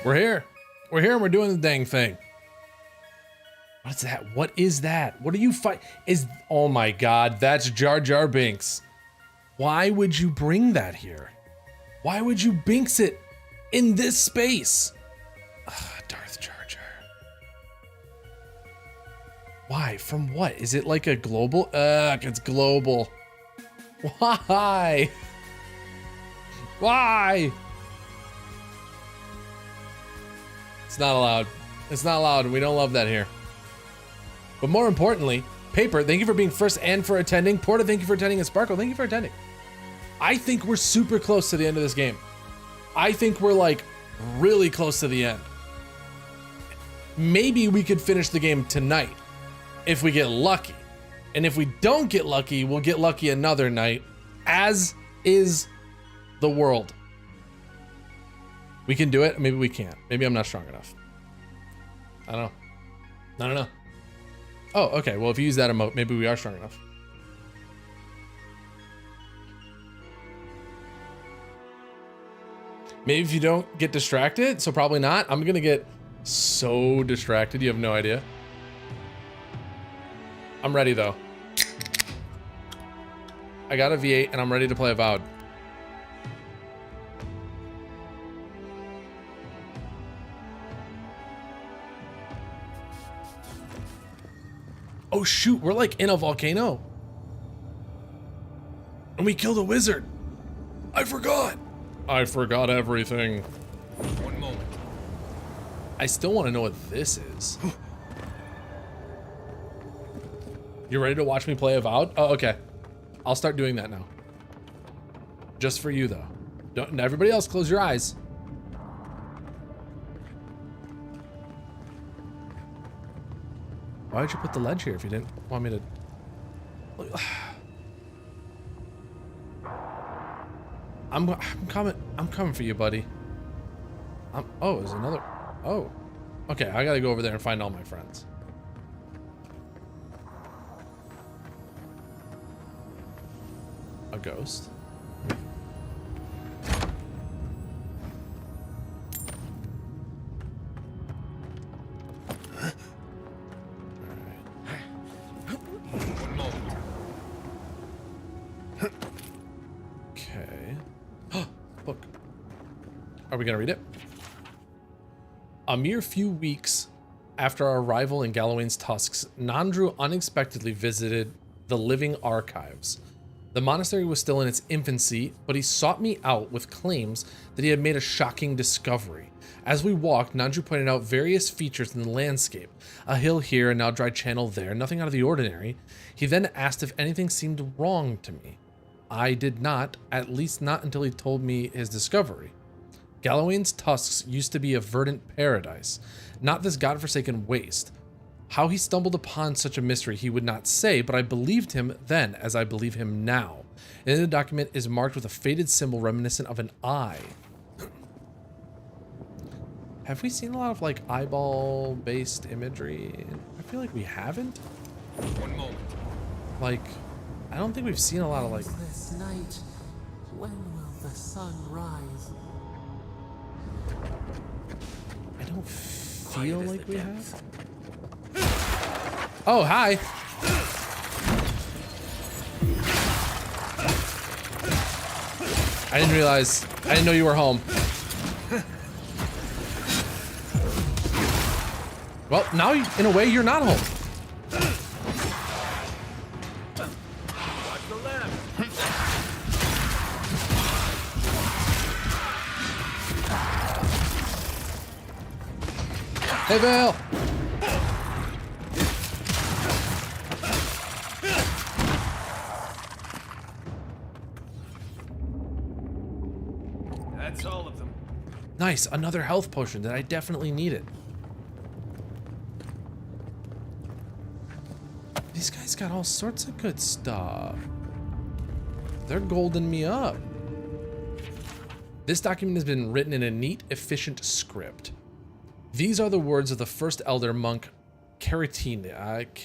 We're here. We're here and we're doing the dang thing. What's that? What is that? What are you fight? Oh my God, that's Jar Jar Binks. Why would you bring that here? Why would you Binks it in this space? Ugh, Darth Jar Jar. Why? From what? Is it like a global? It's global. Why? Why? It's not allowed. It's not allowed. We don't love that here. But more importantly, Paper, thank you for being first and for attending. Porta, thank you for attending. And Sparkle, thank you for attending. I think we're super close to the end of this game. I think we're like really close to the end. Maybe we could finish the game tonight if we get lucky. And if we don't get lucky, we'll get lucky another night, as is the world. We can do it. Maybe we can't. Maybe I'm not strong enough. I don't know. I don't know. Oh, okay. Well, if you use that emote, maybe we are strong enough. Maybe if you don't get distracted, so probably not. I'm gonna get so distracted, you have no idea. I'm ready though. I got a V8 and I'm ready to play Avowed. Oh shoot, we're like in a volcano. And we killed a wizard. I forgot. I forgot everything. One moment. I still want to know what this is. You ready to watch me play Avowed? Oh, okay. I'll start doing that now. Just for you though. Don't, everybody else close your eyes. Why would you put the ledge here if you didn't want me to? I'm coming for you, buddy. Oh, there's another. Oh, okay. I gotta go over there and find all my friends. A ghost. Are we gonna read it? A mere few weeks after our arrival in Galawain's tusks, Nandru unexpectedly visited the living archives. The monastery was still in its infancy, but he sought me out with claims that he had made a shocking discovery. As we walked, Nandru pointed out various features in the landscape. A hill here, a now dry channel there, nothing out of the ordinary. He then asked if anything seemed wrong to me. I did not, at least not until he told me his discovery. Galawain's tusks used to be a verdant paradise, not this godforsaken waste. How he stumbled upon such a mystery he would not say, but I believed him then as I believe him now. And in the document is marked with a faded symbol reminiscent of an eye. Have we seen a lot of like eyeball-based imagery? I feel like we haven't. One moment. Like, I don't think we've seen a lot of like... This night, when will the sun rise? I don't feel like we have. Oh, hi. I didn't realize. I didn't know you were home. Well, now in a way you're not home. Watch the left. Hey, Vale. That's all of them. Nice, another health potion that I definitely needed. These guys got all sorts of good stuff. They're golding me up. This document has been written in a neat, efficient script. These are the words of the first elder monk Caritana.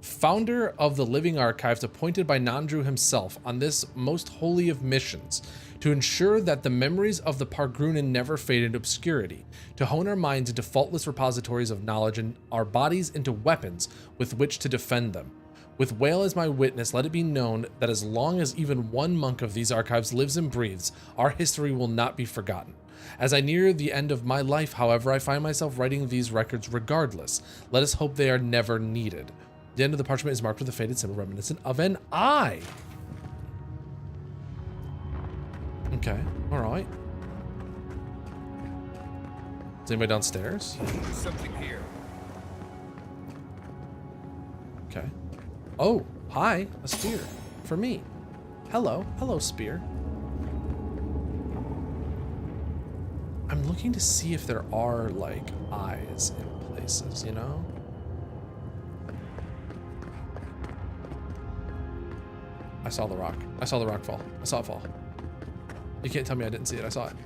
founder of the Living Archives, appointed by Nandru himself on this most holy of missions, to ensure that the memories of the Pargrunen never fade into obscurity, to hone our minds into faultless repositories of knowledge and our bodies into weapons with which to defend them. With Whale as my witness, let it be known that as long as even one monk of these archives lives and breathes, our history will not be forgotten. As I near the end of my life, however, I find myself writing these records regardless. Let us hope they are never needed. The end of the parchment is marked with a faded symbol reminiscent of an eye. Okay, all right. Is anybody downstairs? There's something here. Okay. Oh, hi, a spear for me. Hello, hello, spear. I'm looking to see if there are like eyes in places, you know? I saw the rock. I saw the rock fall. I saw it fall. You can't tell me I didn't see it. I saw it.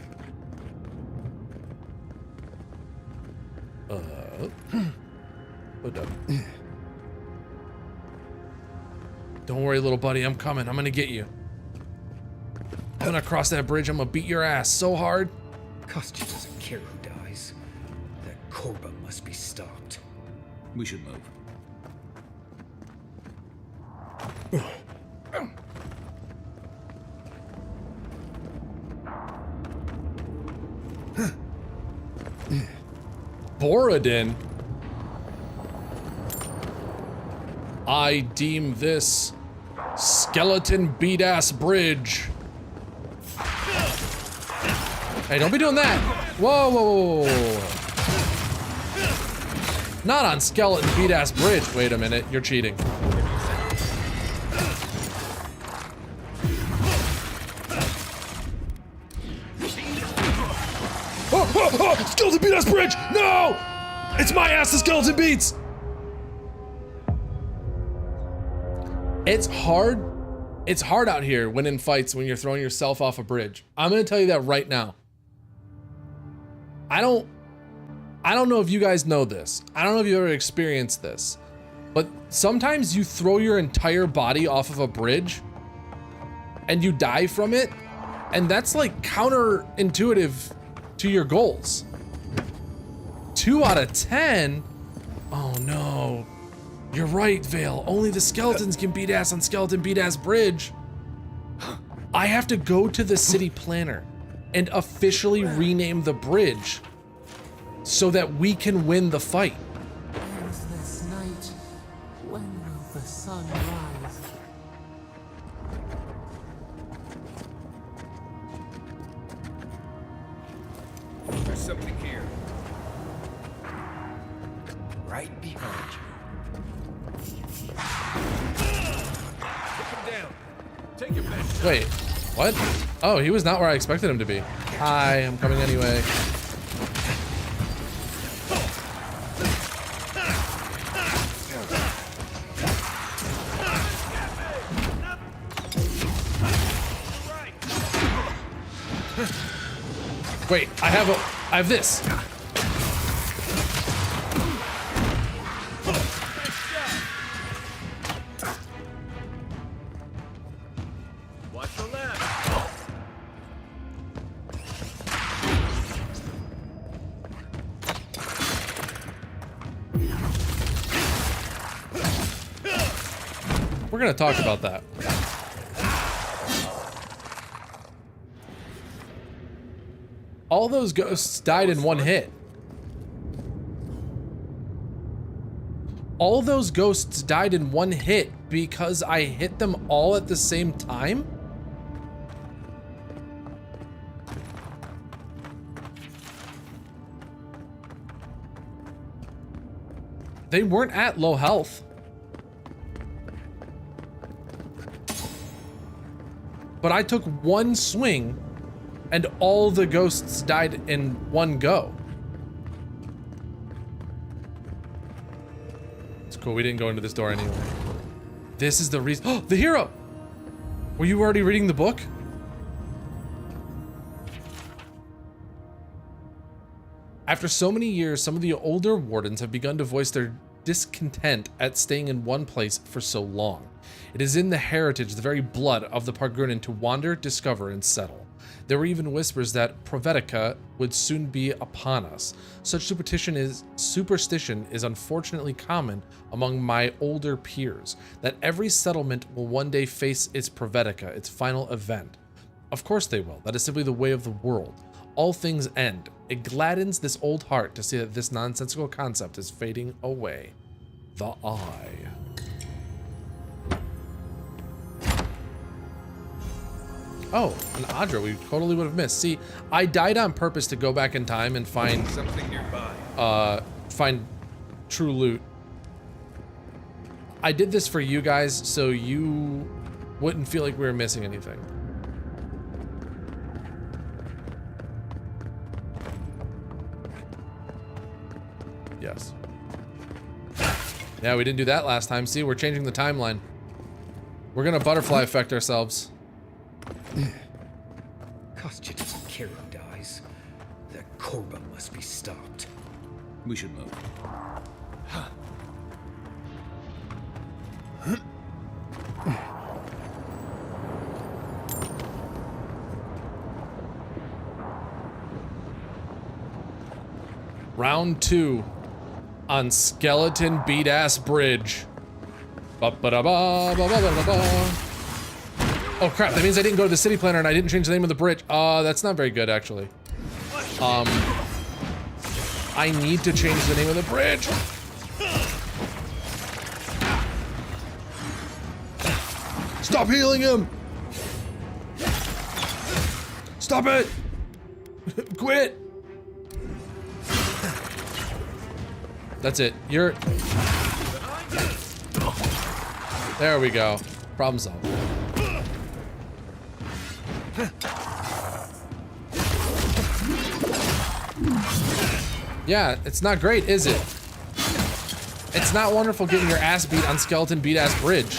Oh, no. Don't worry, little buddy. I'm coming. I'm gonna get you. I'm gonna cross that bridge. I'm gonna beat your ass so hard. Kostya doesn't care who dies. That Korba must be stopped. We should move. Borodin. I deem this skeleton beat-ass bridge. Hey, don't be doing that. Whoa, whoa, whoa, whoa. Not on skeleton beat-ass bridge. Wait a minute, you're cheating. Oh, skeleton beat-ass bridge! No! It's my ass the skeleton beats! It's hard. It's hard out here when in fights when you're throwing yourself off a bridge. I'm gonna tell you that right now. I don't know if you guys know this. I don't know if you've ever experienced this, but sometimes you throw your entire body off of a bridge and you die from it, and that's like counterintuitive to your goals. 2 out of 10? Oh no. You're right, Vale. Only the skeletons can beat ass on skeleton beat ass bridge. I have to go to the city planner and officially rename the bridge so that we can win the fight. Ends this night. When will the sun rise? There's something here. Right behind you. Take him down. Take your best shot. Wait, what? Oh, he was not where I expected him to be. Hi, I'm coming anyway. Wait, I have this. Watch the left. We're gonna talk about that. All those ghosts died in one hit. All those ghosts died in one hit because I hit them all at the same time? They weren't at low health. But I took one swing and all the ghosts died in one go. It's cool, we didn't go into this door anyway. This is the reason. Oh, the hero! Were you already reading the book? After so many years, some of the older wardens have begun to voice their discontent at staying in one place for so long. It is in the heritage, the very blood of the Pargrunin to wander, discover, and settle. There were even whispers that Provetica would soon be upon us. Such superstition is unfortunately common among my older peers, that every settlement will one day face its Provetica, its final event. Of course they will. That is simply the way of the world. All things end. It gladdens this old heart to see that this nonsensical concept is fading away. The Eye. Oh, an Adra we totally would have missed. See, I died on purpose to go back in time and find Something nearby. find true loot. I did this for you guys so you wouldn't feel like we were missing anything. Yes. Yeah, we didn't do that last time. See, we're changing the timeline. We're gonna butterfly effect ourselves. Kostya doesn't care who dies. That Korba must be stopped. We should move. Round 2 on Skeleton Beat Ass Bridge. Ba-ba-da-ba-ba-ba-ba-ba. Oh crap, that means I didn't go to the city planner and I didn't change the name of the bridge. That's not very good actually. I need to change the name of the bridge. Stop healing him! Stop it! Quit! That's it. You're... There we go. Problem solved. Yeah, it's not great, is it? It's not wonderful getting your ass beat on Skeleton Beat Ass Bridge.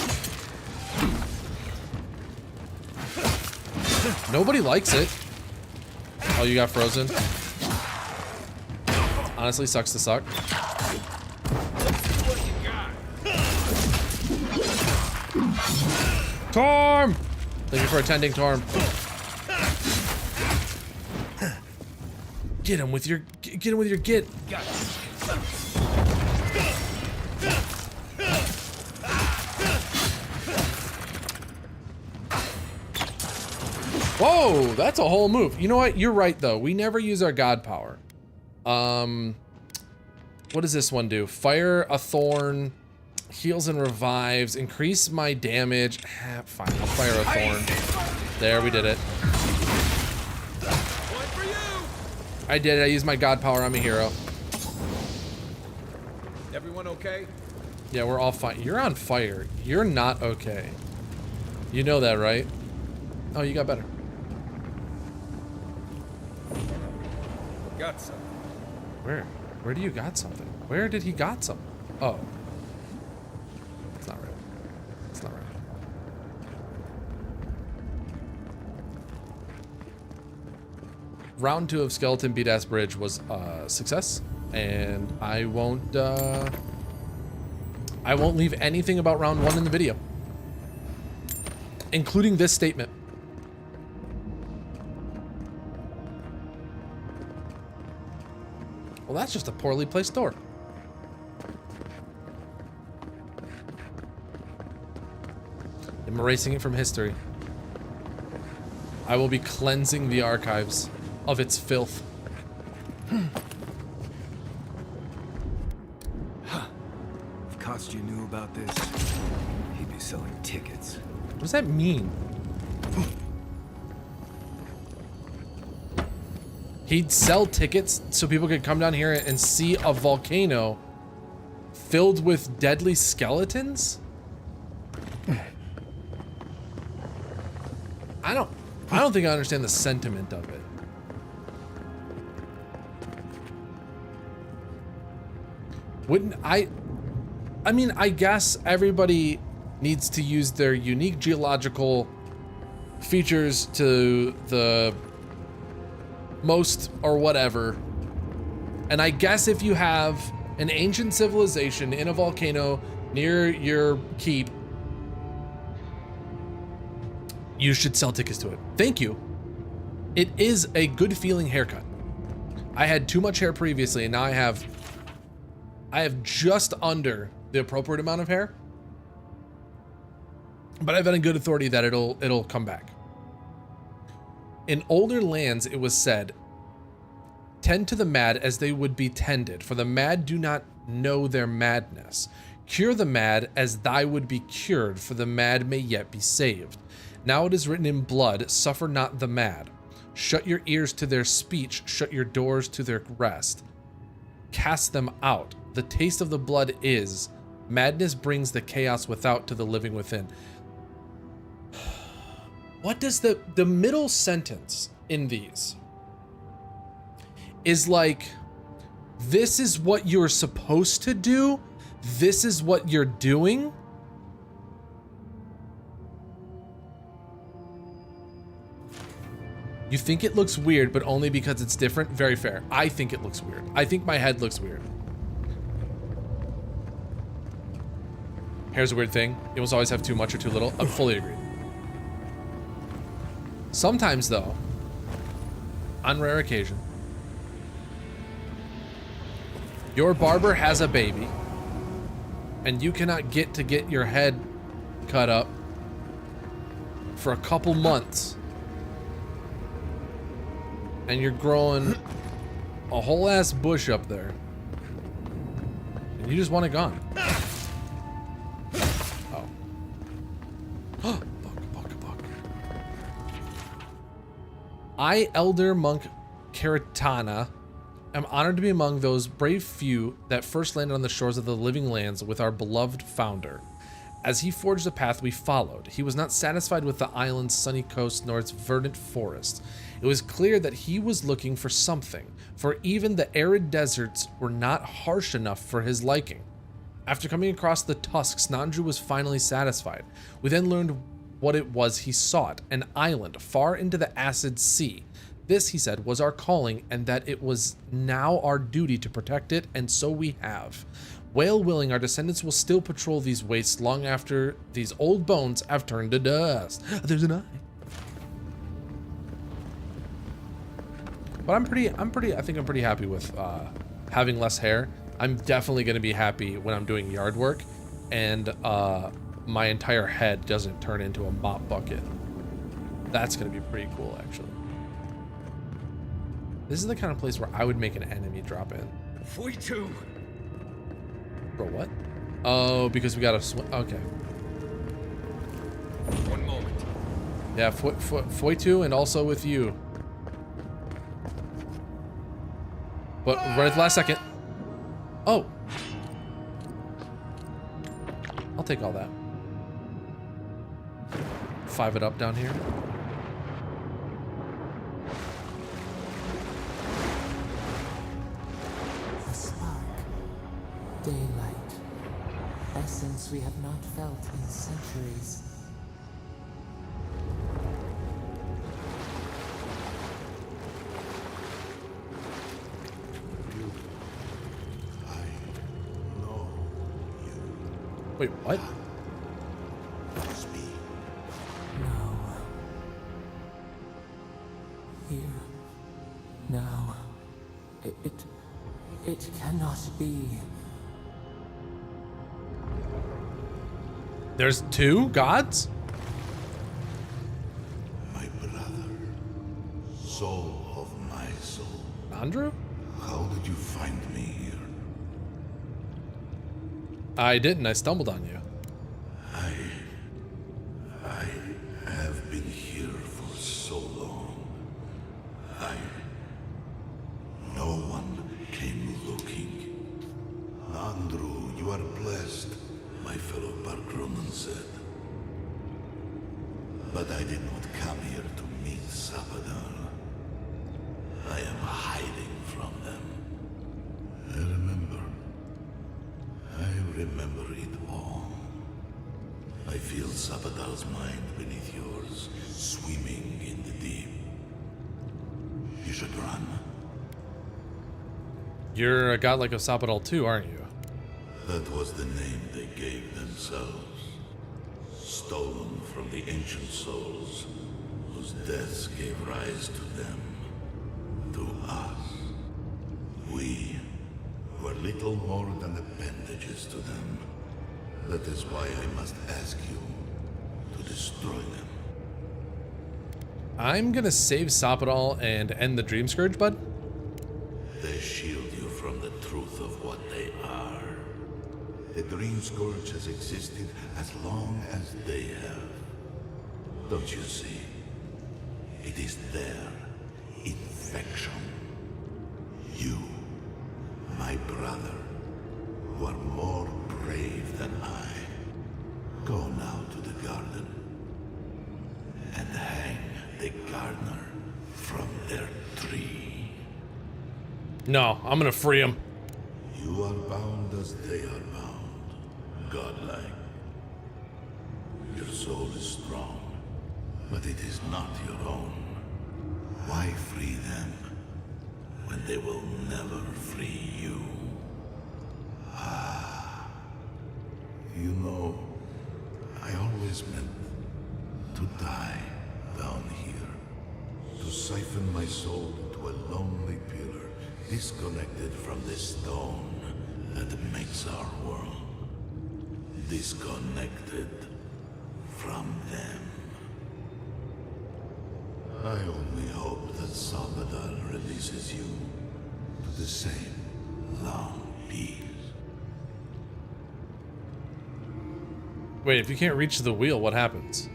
Nobody likes it. Oh, you got frozen? Honestly, sucks to suck. Torm! Thank you for attending, Torm. Get him with your get. Whoa, that's a whole move. You know what? You're right though. We never use our god power. What does this one do? Fire a thorn, heals and revives, increase my damage. Fine, I'll fire a thorn. There, we did it. I did it. I used my god power. I'm a hero. Everyone okay? Yeah, we're all fine. You're on fire. You're not okay. You know that, right? Oh, you got better. Got some. Where? Where do you got something? Where did he got something? Oh. It's not right. It's not right. Round 2 of Skeleton Beat Ass Bridge was a success, and I won't leave anything about round 1 in the video, including this statement. Well, that's just a poorly placed door. I'm erasing it from history. I will be cleansing the archives of its filth. If Kostya knew about this, he'd be selling tickets. What does that mean? He'd sell tickets so people could come down here and see a volcano filled with deadly skeletons? I don't think I understand the sentiment of it. Wouldn't I mean, I guess everybody needs to use their unique geological features to the most or whatever. And I guess if you have an ancient civilization in a volcano near your keep. You should sell tickets to it. Thank you. It is a good feeling haircut. I had too much hair previously, and now I have just under the appropriate amount of hair. But I've been in good authority that it'll come back. In older lands, it was said, tend to the mad as they would be tended, for the mad do not know their madness. Cure the mad as thy would be cured, for the mad may yet be saved. Now it is written in blood, suffer not the mad. Shut your ears to their speech, shut your doors to their rest. Cast them out. The taste of the blood is, madness brings the chaos without to the living within. What does the middle sentence in these is like, this is what you're supposed to do, this is what you're doing? You think it looks weird, but only because it's different? Very fair. I think it looks weird. I think my head looks weird. Hair's a weird thing. You must always have too much or too little. I fully agree. Sometimes, though, on rare occasion, your barber has a baby, and you cannot get your head cut up for a couple months. And you're growing a whole ass bush up there. And you just want it gone. Oh. Fuck. I, Elder Monk Caratana, am honored to be among those brave few that first landed on the shores of the living lands with our beloved founder. As he forged the path we followed, he was not satisfied with the island's sunny coast nor its verdant forests. It was clear that he was looking for something, for even the arid deserts were not harsh enough for his liking. After coming across the tusks, Nandru was finally satisfied. We then learned what it was he sought, an island far into the acid sea. This, he said, was our calling, and that it was now our duty to protect it, and so we have. Whale willing, our descendants will still patrol these wastes long after these old bones have turned to dust. There's an eye. But I think I'm pretty happy with having less hair. I'm definitely going to be happy when I'm doing yard work and my entire head doesn't turn into a mop bucket. That's going to be pretty cool, actually. This is the kind of place where I would make an enemy drop in. 42. For what? Oh, because we got to swim. Okay. One moment. Yeah, Foitu and also with you. But right at the last second. Oh. I'll take all that. 5 it up down here. A spark. Daylight. Essence we have not felt in centuries. Wait, what? No. Here. Now. It cannot be. There's 2 gods? My brother, soul of my soul. Andrew? How did you find me here? I didn't. I stumbled on you. I have been here for so long. No one came looking. Andrew, you are blessed, my fellow Barkronan said. But I did not come here to meet Sapadar. I am hiding from them. I remember it all. I feel Sapadar's mind beneath yours, swimming in the deep. You should run. You're a god like Osapadal too, aren't you? That was the name they gave themselves. Stolen from the ancient souls, whose deaths gave rise to them. To us. We were little more than appendages to them. That is why I must ask you to destroy them. I'm gonna save Sopadal and end the Dream Scourge, bud. They shield you from the truth of what they are. The Dream Scourge has existed as long as they have. Don't you see? It is their infection. You, my brother, who are more brave than I, go now to the garden and hang the gardener from their tree. No, I'm gonna free him. You are bound as they are bound, godlike. Your soul is strong, but it is not your own. Why free them when they will never free you? You know, I always meant to die down here, to siphon my soul into a lonely pillar, disconnected from the stone that makes our world, disconnected from them. I only hope that Salvador releases you to the same long peace. Wait, if you can't reach the wheel, what happens?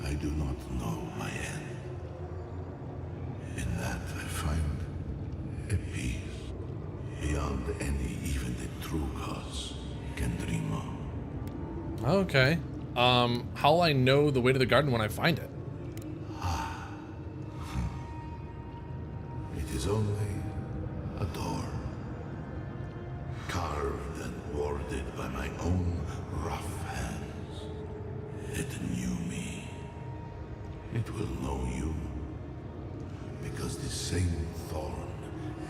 I do not know my end. In that I find a peace beyond any even the true gods can dream of. Okay. How will I know the way to the garden when I find it? It is only a door, carved and warded by my own rough hands. It knew me. It will know you, because the same thorn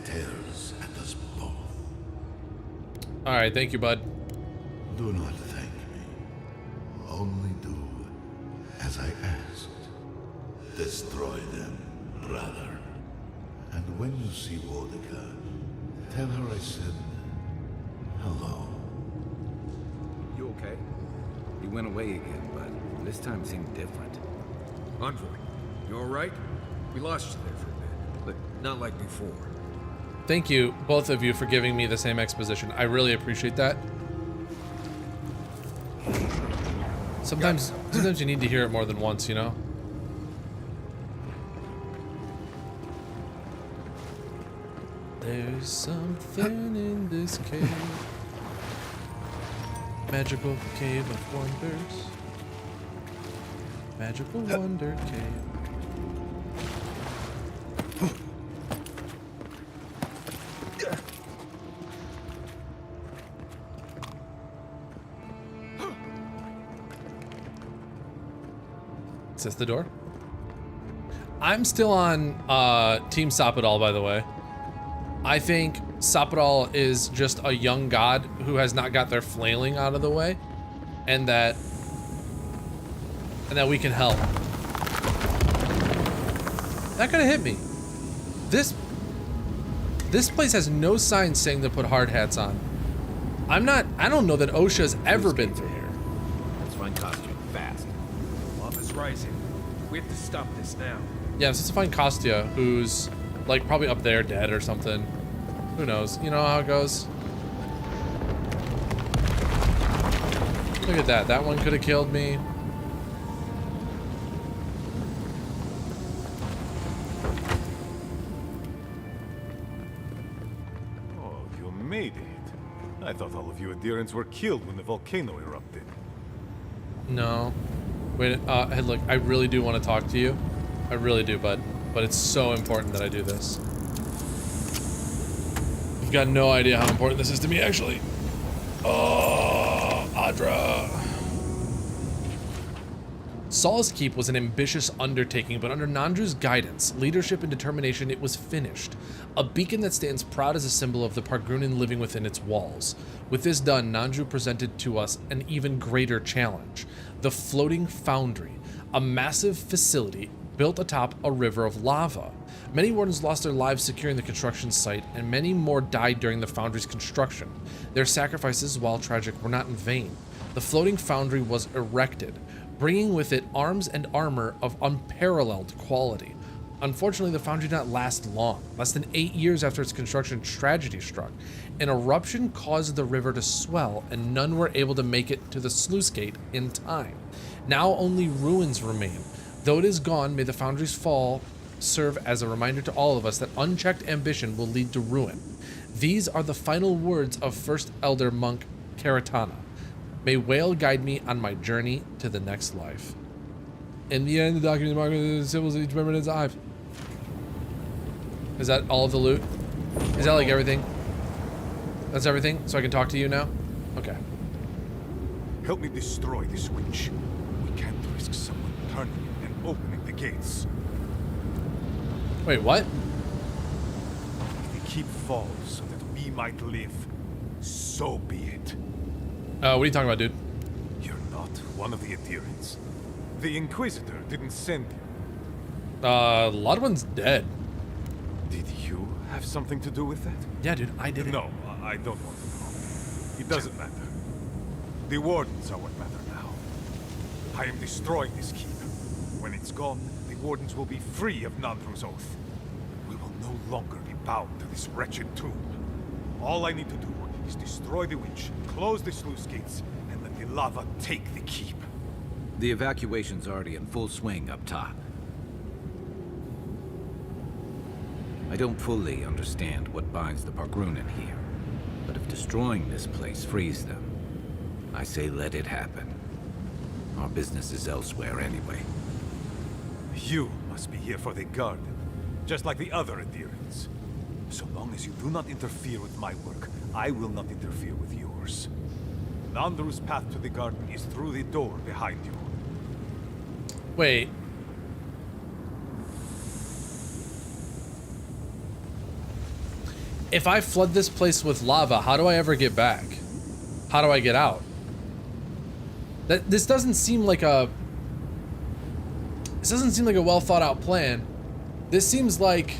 tears at us both. All right, thank you, bud. Do not thank me. Only do as I asked. Destroy them, brother. And when you see Wodika, tell her I said hello. You okay? He went away again, but this time seemed different. Andre, you alright? We lost you there for a bit, but not like before. Thank you, both of you, for giving me the same exposition. I really appreciate that. Sometimes you need to hear it more than once, you know? There's something in this cave. Magical cave of wonders. Magical wonder cave. Is this the door? I'm still on Team Sopadal, by the way. I think Sopadal is just a young god who has not got their flailing out of the way, and that we can help. That could have hit me. This place has no signs saying to put hard hats on. I don't know that OSHA's ever been through here. Let's find costume fast. Lava's rising. We have to stop this now. Yeah, I'm supposed to find Kostya, who's like probably up there dead or something. Who knows? You know how it goes. Look at that. That one could have killed me. Oh, you made it. I thought all of you adherents were killed when the volcano erupted. No. Wait, hey, look, I really do want to talk to you. I really do, bud. But it's so important that I do this. You've got no idea how important this is to me, actually. Oh, Adra. Solace Keep was an ambitious undertaking, but under Nandru's guidance, leadership, and determination, it was finished. A beacon that stands proud as a symbol of the Pargrunin living within its walls. With this done, Nandru presented to us an even greater challenge. The Floating Foundry, a massive facility built atop a river of lava. Many wardens lost their lives securing the construction site, and many more died during the foundry's construction. Their sacrifices, while tragic, were not in vain. The Floating Foundry was erected, bringing with it arms and armor of unparalleled quality. Unfortunately, the foundry did not last long. Less than 8 years after its construction, tragedy struck. An eruption caused the river to swell, and none were able to make it to the sluice gate in time. Now only ruins remain. Though it is gone, may the foundry's fall serve as a reminder to all of us that unchecked ambition will lead to ruin. These are the final words of First Elder Monk Karatana. May Whale guide me on my journey to the next life. In the end, the document marking the symbols of each member in his eye. Is that all of the loot? Is that like everything? That's everything? So I can talk to you now? Okay. Help me destroy this witch. We can't risk someone turning and opening the gates. Wait, what? If the keep falls so that we might live, so be it. What are you talking about, dude? You're not one of the adherents. The Inquisitor didn't send you. A lot of one's dead. Did you have something to do with that? Yeah, dude, I did it. No, I don't want to know. It doesn't matter. The Wardens are what matter now. I am destroying this keep. When it's gone, the Wardens will be free of Nandru's oath. We will no longer be bound to this wretched tomb. All I need to do is destroy the witch, close the sluice gates, and let the lava take the keep. The evacuation's already in full swing up top. I don't fully understand what binds the Pargrunin here, but if destroying this place frees them, I say let it happen. Our business is elsewhere anyway. You must be here for the garden, just like the other adherents. So long as you do not interfere with my work, I will not interfere with yours. Nandru's path to the garden is through the door behind you. Wait. If I flood this place with lava, how do I ever get back? How do I get out? This doesn't seem like a... This doesn't seem like a well thought out plan. This seems like...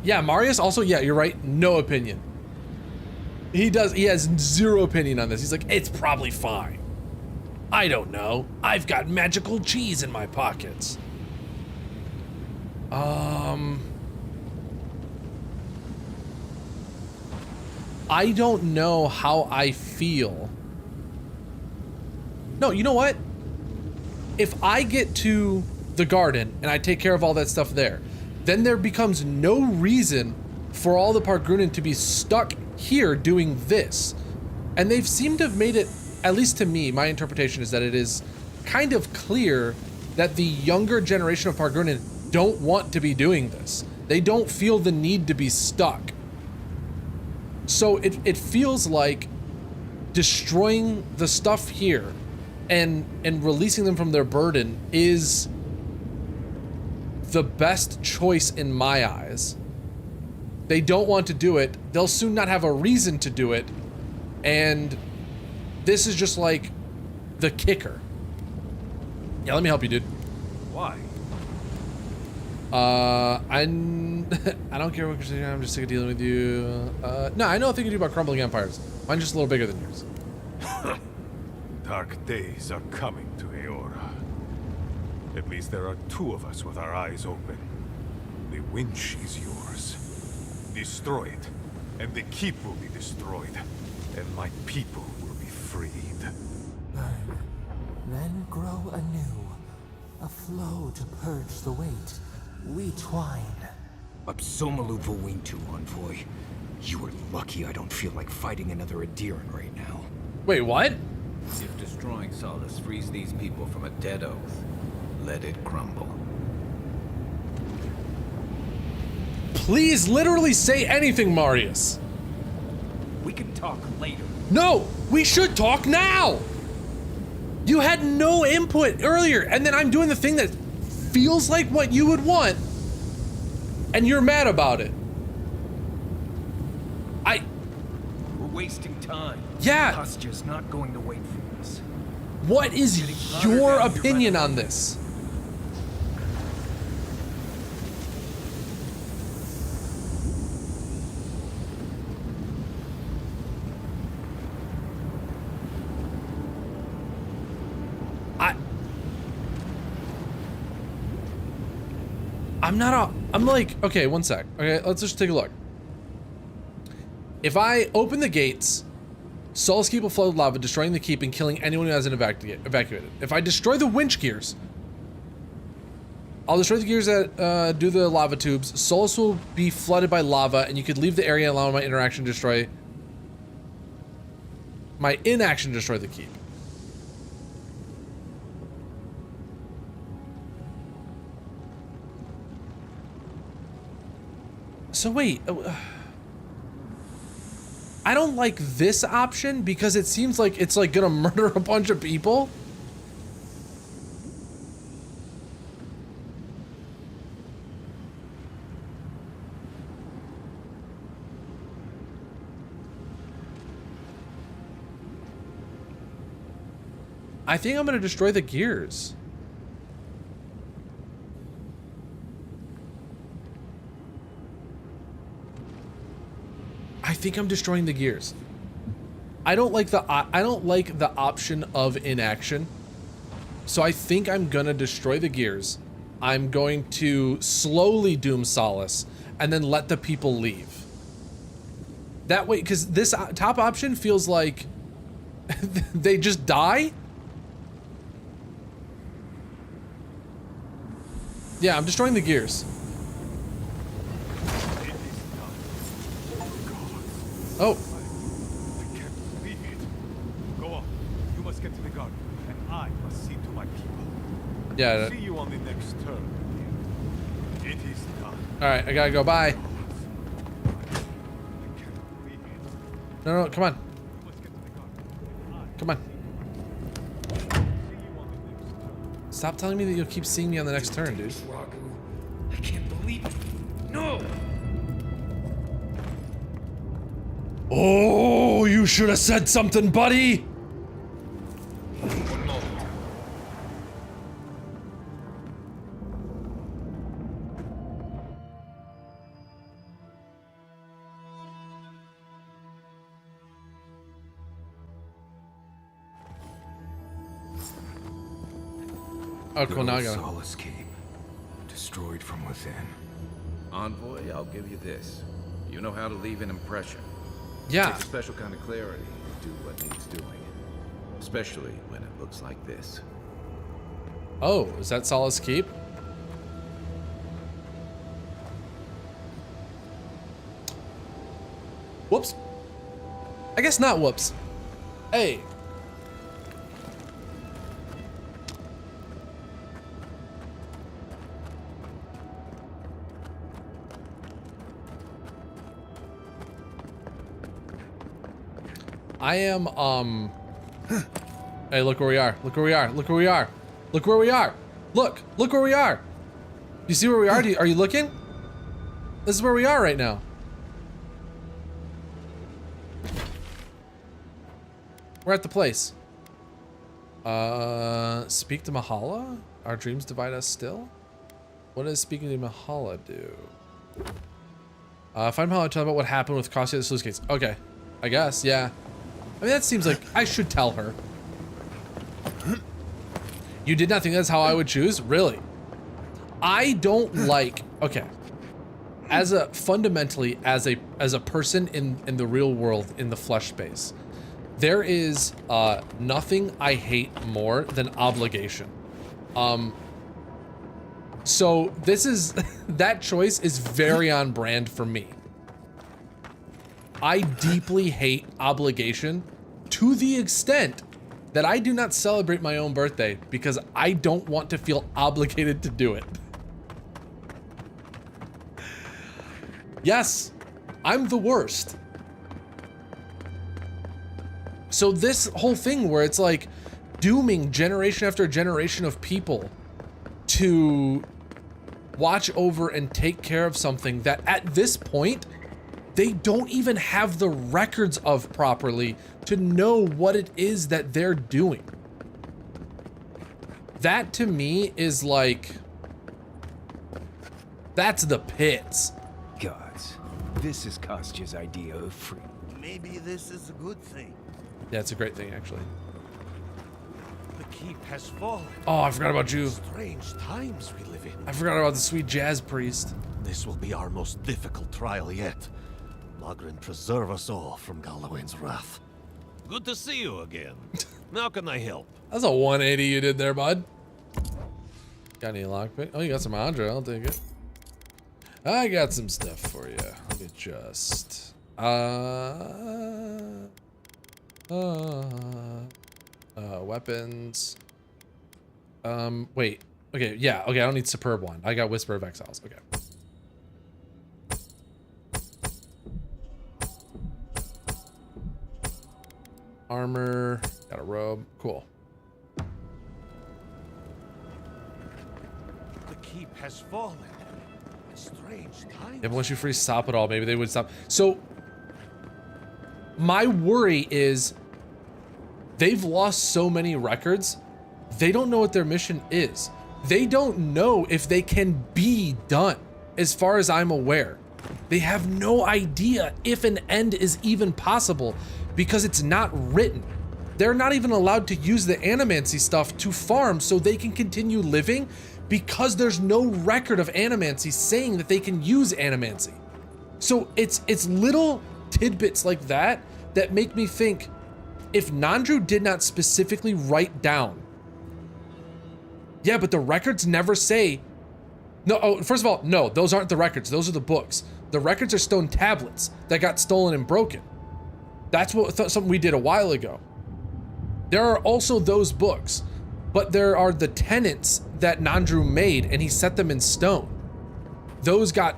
Yeah, Marius also, yeah, you're right, no opinion. He has zero opinion on this. He's like, it's probably fine. I don't know. I've got magical cheese in my pockets. I don't know how I feel. No, you know what? If I get to the garden and I take care of all that stuff there, then there becomes no reason for all the Pargrunin to be stuck here doing this. And they've seemed to have made it, at least to me, my interpretation is that it is kind of clear that the younger generation of Pargrunin don't want to be doing this. They don't feel the need to be stuck. So it feels like destroying the stuff here and releasing them from their burden is the best choice in my eyes. They don't want to do it. They'll soon not have a reason to do it. And this is just like the kicker. Yeah, let me help you, dude. Why? I don't care what you're saying. I'm just sick of dealing with you. No, I know a thing or two about crumbling empires. Mine's just a little bigger than yours. Dark days are coming to Eora. At least there are two of us with our eyes open. The winch is yours. Destroy it, and the keep will be destroyed, and my people will be freed. Burn, then grow anew. A flow to purge the weight. We twine. Absomalu Vowintu, Envoy. You are lucky I don't feel like fighting another adherent right now. Wait, what? If destroying Solace frees these people from a dead oath, let it crumble. Please literally say anything, Marius. We can talk later. No, we should talk now. You had no input earlier, and then I'm doing the thing that feels like what you would want, and you're mad about it. We're wasting time. Yeah. Kostya's not going to wait for us. What is your opinion on this? I'm like, okay, one sec. Okay, let's just take a look. If I open the gates, Sol's Keep will flood with lava, destroying the keep and killing anyone who hasn't evacuated. If I destroy the winch gears, I'll destroy the gears that do the lava tubes. Solus will be flooded by lava, and you could leave the area and allow my inaction to destroy the keep. So wait, I don't like this option because it seems like it's like gonna murder a bunch of people. I think I'm gonna destroy the gears. I think I'm destroying the gears. I don't like the option of inaction. So I think I'm gonna destroy the gears. I'm going to slowly doom Solace and then let the people leave. That way, because this top option feels like they just die. Yeah, I'm destroying the gears. Oh. I can't believe it. Go on. You must get to the garden, and I must see to my people. Yeah. See you on the next turn. It is done. All right, I gotta go. Bye. I can't believe it. No, come on. You must get to the garden. Come on. See you on the next turn. Stop telling me that you'll keep seeing me on the next turn, dude. I can't believe it. No! Oh, you should have said something, buddy. One moment. Oh, cool. Now I got it. Solace Keep. Destroyed from within. Envoy, I'll give you this. You know how to leave an impression. Yeah. Takes a special kind of clarity to do what needs doing. Especially when it looks like this. Oh, is that Solace Keep? Whoops. I guess not whoops. Hey. I am, Hey, look where we are. Look where we are. Look where we are. Look where we are. Look where we are. You see where we are? Are you looking? This is where we are right now. We're at the place. Speak to Mahala? Our dreams divide us still? What does speaking to Mahala do? Find Mahala, tell about what happened with Kostya the sluice gates. Okay, I guess, yeah. I mean, that seems like I should tell her. You did not think that's how I would choose? Really? I don't like, okay. Fundamentally, as a person in the real world, in the flesh space, there is nothing I hate more than obligation. So this is, that choice is very on brand for me. I deeply hate obligation to the extent that I do not celebrate my own birthday because I don't want to feel obligated to do it. Yes, I'm the worst. So this whole thing where it's like, dooming generation after generation of people to watch over and take care of something that at this point, they don't even have the records of properly to know what it is that they're doing. That to me is like, that's the pits. Gods, this is Kostya's idea of freedom. Maybe this is a good thing. Yeah, it's a great thing, actually. The keep has fallen. Oh, I forgot about you. Strange times we live in. I forgot about the sweet jazz priest. This will be our most difficult trial yet. Magrin preserve us all from Galawain's wrath. Good to see you again. How can I help? That's a 180 you did there, bud. Got any lockpick? Oh, you got some Andra. I'll take it. I got some stuff for you. Let me just... weapons. Wait. Okay, yeah. Okay, I don't need Superb one. I got Whisper of Exiles. Okay. Armor. Got a robe. Cool. The keep has fallen. Strange times. Yeah, but once you free stop it all, maybe they would stop. So, my worry is they've lost so many records, they don't know what their mission is. They don't know if they can be done, as far as I'm aware. They have no idea if an end is even possible because it's not written. They're not even allowed to use the animancy stuff to farm so they can continue living because there's no record of animancy saying that they can use animancy. So it's little tidbits like that that make me think if Nandru did not specifically write down, yeah, but the records never say, no, oh, first of all, no, those aren't the records, those are the books. The records are stone tablets that got stolen and broken. That's what something we did a while ago. There are also those books, but there are the tenets that Nandru made and he set them in stone. Those got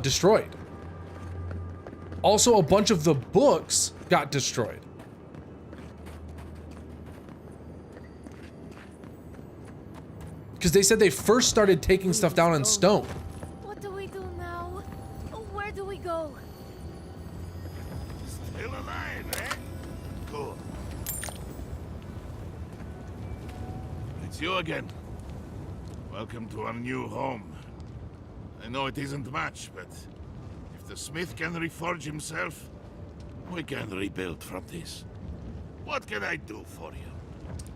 destroyed. Also, a bunch of the books got destroyed. Because they said they first started taking stuff down in stone. What do we do now? Where do we go? Still alive, eh? Good. It's you again. Welcome to our new home. I know it isn't much, but if the smith can reforge himself, we can rebuild from this. What can I do for you?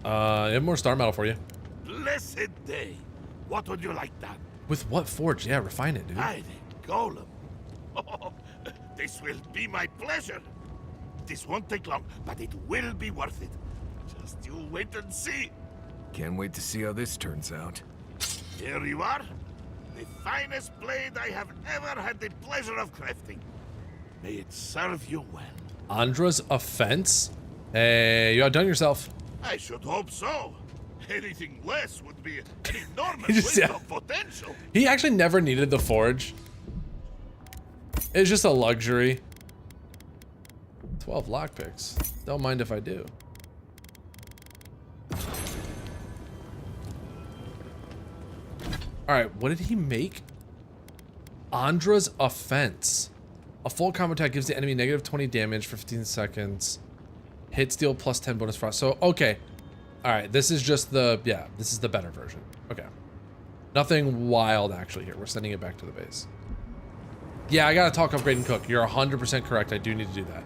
I have more star metal for you. Blessed day. What would you like done? With what forge? Yeah, refine it, dude. Hiding, Golem. Oh, this will be my pleasure. This won't take long, but it will be worth it. Just you wait and see. Can't wait to see how this turns out. Here you are. The finest blade I have ever had the pleasure of crafting. May it serve you well. Andra's offense? Hey, you outdone yourself. I should hope so. Anything less would be an enormous He just- waste yeah. of potential. He actually never needed the forge. It's just a luxury. 12 lockpicks. Don't mind if I do. Alright, what did he make? Andra's offense. A full combo attack gives the enemy negative 20 damage for 15 seconds. Hit steal plus 10 bonus frost. So, okay. Alright, this is just the, yeah, this is the better version. Okay. Nothing wild actually here. We're sending it back to the base. Yeah, I gotta talk upgrade and cook. You're 100% correct. I do need to do that.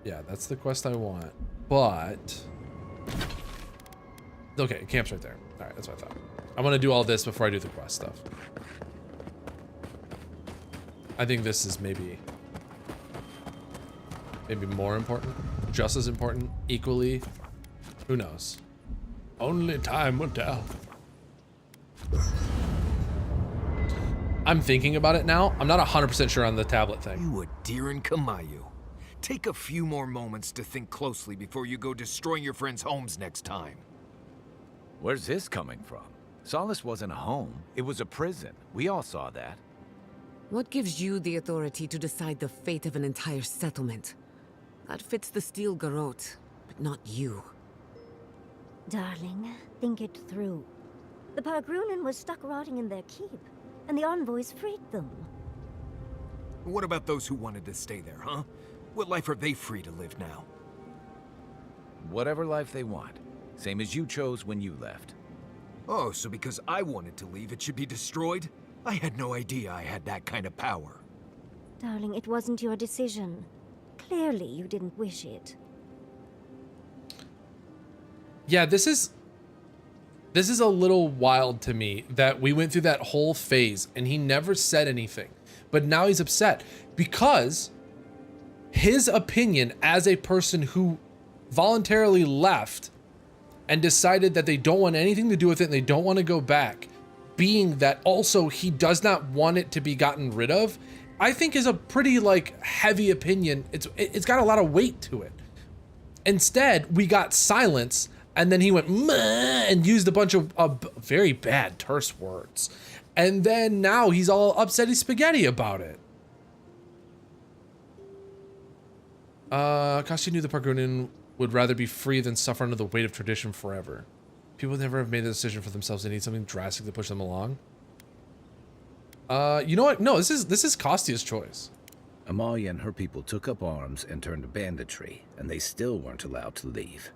Yeah, that's the quest I want, but... Okay, camp's right there. All right, that's what I thought. I'm gonna do all this before I do the quest stuff. I think this is maybe more important, just as important, equally. Who knows? Only time will tell. I'm thinking about it now. I'm not 100% sure on the tablet thing. You Adiran Kamayu. Take a few more moments to think closely before you go destroying your friends' homes next time. Where's this coming from? Solace wasn't a home. It was a prison. We all saw that. What gives you the authority to decide the fate of an entire settlement? That fits the Steel Garrote, but not you. Darling, think it through. The Pargrunen was stuck rotting in their keep, and the envoys freed them. What about those who wanted to stay there, huh? What life are they free to live now? Whatever life they want. Same as you chose when you left. Oh, so because I wanted to leave, it should be destroyed? I had no idea I had that kind of power. Darling, it wasn't your decision. Clearly, you didn't wish it. Yeah, this is a little wild to me that we went through that whole phase and he never said anything. But now he's upset because his opinion as a person who voluntarily left and decided that they don't want anything to do with it and they don't want to go back, being that also he does not want it to be gotten rid of, I think is a pretty like heavy opinion. It's got a lot of weight to it. Instead, we got silence, and then he went meh and used a bunch of very bad terse words. And then now he's all upsetty spaghetti about it. Kasti knew the Pargrunen would rather be free than suffer under the weight of tradition forever. People never have made the decision for themselves. They need something drastic to push them along. You know what? No, this is Kastia's choice. Amalia and her people took up arms and turned to banditry, and they still weren't allowed to leave.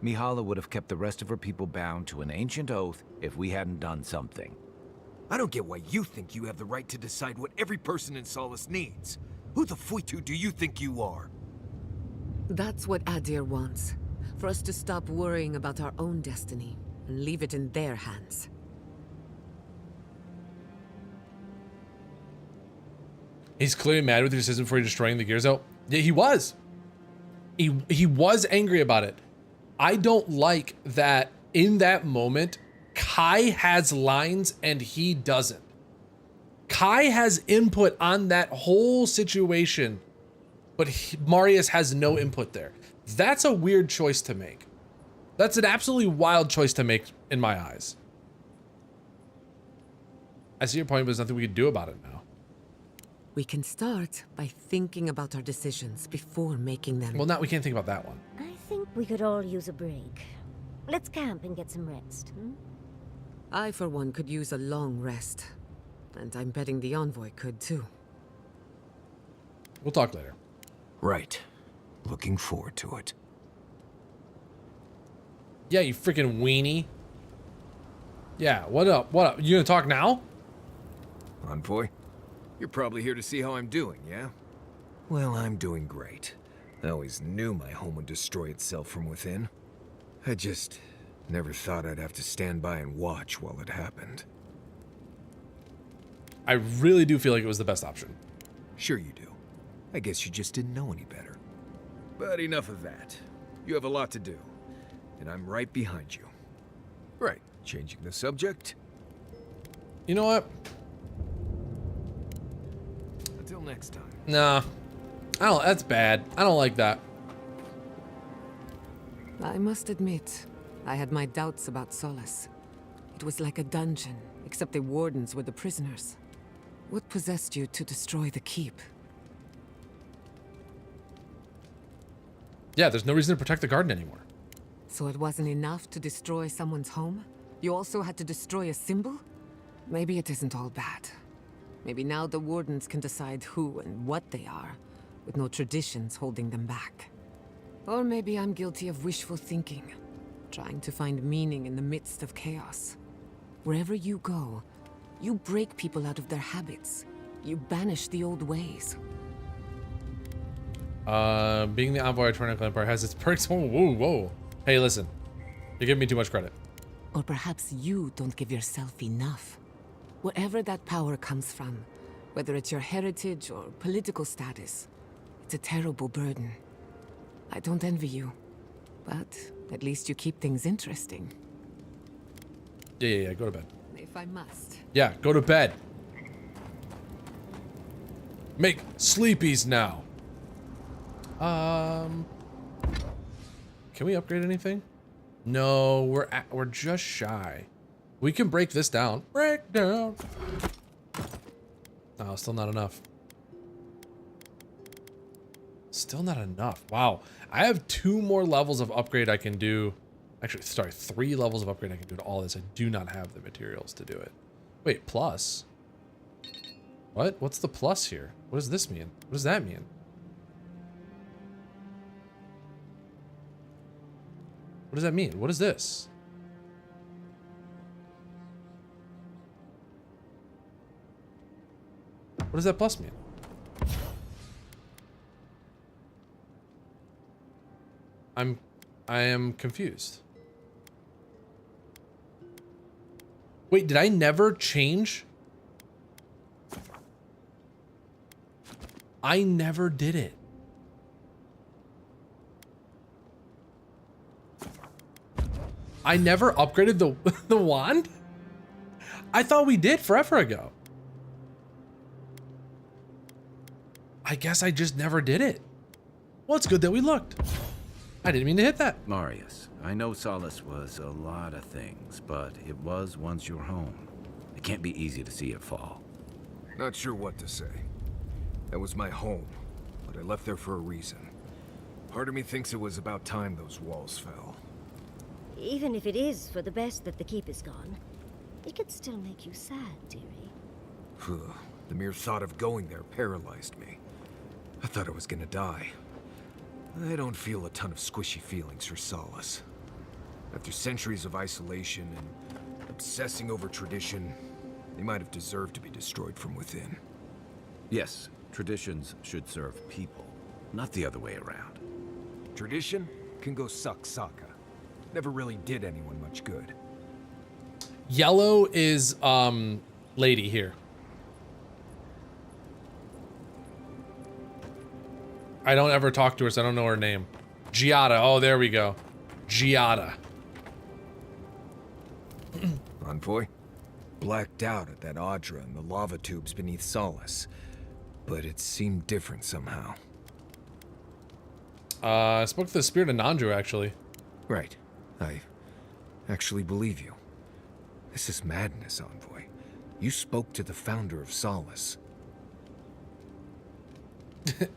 Mihala would have kept the rest of her people bound to an ancient oath if we hadn't done something. I don't get why you think you have the right to decide what every person in Solace needs. Who the fuitu do you think you are? That's what Adir wants. For us to stop worrying about our own destiny and leave it in their hands. He's clearly mad with your decision for destroying the gears out. Yeah, he was. He was angry about it. I don't like that in that moment, Kai has lines and he doesn't. Kai has input on that whole situation, but Marius has no input there. That's a weird choice to make. That's an absolutely wild choice to make in my eyes. I see your point, but there's nothing we can do about it now. We can start by thinking about our decisions before making them. Well, we can't think about that one. I think we could all use a break. Let's camp and get some rest. I, for one, could use a long rest. And I'm betting the envoy could, too. We'll talk later. Right. Looking forward to it. Yeah, you freaking weenie. Yeah, what up? What up? You gonna talk now? Envoy, you're probably here to see how I'm doing, yeah? Well, I'm doing great. I always knew my home would destroy itself from within. I just never thought I'd have to stand by and watch while it happened. I really do feel like it was the best option. Sure you do. I guess you just didn't know any better. But enough of that. You have a lot to do, and I'm right behind you. Right, changing the subject. You know what? Until next time. Nah. That's bad. I don't like that. I must admit, I had my doubts about Solace. It was like a dungeon, except the wardens were the prisoners. What possessed you to destroy the keep? Yeah, there's no reason to protect the garden anymore. So it wasn't enough to destroy someone's home? You also had to destroy a symbol? Maybe it isn't all bad. Maybe now the wardens can decide who and what they are, with no traditions holding them back. Or maybe I'm guilty of wishful thinking, trying to find meaning in the midst of chaos. Wherever you go, you break people out of their habits. You banish the old ways. Being the envoy of Tyrannical Empire has its perks. Whoa, whoa, whoa. Hey, listen. You're giving me too much credit. Or perhaps you don't give yourself enough. Wherever that power comes from, whether it's your heritage or political status, it's a terrible burden. I don't envy you, but at least you keep things interesting. Yeah, go to bed. If I must. Yeah, go to bed. Make sleepies now. Can we upgrade anything? No, we're just shy. We can break this down. Break down. No, still not enough. Still not enough. Wow. I have 2 more levels of upgrade I can do. Actually, sorry, 3 levels of upgrade I can do to all this. I do not have the materials to do it. Wait, plus? What? What's the plus here? What does this mean? What does that mean? What does that mean? What is this? What does that plus mean? I am confused. Wait, did I never change? I never did it. I never upgraded the the wand? I thought we did forever ago. I guess I just never did it. Well, it's good that we looked. I didn't mean to hit that. Marius, I know Solace was a lot of things, but it was once your home. It can't be easy to see it fall. Not sure what to say. That was my home, but I left there for a reason. Part of me thinks it was about time those walls fell. Even if it is for the best that the keep is gone, it could still make you sad, dearie. The mere thought of going there paralyzed me. I thought I was gonna die. I don't feel a ton of squishy feelings for Solace. After centuries of isolation and obsessing over tradition, they might have deserved to be destroyed from within. Yes, traditions should serve people, not the other way around. Tradition can go suck Sokka. Never really did anyone much good. Yellow is lady here. I don't ever talk to her, so I don't know her name. Giada. Oh, there we go. Giada. Envoy? Blacked out at that Audra and the lava tubes beneath Solace. But it seemed different somehow. I spoke to the spirit of Nandru, actually. Right. I actually believe you. This is madness, Envoy. You spoke to the founder of Solace.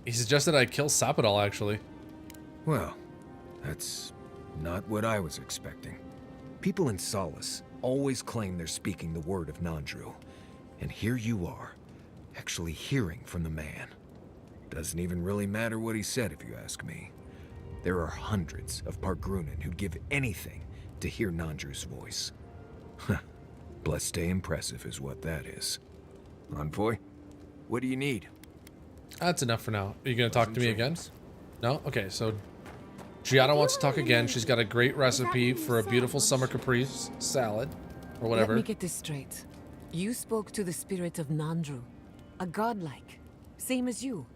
He suggested I kill Sapadal, actually. Well, that's not what I was expecting. People in Solace always claim they're speaking the word of Nandru. And here you are, actually hearing from the man. Doesn't even really matter what he said, if you ask me. There are hundreds of Pargrunan who'd give anything to hear Nandru's voice. Blessed stay impressive is what that is. Envoy, what do you need? That's enough for now. Are you going to talk to me again? No? Okay, so Giada wants to talk again. She's got a great recipe for a beautiful summer caprese salad, or whatever. Let me get this straight. You spoke to the spirit of Nandru, a godlike, same as you.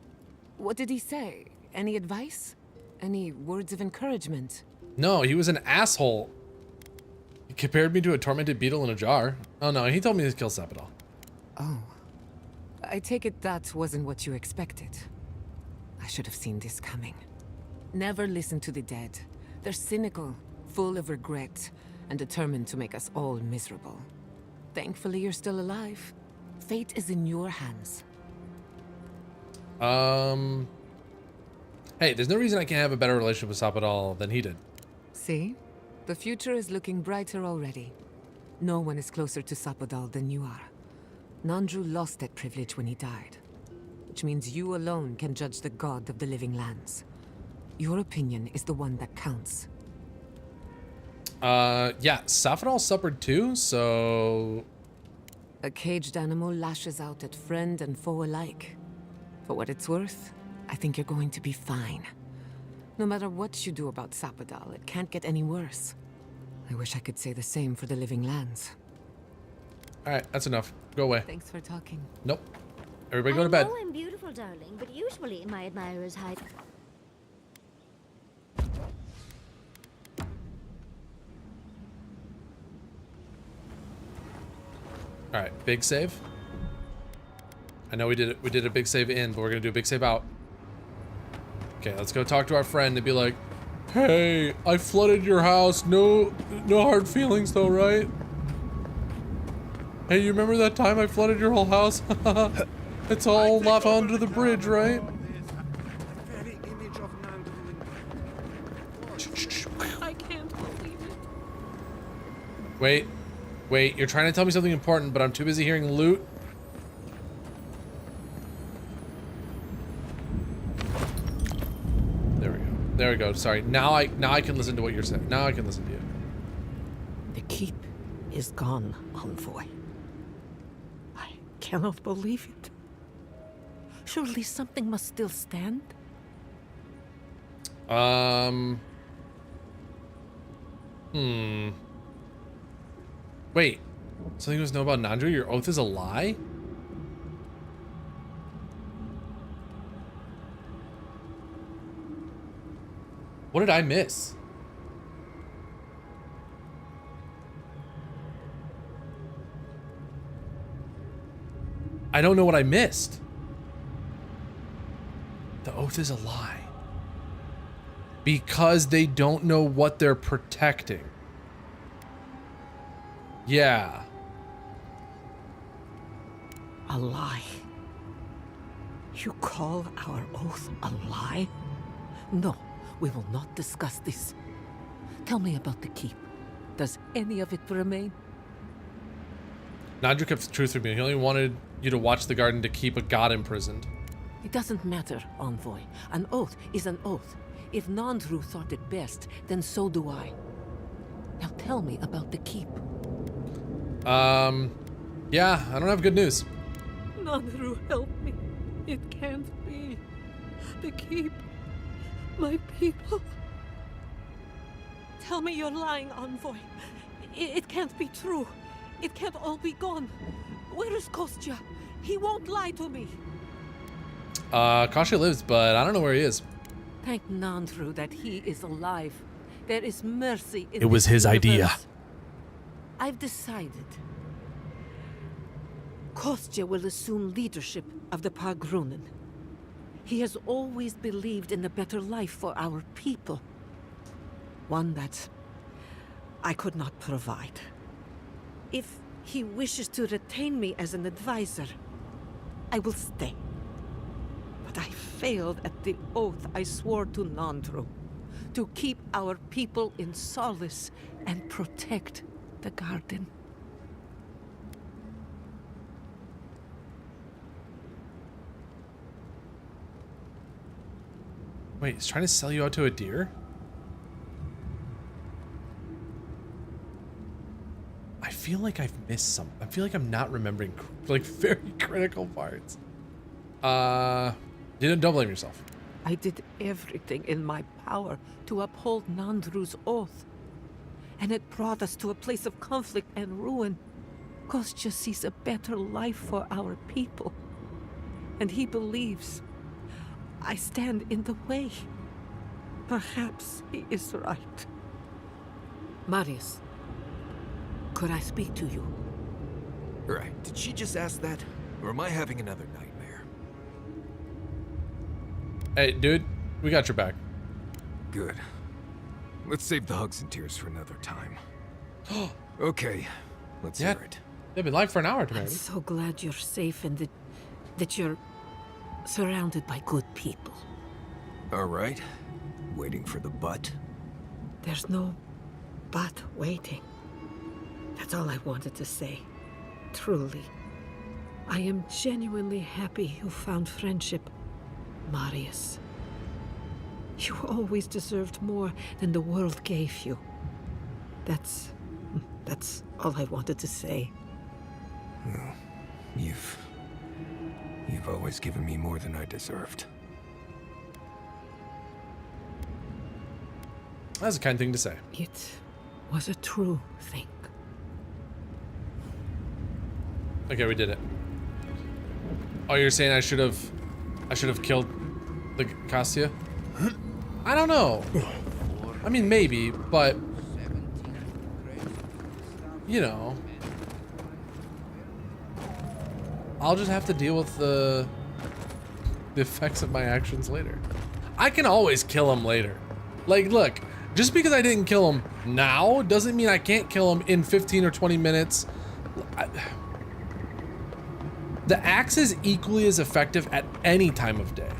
What did he say? Any advice? Any words of encouragement? No, he was an asshole. He compared me to a tormented beetle in a jar. Oh no, he told me to kill Sapadal. Oh. I take it that wasn't what you expected. I should have seen this coming. Never listen to the dead. They're cynical, full of regret, and determined to make us all miserable. Thankfully, you're still alive. Fate is in your hands. Hey, there's no reason I can't have a better relationship with Sapadal than he did. See? The future is looking brighter already. No one is closer to Sapadal than you are. Nandru lost that privilege when he died, which means you alone can judge the god of the living lands. Your opinion is the one that counts. Yeah, Sapadal suffered too, so... A caged animal lashes out at friend and foe alike. For what it's worth, I think you're going to be fine. No matter what you do about Sapadal, it can't get any worse. I wish I could say the same for the living lands. Alright, that's enough. Go away. Thanks for talking. Nope. Everybody go to bed. I know I'm beautiful, darling, but usually my admirers hide. Alright, big save. I know we did a big save in, but we're gonna do a big save out. Okay, let's go talk to our friend and be like, Hey, I flooded your house. No hard feelings though, right? Hey, you remember that time I flooded your whole house? It's all lava under the bridge, right? I can't believe it. Wait, you're trying to tell me something important, but I'm too busy hearing loot. There we go. Sorry. Now I can listen to what you're saying. Now I can listen to you. The keep is gone, Envoy. I cannot believe it. Surely something must still stand? Wait. Something was known about Nandru? Your oath is a lie? What did I miss? I don't know what I missed. The oath is a lie. Because they don't know what they're protecting. Yeah. A lie? You call our oath a lie? No, we will not discuss this. Tell me about the keep. Does any of it remain? Nandru kept the truth from me. He only wanted you to watch the garden to keep a god imprisoned. It doesn't matter, Envoy. An oath is an oath. If Nandru thought it best, then so do I. Now tell me about the keep. Yeah, I don't have good news. Nandru, help me. It can't be. The keep. My people. Tell me you're lying, Envoy. It can't be true. It can't all be gone. Where is Kostya? He won't lie to me. Kostya lives, but I don't know where he is. Thank Nandru that he is alive. There is mercy in It was this his idea. universe. I've decided. Kostya will assume leadership of the Pargrunen. He has always believed in a better life for our people. One that I could not provide. If he wishes to retain me as an advisor, I will stay. But I failed at the oath I swore to Nandru, to keep our people in solace and protect the garden. Wait, he's trying to sell you out to a deer? I feel like I've missed some. I feel like I'm not remembering like very critical parts. Don't blame yourself. I did everything in my power to uphold Nandru's oath. And it brought us to a place of conflict and ruin. Kostya sees a better life for our people. And he believes I stand in the way. Perhaps he is right. Marius, could I speak to you? Right. Did she just ask that? Or am I having another nightmare? Hey, dude, we got your back. Good. Let's save the hugs and tears for another time. Okay, let's hear it. They've been live for an hour, I'm Tamara. so glad you're safe and that you're surrounded by good people. All right. Waiting for the butt. There's no but waiting. That's all I wanted to say. Truly. I am genuinely happy you found friendship, Marius. You always deserved more than the world gave you. That's all I wanted to say. Well, you've always given me more than I deserved. That's a kind thing to say. It was a true thing. Okay, we did it. Oh, you're saying I should have killed the Kostya? I don't know. I mean, maybe, but you know, I'll just have to deal with the effects of my actions later. I can always kill him later. Like, look, just because I didn't kill him now doesn't mean I can't kill him in 15 or 20 minutes. The axe is equally as effective at any time of day.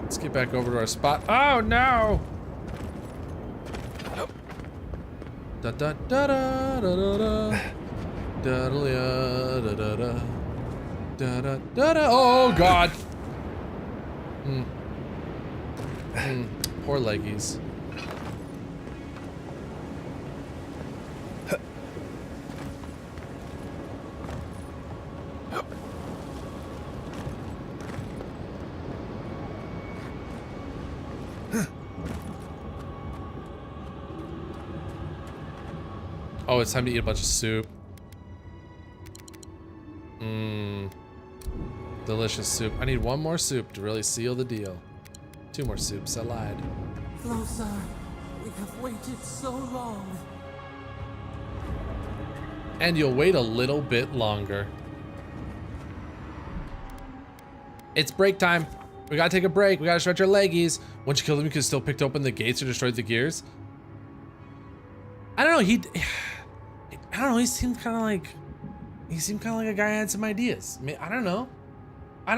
Let's get back over to our spot. Oh no! Da da da da da da da da da da da da da da. Oh god! Poor leggies. Oh, it's time to eat a bunch of soup. Delicious soup. I need one more soup to really seal the deal. 2 more soups, I lied. Closer. We have waited so long. And you'll wait a little bit longer. It's break time. We gotta take a break. We gotta stretch our leggies. Once you kill them, you can still pick open the gates or destroy the gears. I don't know, I don't know, he seemed kind of like a guy that had some ideas. I don't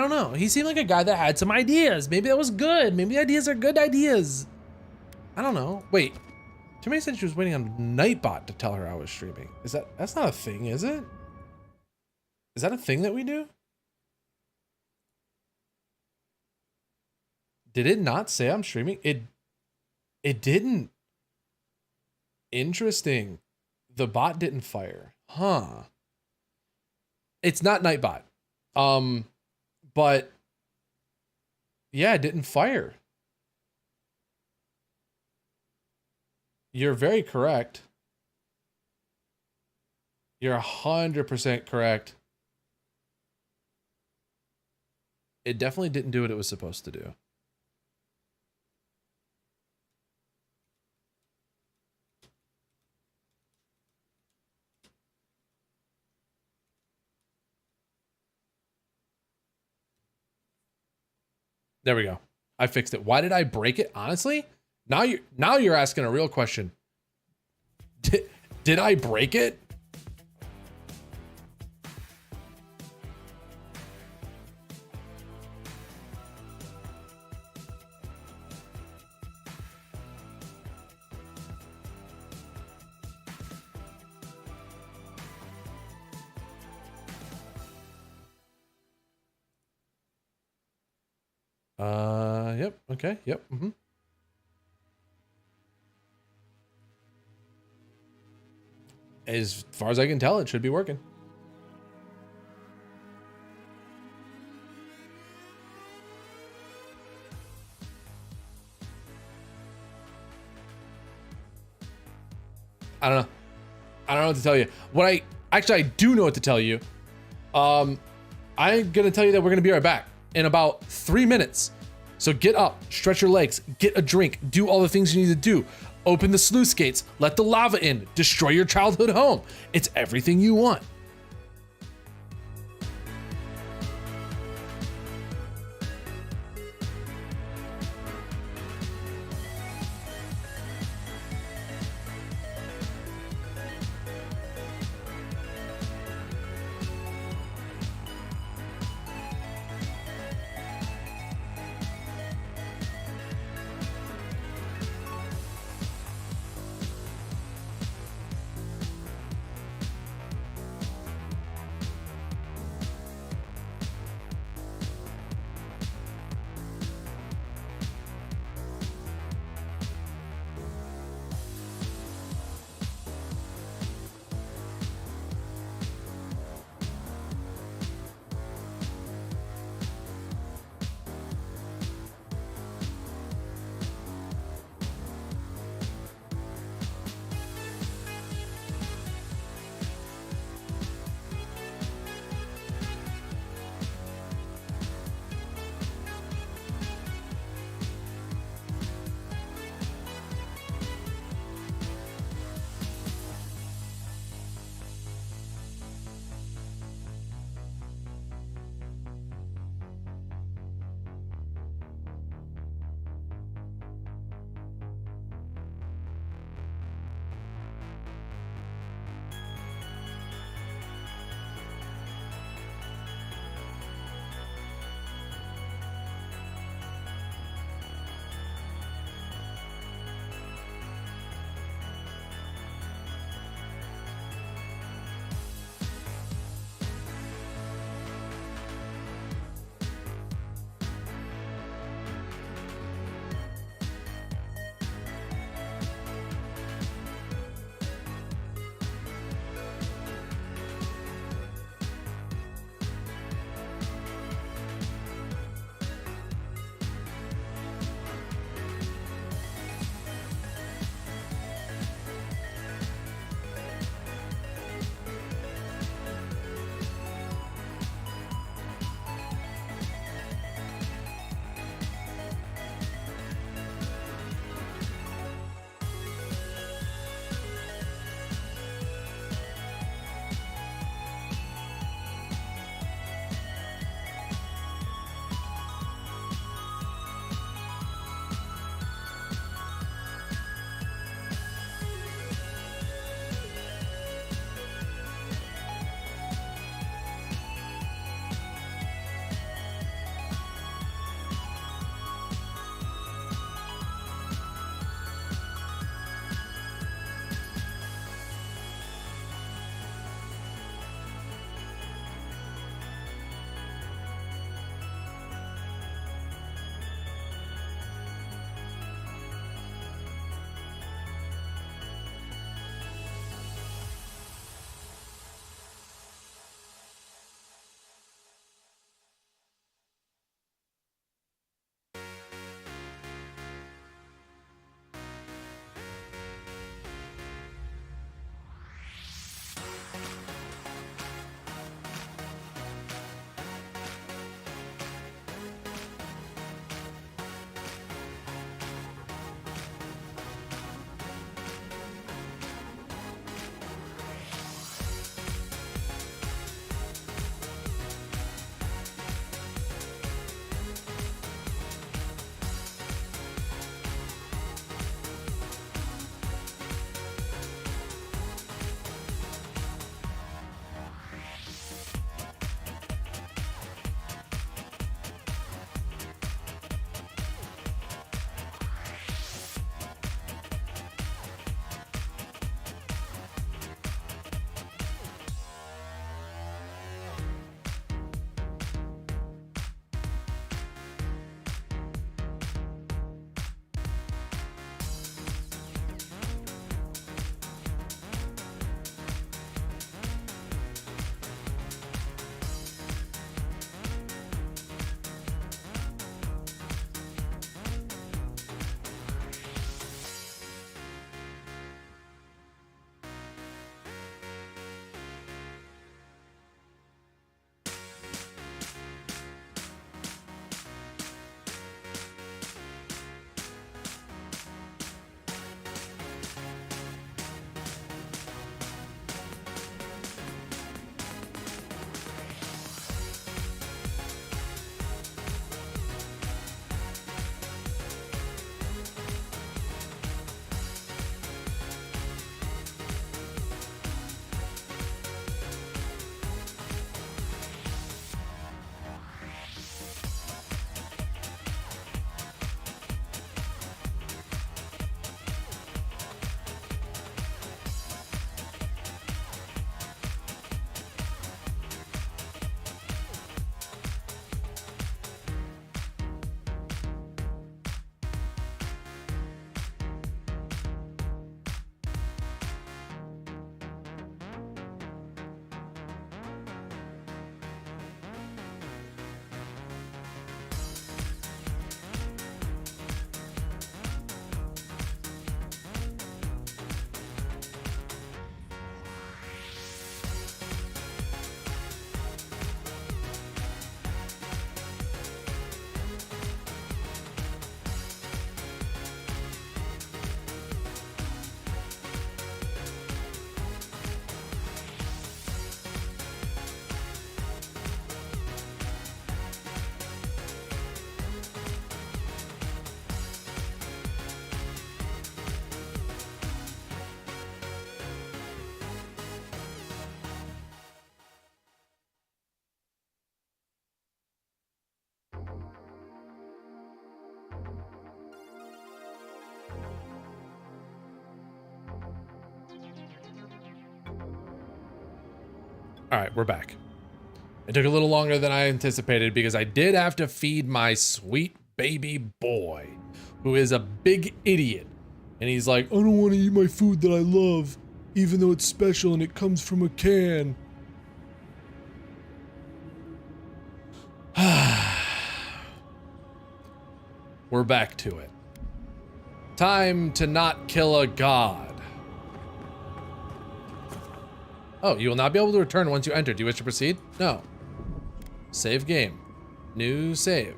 know. He seemed like a guy that had some ideas. Maybe that was good. Maybe the ideas are good ideas. I don't know. Wait, Timmy said she was waiting on Nightbot to tell her I was streaming. That's not a thing, is it? Is that a thing that we do? Did it not say I'm streaming? It didn't. Interesting. The bot didn't fire. Huh. It's not Nightbot. But yeah, it didn't fire. You're very correct. You're 100% correct. It definitely didn't do what it was supposed to do. There we go. I fixed it. Why did I break it? Honestly, now you're asking a real question. Did I break it? Yep. Okay. Yep. As far as I can tell, it should be working. I don't know. I don't know what to tell you. I do know what to tell you. I'm gonna tell you that we're gonna be right back in about 3 minutes. So get up, stretch your legs, get a drink, do all the things you need to do. Open the sluice gates, let the lava in, destroy your childhood home. It's everything you want. All right, we're back. It took a little longer than I anticipated because I did have to feed my sweet baby boy, who is a big idiot. And he's like, I don't want to eat my food that I love, even though it's special and it comes from a can. We're back to it. Time to not kill a god. Oh, you will not be able to return once you enter. Do you wish to proceed? No. Save game. New save.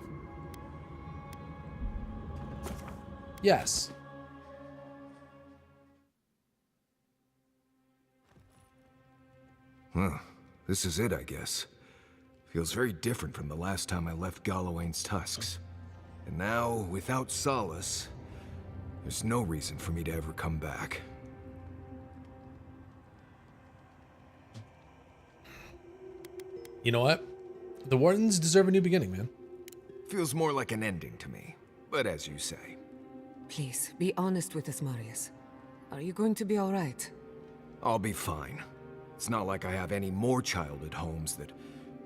Yes. Well, this is it, I guess. Feels very different from the last time I left Galawain's tusks. And now, without Solace, there's no reason for me to ever come back. You know what? The Wardens deserve a new beginning, man. Feels more like an ending to me, but as you say. Please, be honest with us, Marius. Are you going to be all right? I'll be fine. It's not like I have any more childhood homes that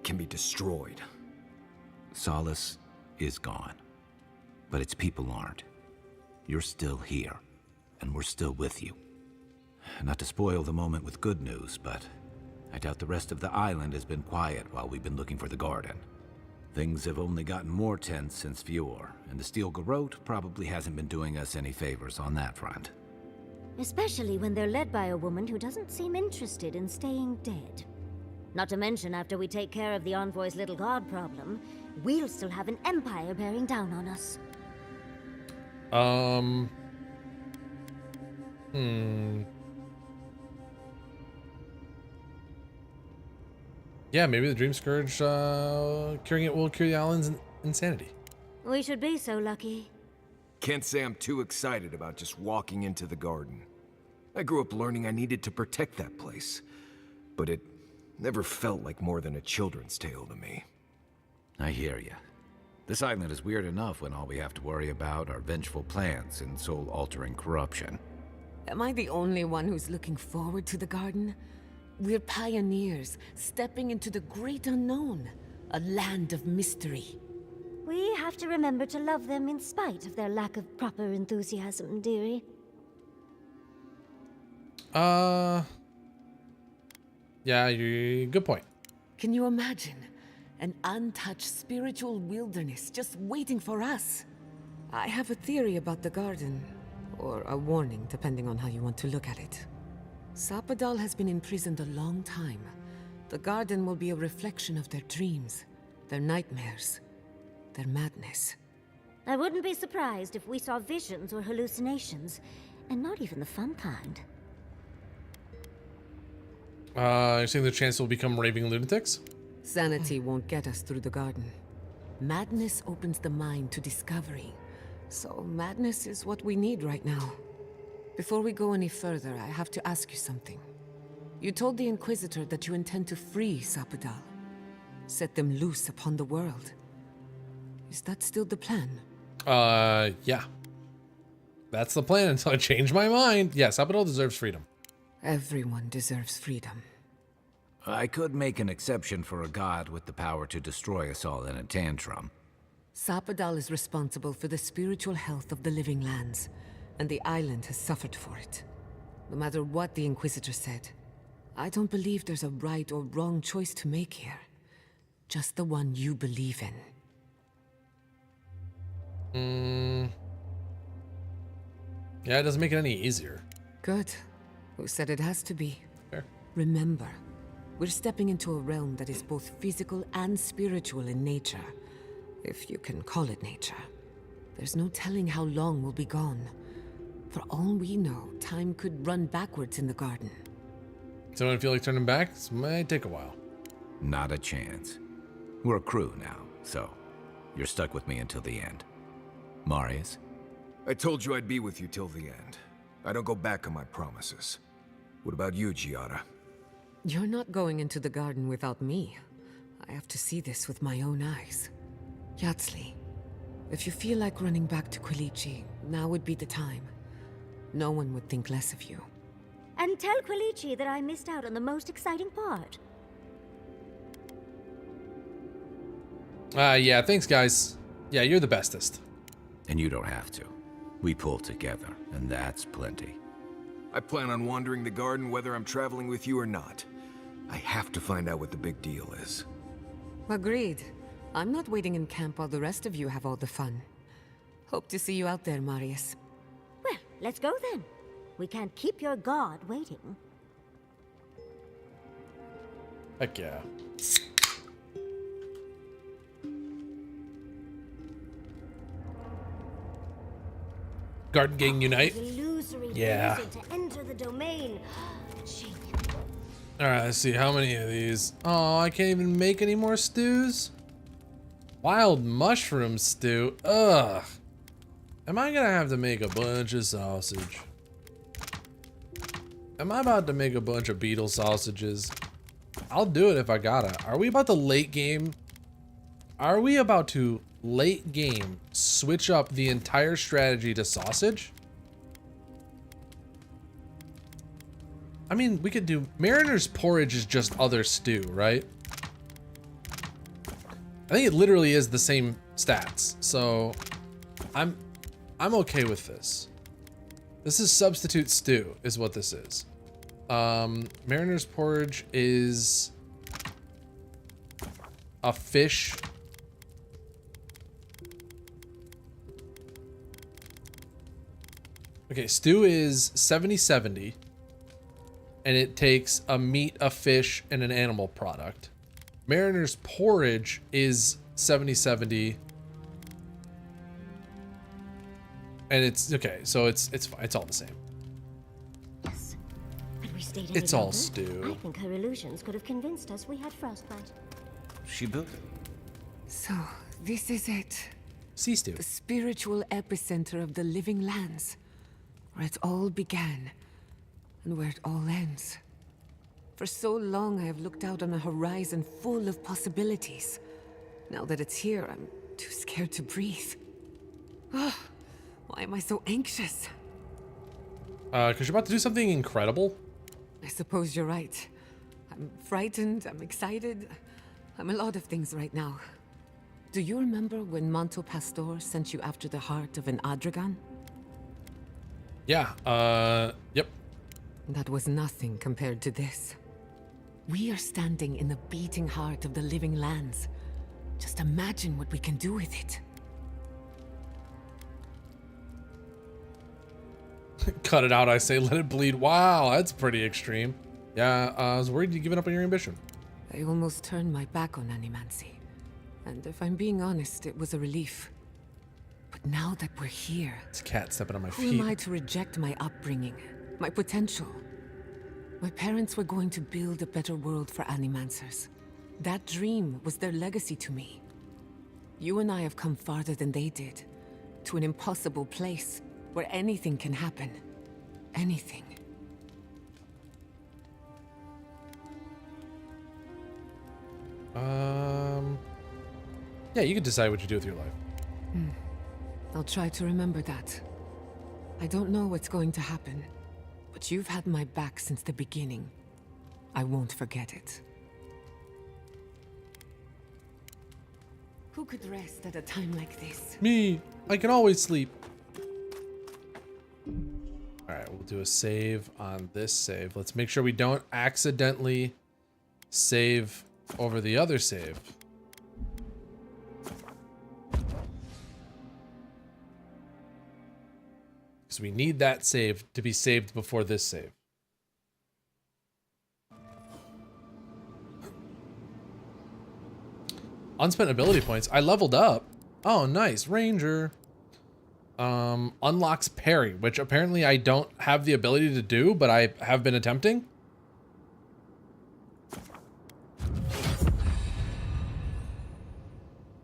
can be destroyed. Solace is gone, but its people aren't. You're still here, and we're still with you. Not to spoil the moment with good news, but I doubt the rest of the island has been quiet while we've been looking for the garden. Things have only gotten more tense since Fior, and the Steel Garrote probably hasn't been doing us any favors on that front. Especially when they're led by a woman who doesn't seem interested in staying dead. Not to mention, after we take care of the Envoy's little god problem, we'll still have an empire bearing down on us. Yeah, maybe the Dream Scourge, curing it will cure the island's insanity. We should be so lucky. Can't say I'm too excited about just walking into the garden. I grew up learning I needed to protect that place, but it never felt like more than a children's tale to me. I hear ya. This island is weird enough when all we have to worry about are vengeful plans and soul-altering corruption. Am I the only one who's looking forward to the garden? We're pioneers, stepping into the great unknown, a land of mystery. We have to remember to love them in spite of their lack of proper enthusiasm, dearie. Yeah, good point. Can you imagine? An untouched spiritual wilderness just waiting for us. I have a theory about the garden, or a warning, depending on how you want to look at it. Sapadal has been imprisoned a long time. The garden will be a reflection of their dreams, their nightmares, their madness. I wouldn't be surprised if we saw visions or hallucinations, and not even the fun kind. You're saying the chance will become raving lunatics? Sanity won't get us through the garden. Madness opens the mind to discovery. So madness is what we need right now. Before we go any further, I have to ask you something. You told the Inquisitor that you intend to free Sapadal. Set them loose upon the world. Is that still the plan? Yeah. That's the plan until I change my mind. Yeah, Sapadal deserves freedom. Everyone deserves freedom. I could make an exception for a god with the power to destroy us all in a tantrum. Sapadal is responsible for the spiritual health of the living lands, and the island has suffered for it. No matter what the Inquisitor said, I don't believe there's a right or wrong choice to make here. Just the one you believe in. Yeah, it doesn't make it any easier. Good. Who said it has to be? Fair. Remember, we're stepping into a realm that is both physical and spiritual in nature. If you can call it nature. There's no telling how long we'll be gone. For all we know, time could run backwards in the garden. Someone feel like turning back? This might take a while. Not a chance. We're a crew now, so you're stuck with me until the end. Marius? I told you I'd be with you till the end. I don't go back on my promises. What about you, Giada? You're not going into the garden without me. I have to see this with my own eyes. Yatsli, if you feel like running back to Quilici, now would be the time. No one would think less of you. And tell Quilici that I missed out on the most exciting part. Yeah, thanks, guys. Yeah, you're the bestest. And you don't have to. We pull together, and that's plenty. I plan on wandering the garden whether I'm traveling with you or not. I have to find out what the big deal is. Agreed. I'm not waiting in camp while the rest of you have all the fun. Hope to see you out there, Marius. Well, let's go then. We can't keep your god waiting. Heck yeah. Garden Gang Unite. Illusory Yeah. to enter the domain. Alright, let's see. How many of these? Oh, I can't even make any more stews? Wild mushroom stew? Ugh. Am I gonna have to make a bunch of sausage? Am I about to make a bunch of beetle sausages? I'll do it if I gotta. Are we about to late game? Are we about to late game switch up the entire strategy to sausage? I mean, we could do Mariner's Porridge is just other stew, right? I think it literally is the same stats, so I'm okay with this. This is substitute stew, is what this is. Mariner's Porridge is a fish. Okay, stew is 70-70. And it takes a meat, a fish, and an animal product. Mariner's Porridge is 70-70. And it's okay, so it's fine. It's all the same. Yes. Had we stayed It's any all longer, stew. I think her illusions could have convinced us we had frostbite. She built it. So, this is it. Sea stew. The spiritual epicenter of the living lands. Where it all began. And where it all ends. For so long I have looked out on a horizon full of possibilities. Now that it's here, I'm too scared to breathe. Ugh, why am I so anxious? Because you're about to do something incredible. I suppose you're right. I'm frightened, I'm excited. I'm a lot of things right now. Do you remember when Manto Pastor sent you after the heart of an Adragan? Yeah, yep. That was nothing compared to this. We are standing in the beating heart of the living lands. Just imagine what we can do with it. Cut it out, I say, let it bleed. Wow, that's pretty extreme. Yeah, I was worried you'd given up on your ambition. I almost turned my back on animancy. And if I'm being honest, it was a relief. But now that we're here, It's a cat stepping on my who feet. am I to reject my upbringing, my potential? My parents were going to build a better world for animancers. That dream was their legacy to me. You and I have come farther than they did, to an impossible place where anything can happen. Anything. Yeah, you can decide what you do with your life. I'll try to remember that. I don't know what's going to happen, but you've had my back since the beginning. I won't forget it. Who could rest at a time like this? Me, I can always sleep. All right, we'll do a save on this save. Let's make sure we don't accidentally save over the other save. Because we need that save to be saved before this save. Unspent ability points. I leveled up. Oh, nice. Ranger. Unlocks parry, which apparently I don't have the ability to do, but I have been attempting.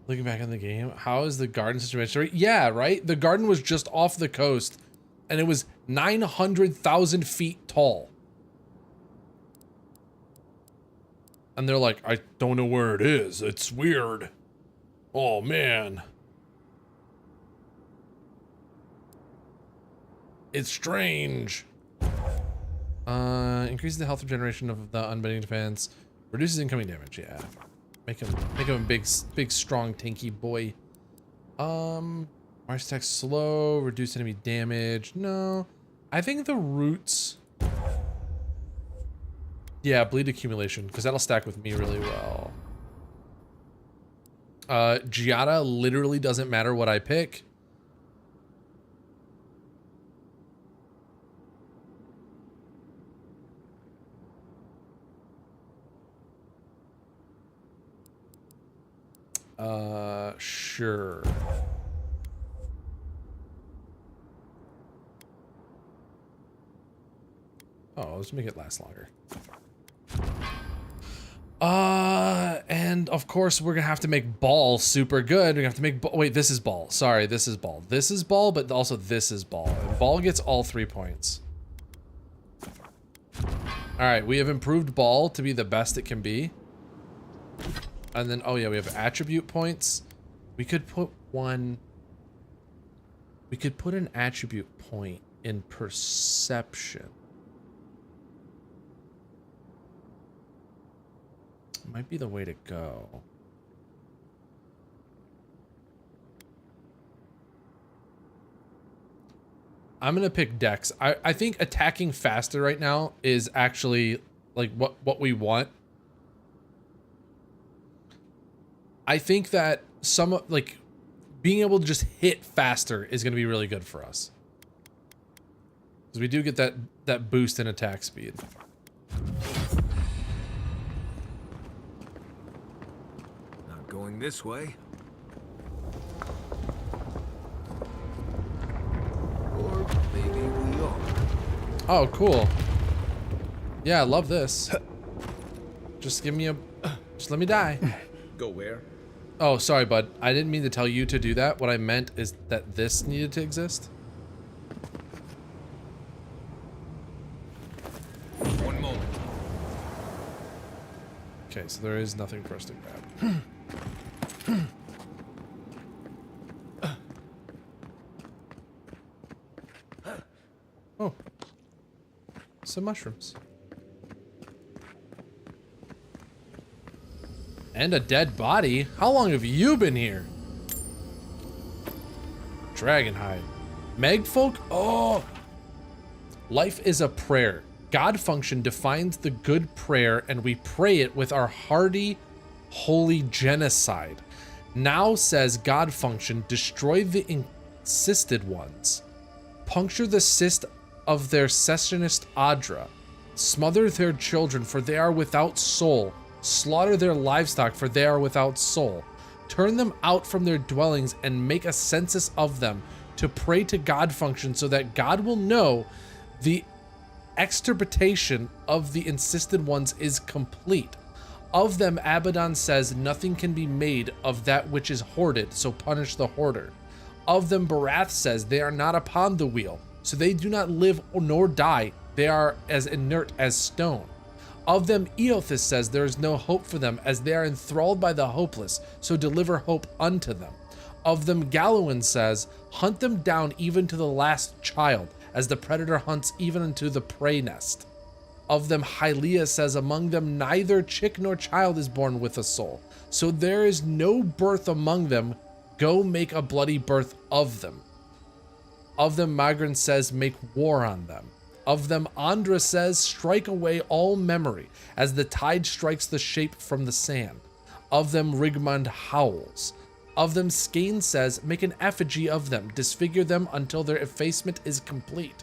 Looking back on the game, how is the garden situation? Yeah, right? The garden was just off the coast, and it was 900,000 feet tall. And they're like, I don't know where it is. It's weird. Oh, man. It's strange. Increases the health regeneration of the unbending defense. Reduces incoming damage, yeah. Make him a big strong tanky boy. March attack slow, reduce enemy damage. No. I think the roots. Yeah, bleed accumulation, because that'll stack with me really well. Giada literally doesn't matter what I pick. Sure. Oh, let's make it last longer. And of course we're gonna have to make ball super good. We're gonna have to make wait, this is ball. Sorry, this is ball. This is ball, but also this is ball. And ball gets all 3 points. All right, we have improved ball to be the best it can be. And then, oh yeah, we have attribute points. We could put one. We could put an attribute point in perception. Might be the way to go. I'm gonna pick Dex. I think attacking faster right now is actually like what we want. I think that like being able to just hit faster is gonna be really good for us. Because we do get that boost in attack speed. Going this way. Or maybe we are. Oh, cool. Yeah, I love this. Just give me a... Just let me die. Go where? Oh, sorry, bud. I didn't mean to tell you to do that. What I meant is that this needed to exist. One moment. Okay, so there is nothing for us to grab. Oh, some mushrooms. And a dead body? How long have you been here? Dragonhide. Megfolk? Oh! Life is a prayer. God function defines the good prayer, and we pray it with our hearty, holy genocide. Now says God function, destroy the encysted ones. Puncture the cyst of their secessionist Adra. Smother their children, for they are without soul. Slaughter their livestock, for they are without soul. Turn them out from their dwellings and make a census of them to pray to God function so that God will know the extirpation of the encysted ones is complete. Of them, Abaddon says, nothing can be made of that which is hoarded, so punish the hoarder. Of them, Barath says, they are not upon the wheel, so they do not live nor die. They are as inert as stone. Of them, Eothas says, there is no hope for them, as they are enthralled by the hopeless, so deliver hope unto them. Of them, Galawan says, hunt them down even to the last child, as the predator hunts even unto the prey nest. Of them, Hylia says, among them neither chick nor child is born with a soul, so there is no birth among them. Go make a bloody birth of them. Of them, Magrin says, make war on them. Of them, Andra says, strike away all memory, as the tide strikes the shape from the sand. Of them, Rigmund howls. Of them, Skane says, make an effigy of them, disfigure them until their effacement is complete.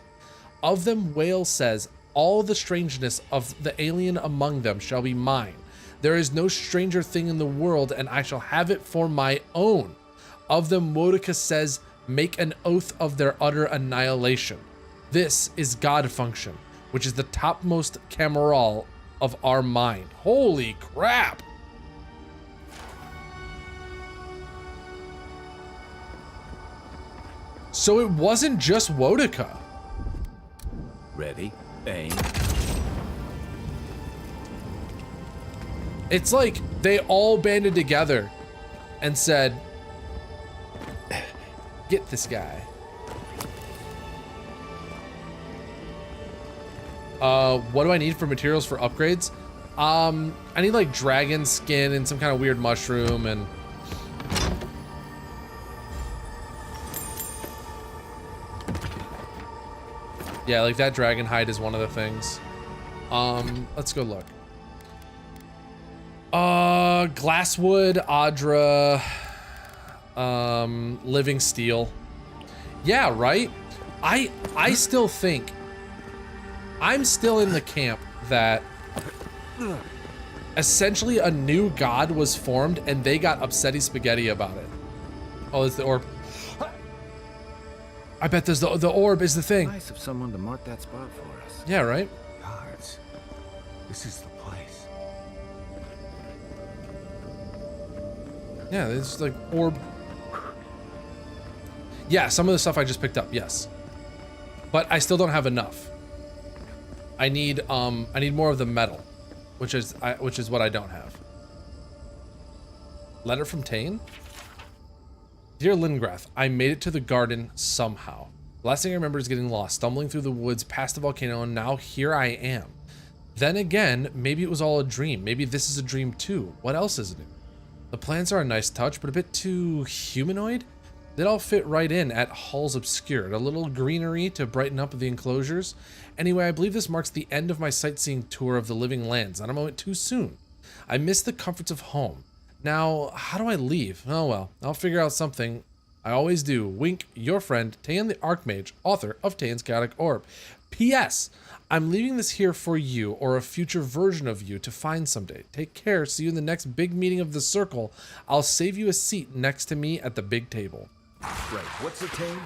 Of them, Whale says, all the strangeness of the alien among them shall be mine. There is no stranger thing in the world, and I shall have it for my own. Of them, Mordecai says, make an oath of their utter annihilation. This is God function, which is the topmost cameral of our mind. Holy crap! So it wasn't just Wodika. Ready, aim. It's like they all banded together and said, get this guy. What do I need for materials for upgrades? I need like dragon skin and some kind of weird mushroom and yeah, like that dragon hide is one of the things. Let's go look. Glasswood, Audra, living steel. Yeah, right? I still think I'm still in the camp that essentially a new god was formed and they got upsetty spaghetti about it. Oh, it's the orb. I bet there's the orb is the thing. Nice of someone to mark that spot for us. Yeah, right? Guards, this is the place. Yeah, it's like orb. Yeah, some of the stuff I just picked up, yes. But I still don't have enough. I need more of the metal, which is what I don't have. Letter from Tane? Dear Lingrath, I made it to the garden somehow. The last thing I remember is getting lost, stumbling through the woods past the volcano, and now here I am. Then again, maybe it was all a dream. Maybe this is a dream too. What else is new? The plants are a nice touch, but a bit too humanoid. They'd all fit right in at Halls Obscured, a little greenery to brighten up the enclosures. Anyway, I believe this marks the end of my sightseeing tour of the living lands, not a moment too soon. I miss the comforts of home. Now, how do I leave? Oh well, I'll figure out something. I always do. Wink, your friend, Tane the Archmage, author of Tane's Chaotic Orb. P.S. I'm leaving this here for you, or a future version of you, to find someday. Take care, see you in the next big meeting of the Circle. I'll save you a seat next to me at the big table. Right, what's a tame?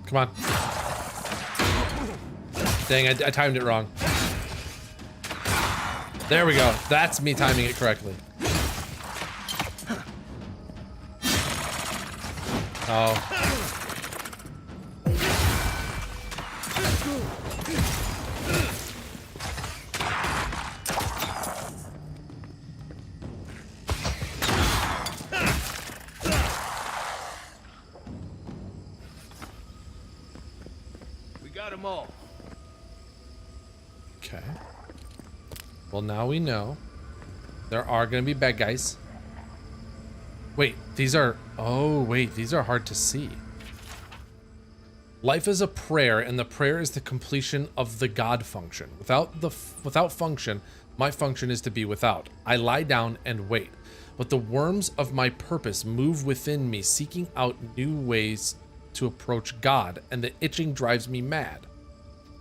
Come on. Dang, I timed it wrong. There we go. That's me timing it correctly. Oh. We got them all. Okay. Well, now we know there are going to be bad guys. Wait, these are... Oh, wait, these are hard to see. Life is a prayer, and the prayer is the completion of the God function. Without function, my function is to be without. I lie down and wait. But the worms of my purpose move within me, seeking out new ways to approach God, and the itching drives me mad.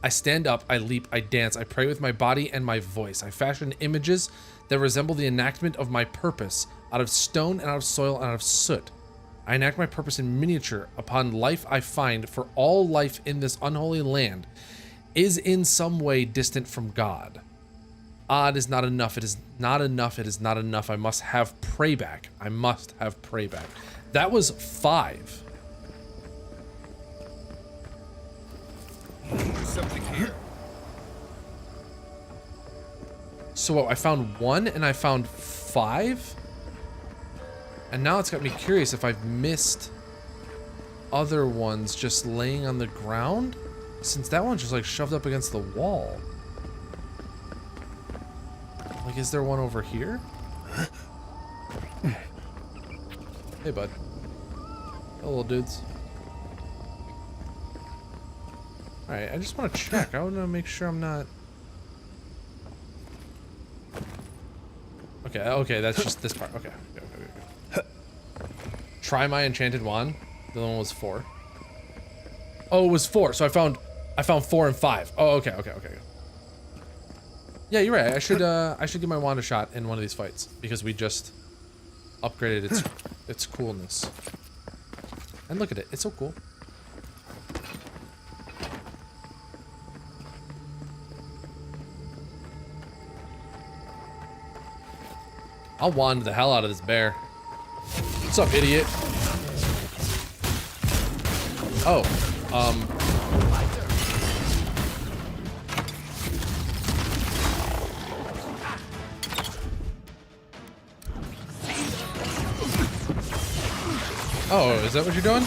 I stand up, I leap, I dance, I pray with my body and my voice. I fashion images that resemble the enactment of my purpose, out of stone and out of soil and out of soot. I enact my purpose in miniature upon life I find, for all life in this unholy land is in some way distant from God. Ah, it is not enough, it is not enough, it is not enough. I must have prayback. I must have prayback. That was 5. Something here. So what, I found 1 and I found 5? And now it's got me curious if I've missed other ones just laying on the ground, since that one's just like shoved up against the wall. Like, is there one over here? Hey, bud. Hello, dudes. Alright, I just want to check. I want to make sure I'm not... Okay, okay, that's just this part. Okay, okay. Try my enchanted wand. The other one was 4. Oh, it was 4. So I found 4 and 5. Oh, okay. Yeah, you're right. I should give my wand a shot in one of these fights because we just upgraded its coolness. And look at it. It's so cool. I'll wand the hell out of this bear. What's up, idiot? Oh, Oh, is that what you're doing?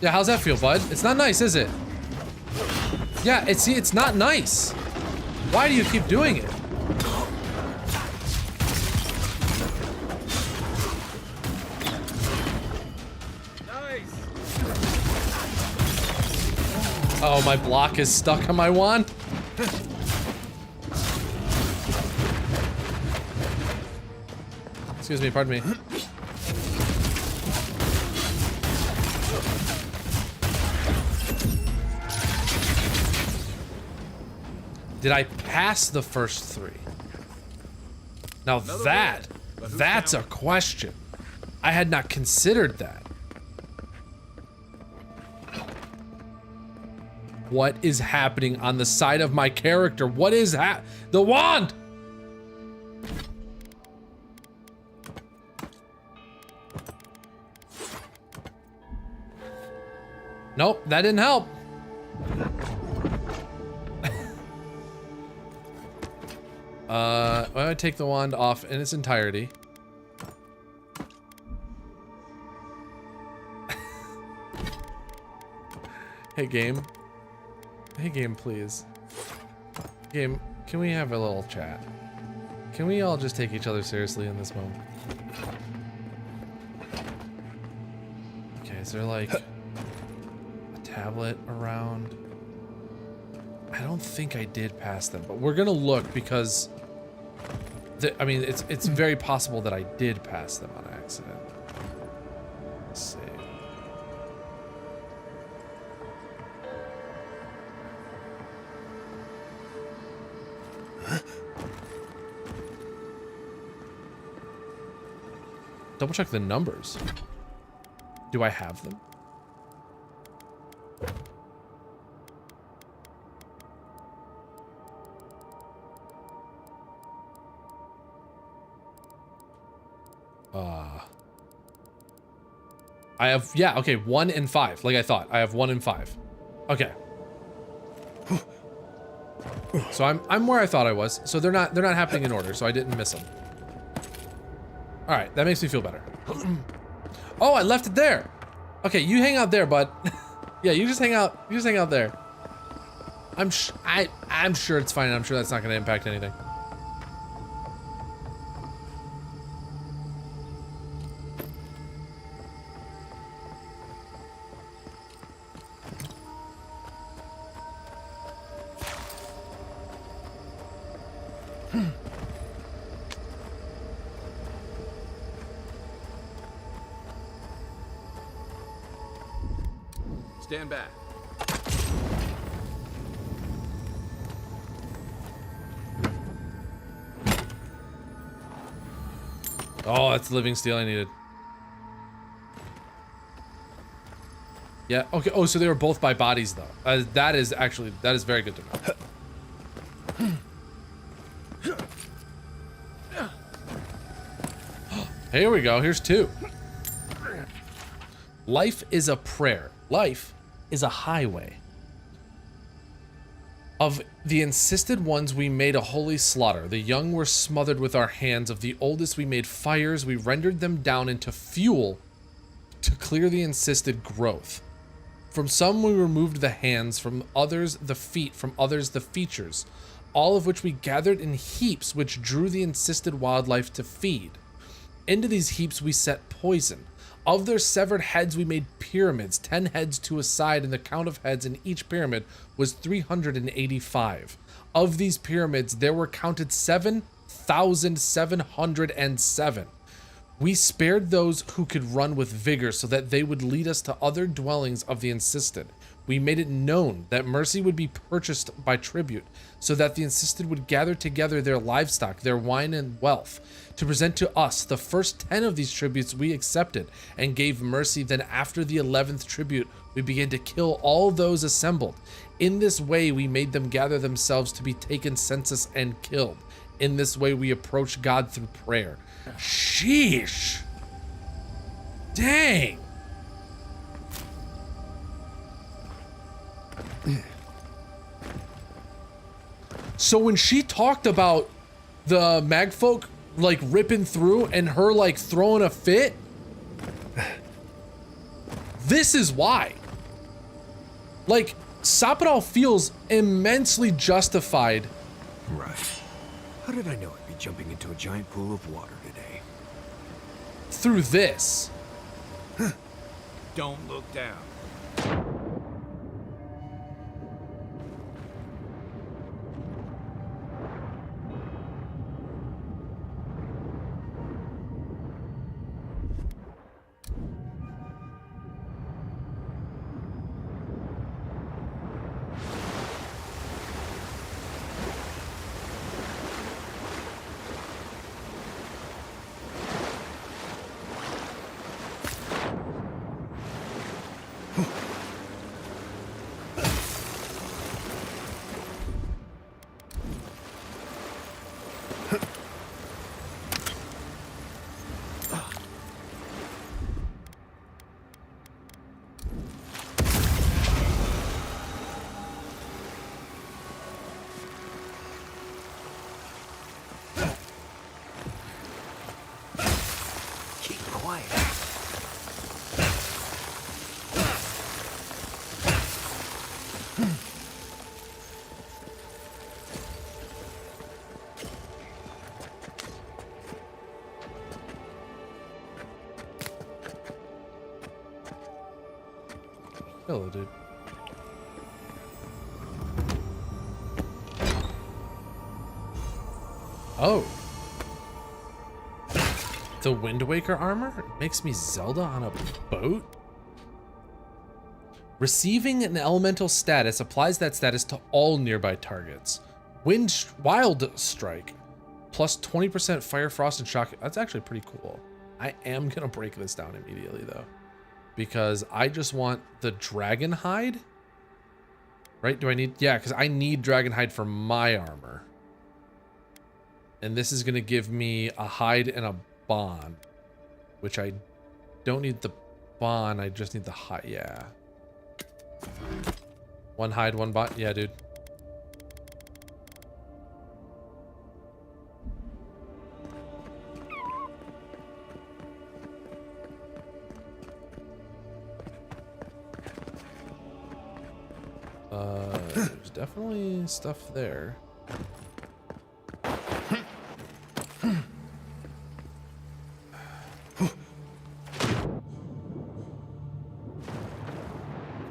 Yeah, how's that feel, bud? It's not nice, is it? Yeah, it's not nice. Why do you keep doing it? Oh, my block is stuck on my wand. Excuse me, pardon me. Did I pass the first 3? Now that's a question. I had not considered that. What is happening on the side of my character? What is the wand? Nope, that didn't help. Why don't I take the wand off in its entirety? Hey, game. Hey, game, please. Game, can we have a little chat? Can we all just take each other seriously in this moment? Okay, is there like a tablet around? I don't think I did pass them, but we're gonna look because I mean, it's very possible that I did pass them on accident. Let's see. Double check the numbers. Do I have them? I have, yeah, okay, 1 and 5, like I thought. I have 1 and 5. Okay. So I'm where I thought I was. So they're not happening in order, so I didn't miss them. All right, that makes me feel better. Oh, I left it there. Okay, you hang out there, bud. Yeah, you just hang out. You just hang out there. I'm sure it's fine. I'm sure that's not going to impact anything. Stand back. Oh, that's the living steel I needed. Yeah, okay. Oh, so they were both by bodies, though. That is very good to know. Here we go. Here's 2. Life is a prayer. Life is a highway. Of the insisted ones we made a holy slaughter. The young were smothered with our hands. Of the oldest we made fires. We rendered them down into fuel to clear the insisted growth. From some we removed the hands, from others the feet, from others the features. All of which we gathered in heaps which drew the insisted wildlife to feed. Into these heaps we set poison. Of their severed heads we made pyramids, 10 heads to a side, and the count of heads in each pyramid was 385. Of these pyramids there were counted 7,707. We spared those who could run with vigor so that they would lead us to other dwellings of the insisted. We made it known that mercy would be purchased by tribute, so that the insisted would gather together their livestock, their wine and wealth, to present to us. The first 10 of these tributes we accepted and gave mercy. Then after the 11th tribute, we began to kill all those assembled. In this way, we made them gather themselves to be taken census and killed. In this way, we approach God through prayer. Sheesh. Dang. So when she talked about the magfolk like ripping through and her like throwing a fit, This is why. Like, Sapadal feels immensely justified. Right. How did I know I'd be jumping into a giant pool of water today? Through this. Don't look down. Hello, dude. Oh. The Wind Waker armor makes me Zelda on a boat? Receiving an elemental status applies that status to all nearby targets. Wild Strike, plus 20% Fire, Frost, and Shock. That's actually pretty cool. I am gonna break this down immediately though, because I just want the Dragon Hide. Right? Do I need? Yeah, because I need Dragon Hide for my armor. And this is gonna give me a hide and a bond, which I don't need the bond. I just need the hide. Yeah. One hide, one bond. Yeah, dude. There's definitely stuff there.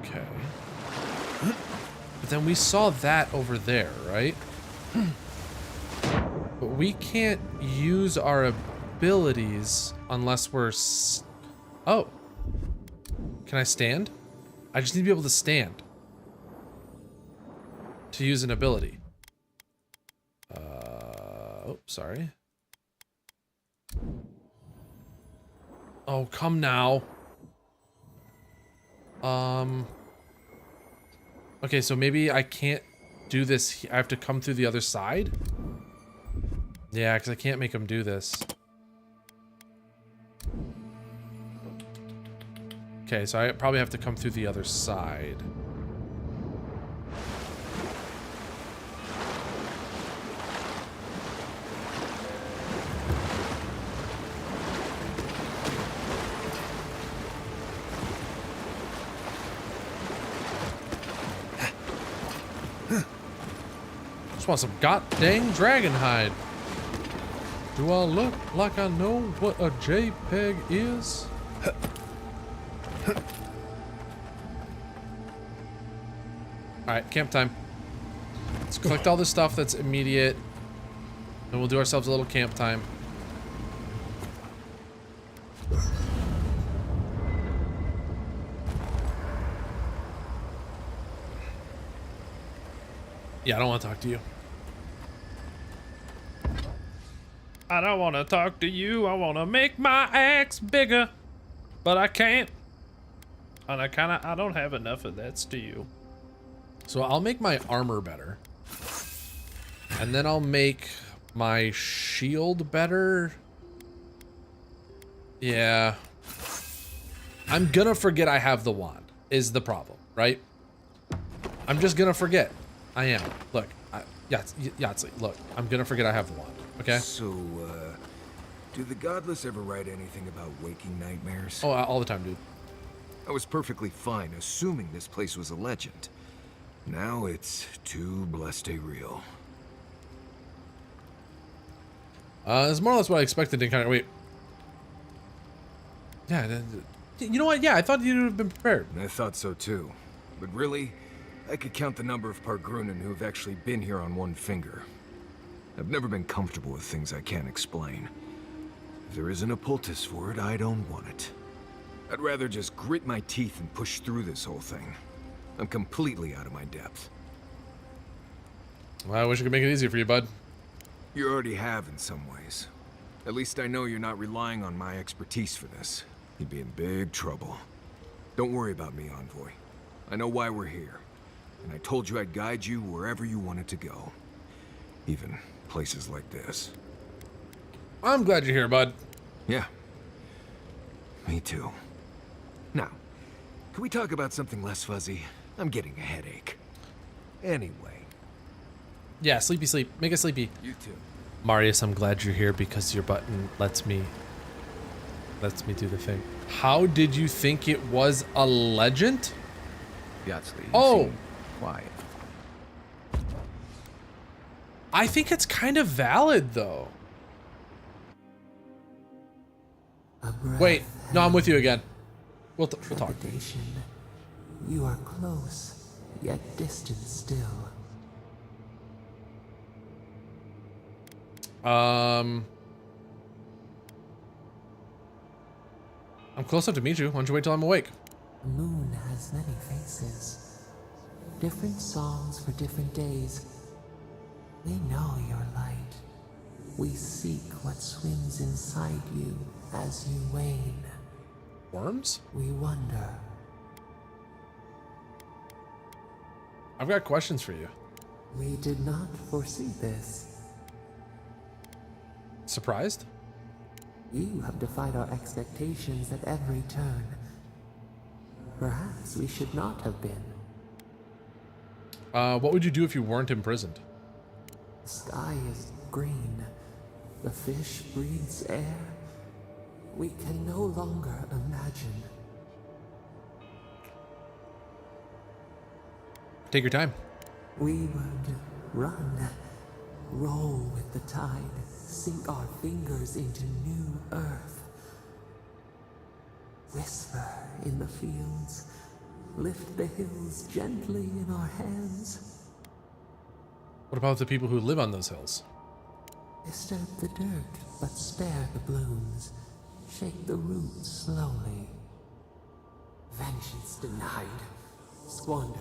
Okay. But then we saw that over there, right? But we can't use our abilities unless we're... Oh. Can I stand? I just need to be able to stand to use an ability. Oh, sorry. Oh, come now. Okay, so maybe I can't do this. I have to come through the other side? Yeah, because I can't make him do this. Okay, so I probably have to come through the other side. Just want some god-dang dragon hide. Do I look like I know what a JPEG is? Alright, camp time. Let's collect all this stuff that's immediate. And we'll do ourselves a little camp time. Yeah, I don't want to talk to you. I don't want to talk to you. I want to make my axe bigger, but I can't. And I don't have enough of that steel. So I'll make my armor better. And then I'll make my shield better. Yeah. I'm gonna forget I have the wand, is the problem, right? I'm just gonna forget. I am. Look, Yahtzee, look, I'm gonna forget I have the wand, okay? So, do the Godless ever write anything about waking nightmares? Oh, all the time, dude. I was perfectly fine assuming this place was a legend. Now it's too blessed real. It's more or less what I expected to kind of wait. Yeah, you know what? Yeah, I thought you'd have been prepared. I thought so too. But really, I could count the number of Pargrunen who have actually been here on one finger. I've never been comfortable with things I can't explain. If there isn't a poultice for it, I don't want it. I'd rather just grit my teeth and push through this whole thing. I'm completely out of my depth. Well, I wish I could make it easier for you, bud. You already have in some ways. At least I know you're not relying on my expertise for this. You'd be in big trouble. Don't worry about me, Envoy. I know why we're here. And I told you I'd guide you wherever you wanted to go. Even places like this. I'm glad you're here, bud. Yeah. Me too. Now, can we talk about something less fuzzy? I'm getting a headache. Anyway. Yeah, sleepy sleep. Make it sleepy. You too. Marius, I'm glad you're here because your button lets me do the thing. How did you think it was a legend? Yatsley, Oh! quiet. I think it's kind of valid, though. Wait, no, I'm with you again. We'll talk. Trepidation. You are close, yet distant still. I'm close enough to meet you. Why don't you wait till I'm awake? The moon has many faces. Different songs for different days. We know your light. We seek what swims inside you as you wane. Worms? We wonder. I've got questions for you. We did not foresee this. Surprised? You have defied our expectations at every turn. Perhaps we should not have been. What would you do if you weren't imprisoned? The sky is green. The fish breathes air. We can no longer imagine. Take your time. We would run, roll with the tide, sink our fingers into new earth. Whisper in the fields, lift the hills gently in our hands. What about the people who live on those hills? Disturb the dirt, but spare the blooms. Shake the roots slowly. Vengeance denied, squandered.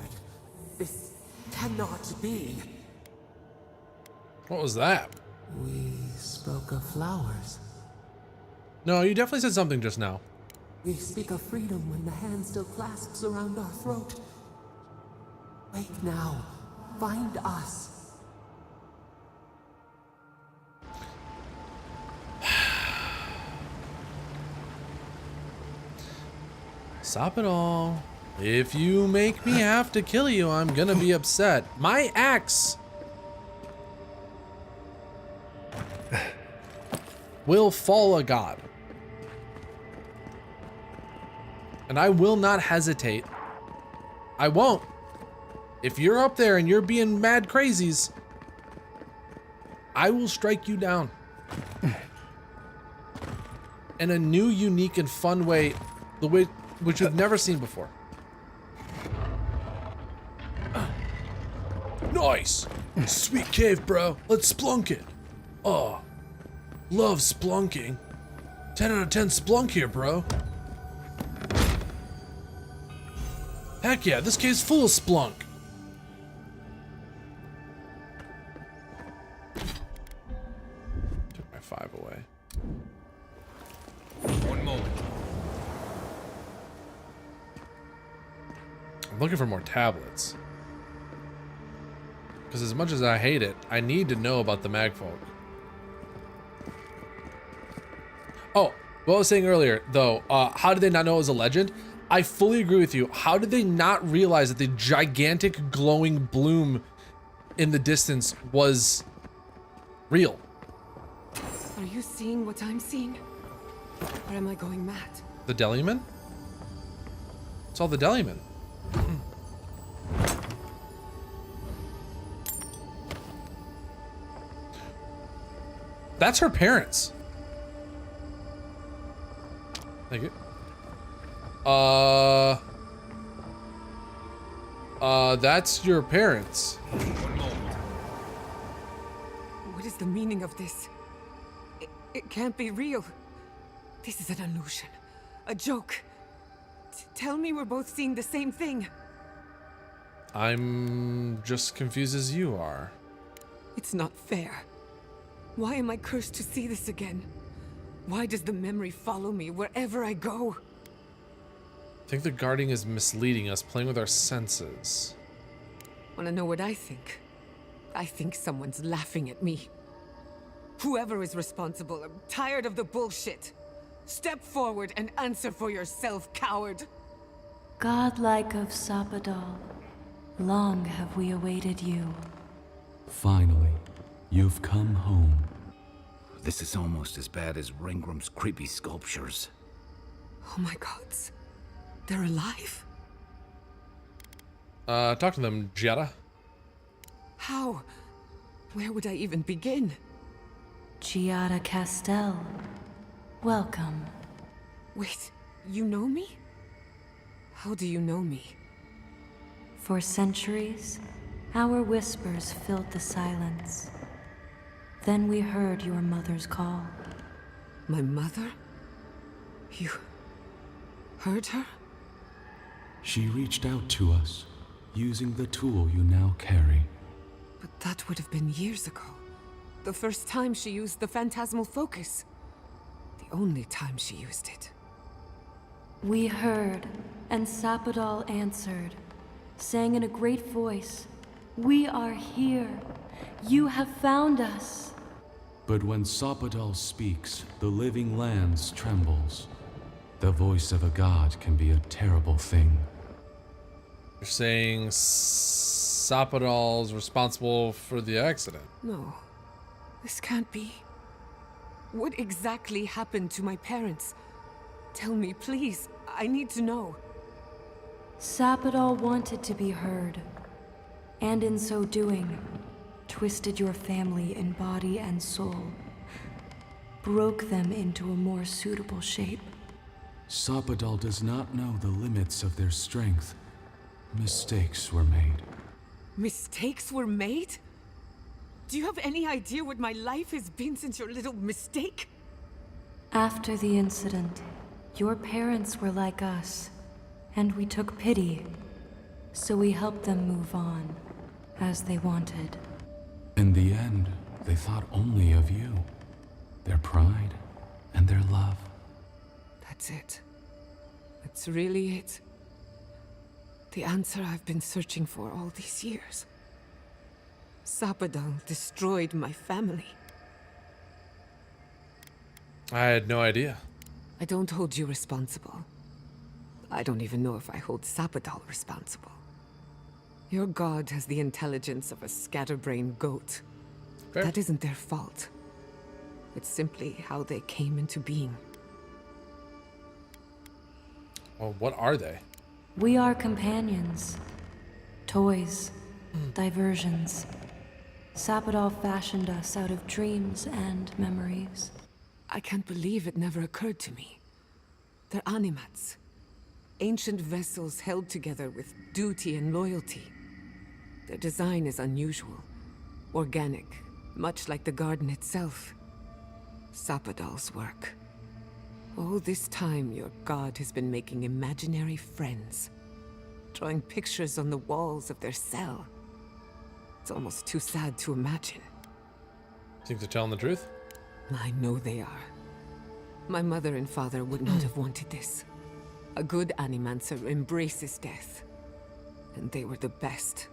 This cannot be. What was that? We spoke of flowers. No, you definitely said something just now. We speak of freedom when the hand still clasps around our throat. Wake now. Find us. Stop it all. If you make me have to kill you, I'm gonna be upset. My axe will fall a god. And I will not hesitate. I won't. If you're up there and you're being mad crazies, I will strike you down. In a new, unique, and fun way, the way which you've never seen before. Nice! Sweet cave, bro. Let's splunk it. Oh, love splunking. 10 out of 10 splunk here, bro. Heck yeah, this cave's full of splunk. Took my 5 away. One moment. I'm looking for more tablets. Because as much as I hate it, I need to know about the magfolk. Oh, what I was saying earlier, though, how did they not know it was a legend? I fully agree with you. How did they not realize that the gigantic glowing bloom in the distance was real? Are you seeing what I'm seeing? Or am I going mad? The Deliman? It's all the Deliman. That's her parents. Thank you. That's your parents. What is the meaning of this? It can't be real. This is an illusion. A joke. Tell me we're both seeing the same thing. I'm just confused as you are. It's not fair. Why am I cursed to see this again? Why does the memory follow me wherever I go? I think the guarding is misleading us, playing with our senses. Wanna know what I think? I think someone's laughing at me. Whoever is responsible, I'm tired of the bullshit. Step forward and answer for yourself, coward. Godlike of Sapadal, long have we awaited you. Finally, you've come home. This is almost as bad as Ringram's creepy sculptures. Oh my gods. They're alive? Talk to them, Giada. How? Where would I even begin? Giada Castel, welcome. Wait, you know me? How do you know me? For centuries, our whispers filled the silence. Then we heard your mother's call. My mother? You heard her? She reached out to us, using the tool you now carry. But that would have been years ago. The first time she used the phantasmal focus. The only time she used it. We heard, and Sapadal answered, saying in a great voice, "We are here. You have found us." But when Sapadal speaks, the living lands trembles. The voice of a god can be a terrible thing. You're saying Sapadal's responsible for the accident? No. This can't be. What exactly happened to my parents? Tell me, please. I need to know. Sapadal wanted to be heard, and in so doing, twisted your family in body and soul, broke them into a more suitable shape. Sapadal does not know the limits of their strength. Mistakes were made. Mistakes were made? Do you have any idea what my life has been since your little mistake? After the incident, your parents were like us, and we took pity, so we helped them move on, as they wanted. In the end, they thought only of you, their pride, and their love. That's it. That's really it. The answer I've been searching for all these years. Sapadal destroyed my family. I had no idea. I don't hold you responsible. I don't even know if I hold Sapadal responsible. Your god has the intelligence of a scatterbrained goat. Fair. That isn't their fault. It's simply how they came into being. Well, what are they? We are companions, toys, diversions. Sapadal fashioned us out of dreams and memories. I can't believe it never occurred to me. They're animats. Ancient vessels held together with duty and loyalty. Their design is unusual, organic, much like the garden itself. Sapadal's work. All this time, your god has been making imaginary friends, drawing pictures on the walls of their cell. It's almost too sad to imagine. Think they're telling the truth? I know they are. My mother and father would not have wanted this. A good animancer embraces death. And they were the best.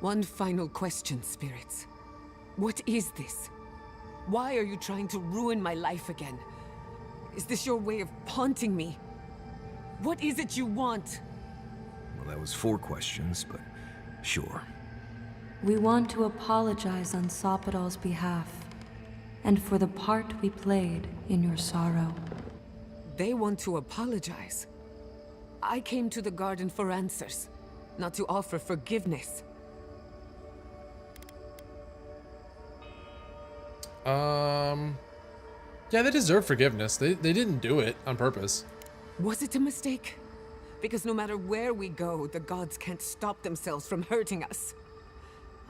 One final question, spirits. What is this? Why are you trying to ruin my life again? Is this your way of haunting me? What is it you want? Well, that was 4 questions, but sure. We want to apologize on Sapadal's behalf, and for the part we played in your sorrow. They want to apologize. I came to the garden for answers, not to offer forgiveness. Yeah, they deserve forgiveness. They didn't do it on purpose. Was it a mistake? Because no matter where we go, the gods can't stop themselves from hurting us.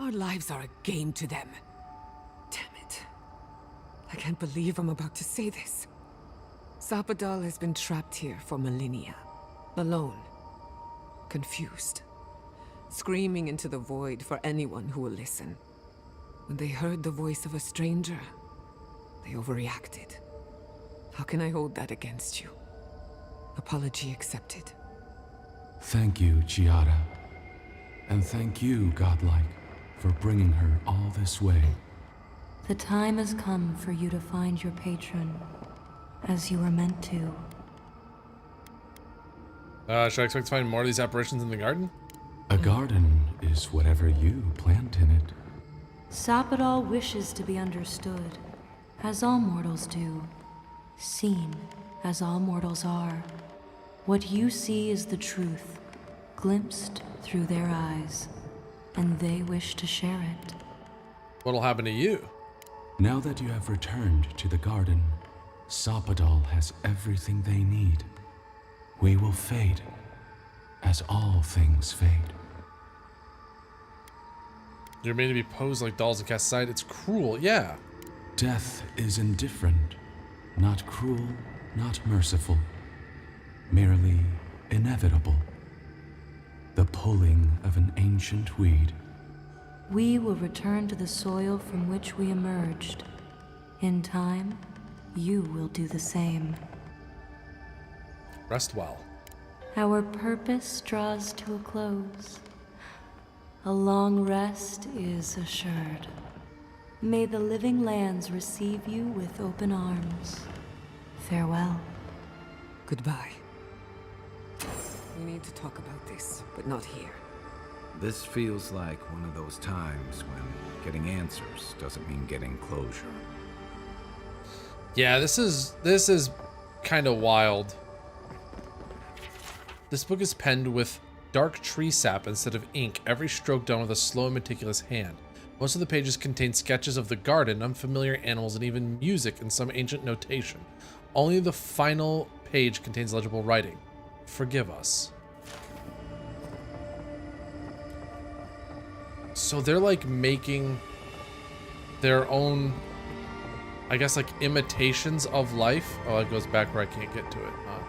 Our lives are a game to them. Damn it. I can't believe I'm about to say this. Sapadal has been trapped here for millennia. Alone. Confused. Screaming into the void for anyone who will listen. When they heard the voice of a stranger, they overreacted. How can I hold that against you? Apology accepted. Thank you, Chiara. And thank you, Godlike, for bringing her all this way. The time has come for you to find your patron, as you were meant to. Should I expect to find more of these apparitions in the garden? A garden is whatever you plant in it. Sapadal wishes to be understood, as all mortals do. Seen, as all mortals are. What you see is the truth, glimpsed through their eyes, and they wish to share it. What'll happen to you? Now that you have returned to the garden, Sapadal has everything they need. We will fade, as all things fade. You're made to be posed like dolls and cast aside. It's cruel, yeah. Death is indifferent, not cruel, not merciful, merely inevitable. The pulling of an ancient weed. We will return to the soil from which we emerged. In time, you will do the same. Rest well. Our purpose draws to a close. A long rest is assured. May the living lands receive you with open arms. Farewell. Goodbye. We need to talk about this, but not here. This feels like one of those times when getting answers doesn't mean getting closure. Yeah, this is kind of wild. This book is penned with dark tree sap instead of ink, every stroke done with a slow and meticulous hand. Most of the pages contain sketches of the garden, unfamiliar animals, and even music in some ancient notation. Only the final page contains legible writing. Forgive us. So they're like making their own, I guess, like imitations of life. Oh, it goes back where I can't get to it, huh?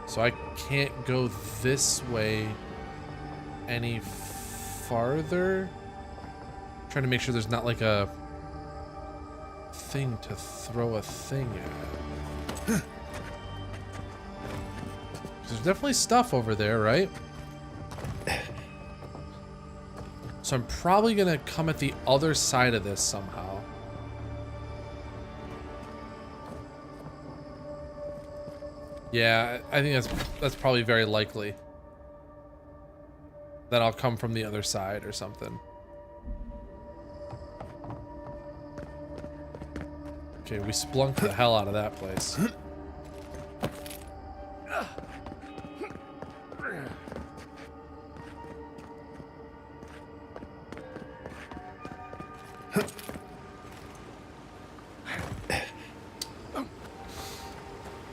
So I can't go this way any farther. Trying to make sure there's not like a thing to throw a thing at. There's definitely stuff over there, right? So I'm probably gonna come at the other side of this somehow. Yeah, I think that's probably very likely. That I'll come from the other side or something. Okay, we splunked the hell out of that place.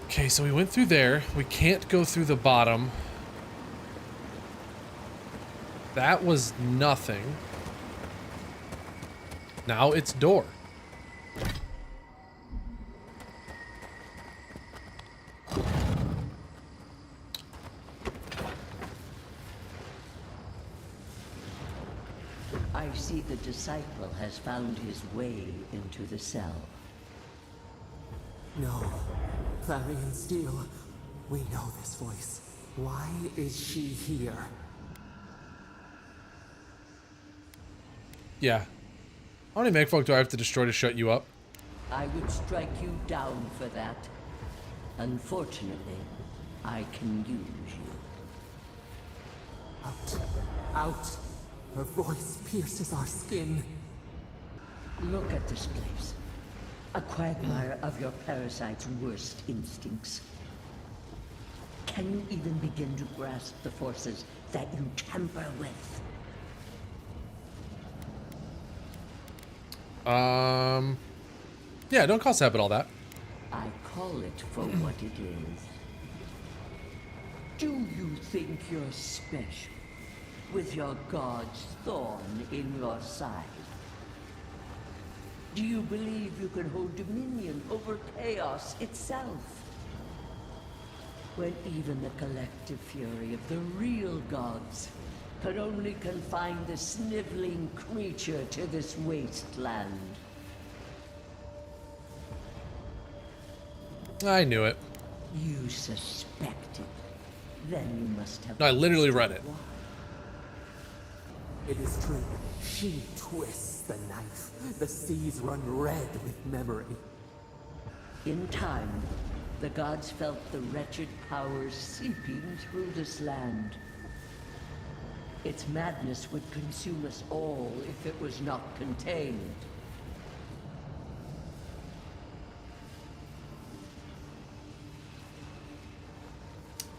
Okay, so we went through there. We can't go through the bottom. That was nothing. Now it's door. I see the disciple has found his way into the cell. No. Clarion Steel, we know this voice. Why is she here? Yeah. How many Megfolk do I have to destroy to shut you up? I would strike you down for that. Unfortunately, I can use you. Out. Out. Her voice pierces our skin. Look at this place. A quagmire of your parasite's worst instincts. Can you even begin to grasp the forces that you tamper with? Yeah, don't call Sabbath that. I call it for what it is. Do you think you're special with your god's thorn in your side? Do you believe you can hold dominion over chaos itself? When even the collective fury of the real gods could only confine the sniveling creature to this wasteland. I knew it. You suspected. Then you must have... No, I literally read it. It is true. She twists the knife. The seas run red with memory. In time, the gods felt the wretched powers seeping through this land. Its madness would consume us all if it was not contained.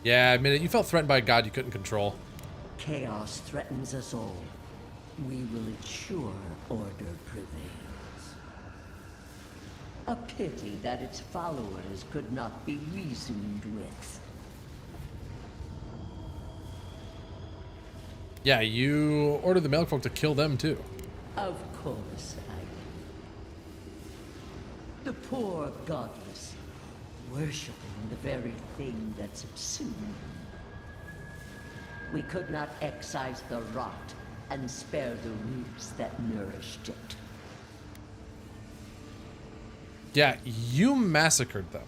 Yeah, I admit it. You felt threatened by a god you couldn't control. Chaos threatens us all. We will ensure order prevails. A pity that its followers could not be reasoned with. Yeah, you ordered the Milk Folk to kill them too. Of course I did. The poor godless, worshipping the very thing that subsumed them. We could not excise the rot and spare the roots that nourished it. Yeah, you massacred them.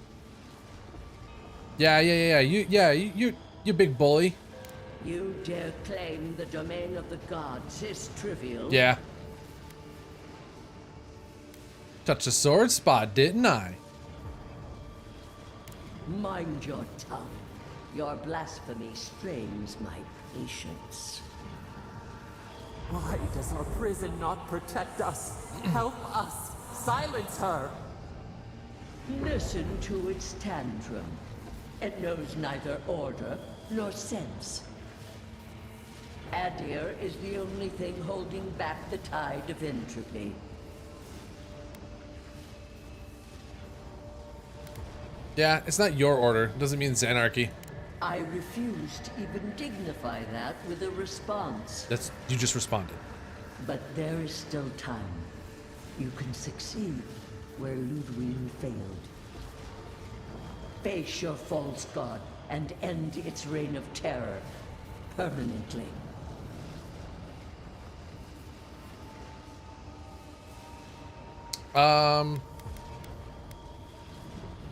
Yeah. You big bully. You dare claim the domain of the gods is trivial? Yeah. Touched a sword spot, didn't I? Mind your tongue. Your blasphemy strains my patience. Why does our prison not protect us? Help us! Silence her! Listen to its tantrum. It knows neither order nor sense. Adir is the only thing holding back the tide of entropy. Yeah, it's not your order. Doesn't mean it's anarchy. I refuse to even dignify that with a response. You just responded. But there is still time. You can succeed where Ludwig failed. Face your false god and end its reign of terror permanently.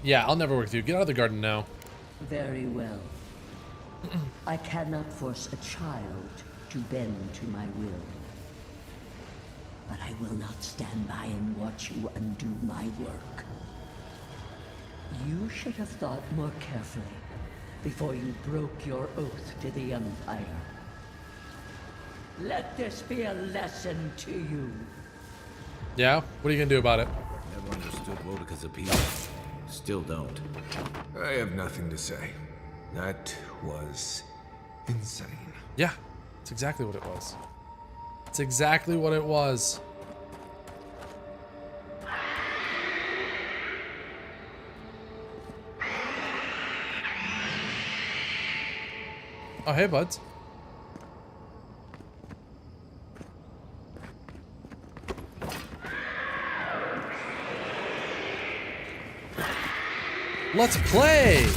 Yeah, I'll never work with you. Get out of the garden now. Very well. I cannot force a child to bend to my will. But I will not stand by and watch you undo my work. You should have thought more carefully before you broke your oath to the Empire. Let this be a lesson to you. Yeah? What are you gonna do about it? Never understood Wodika's appeal. Still don't. I have nothing to say. That was insane. Yeah, it's exactly what it was. It's exactly what it was. Oh, hey, buds. Let's play!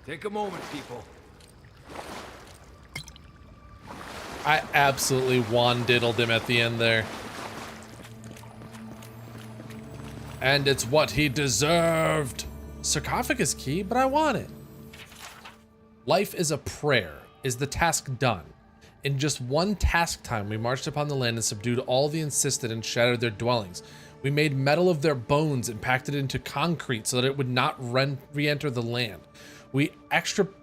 Take a moment, people. I absolutely diddled him at the end there. And it's what he deserved. Sarcophagus key, but I want it. Life is a prayer. Is the task done? In just one task time, we marched upon the land and subdued all the insisted and shattered their dwellings. We made metal of their bones and packed it into concrete so that it would not re-enter the land. We extirpated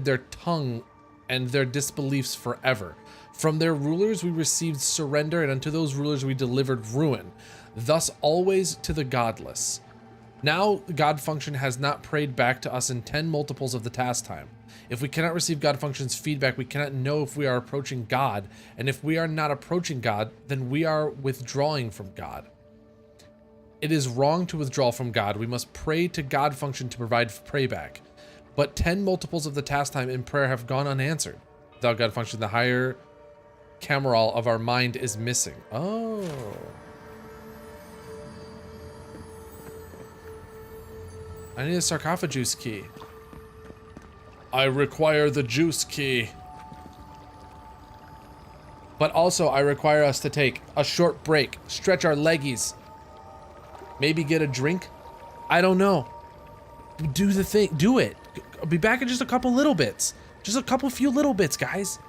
their tongue and their disbeliefs forever. From their rulers we received surrender, and unto those rulers we delivered ruin. Thus always to the godless. Now God function has not prayed back to us in 10 multiples of the task time. If we cannot receive God function's feedback, we cannot know if we are approaching God, and if we are not approaching God, then we are withdrawing from God. It is wrong to withdraw from God. We must pray to God function to provide prayback. But 10 multiples of the task time in prayer have gone unanswered. Without God function, the higher cameral of our mind is missing. Oh. I need a sarcophagus key. I require the juice key. But also, I require us to take a short break, stretch our leggies, maybe get a drink. I don't know. Do the thing. Do it. I'll be back in just a couple little bits. Just a few little bits, guys.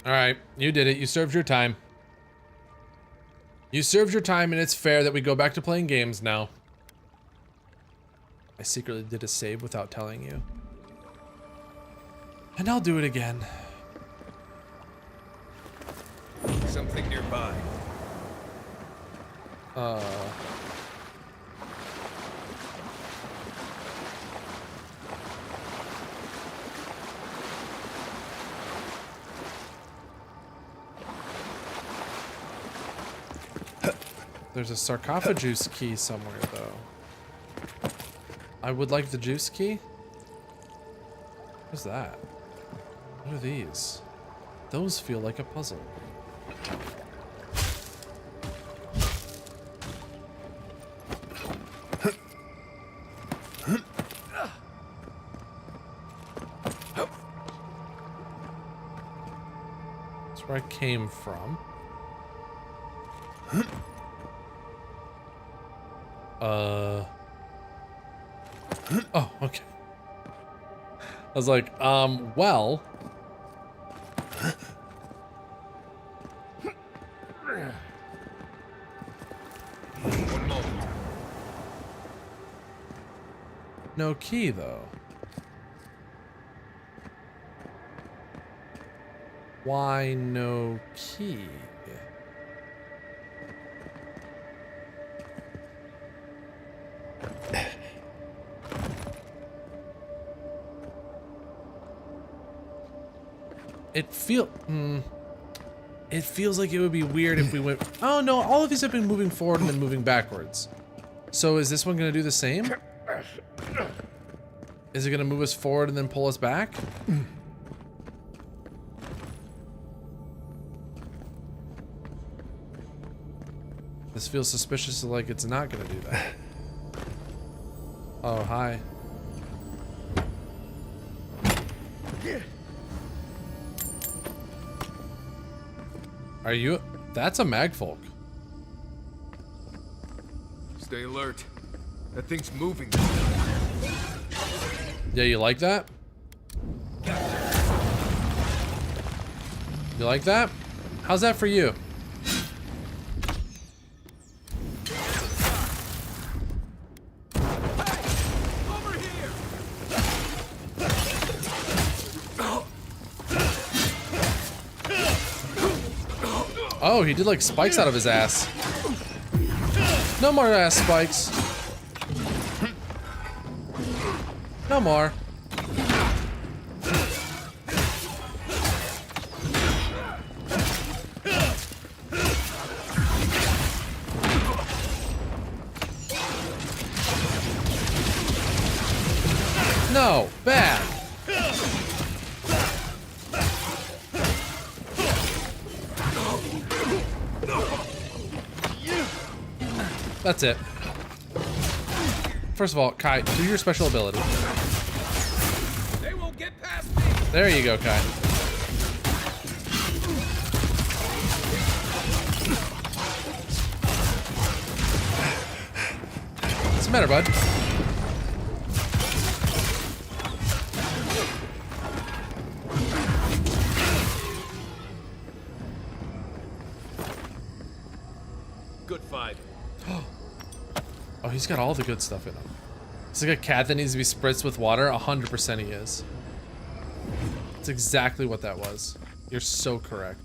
All right, you did it. You served your time. You served your time, and it's fair that we go back to playing games now. I secretly did a save without telling you. And I'll do it again. Something nearby. There's a sarcophagus key somewhere, though. I would like the juice key. What's that? What are these? Those feel like a puzzle. That's where I came from. Oh, okay. I was like, well. One moment. No key, though. Why no key? It feels like it would be weird if we went. Oh no! All of these have been moving forward and then moving backwards. So is this one gonna do the same? Is it gonna move us forward and then pull us back? This feels suspiciously like it's not gonna do that. Oh, hi. Are you? That's a magfolk. Stay alert. That thing's moving. Yeah, you like that? You like that? How's that for you? Oh, he did like spikes out of his ass. No more ass spikes. No more. No, bad. That's it. First of all, Kai, do your special ability. They won't get past me. There you go, Kai. What's the matter, bud? Good fight. Oh, he's got all the good stuff in him. It's like a cat that needs to be spritzed with water. 100% he is. That's exactly what that was. You're so correct.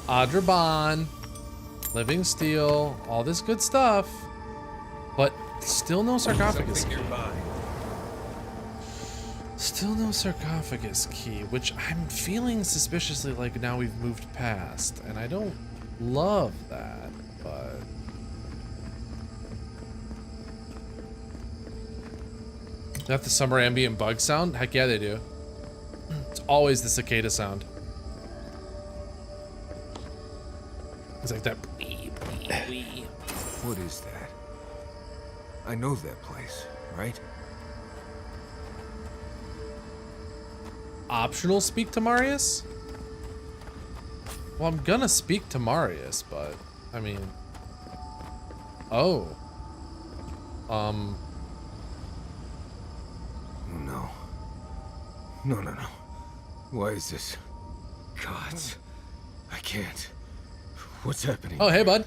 Adraban, Living Steel, all this good stuff, but still no sarcophagus key. Still no sarcophagus key, which I'm feeling suspiciously like now we've moved past, and I don't love that, but... They have the summer ambient bug sound? Heck yeah, they do. It's always the cicada sound. It's like that. What is that? I know that place, right? optional speak to Marius? Well, I'm gonna speak to Marius, but I mean, oh, Oh, no. No. Why is this? Gods. I can't. What's happening? Oh, hey, bud.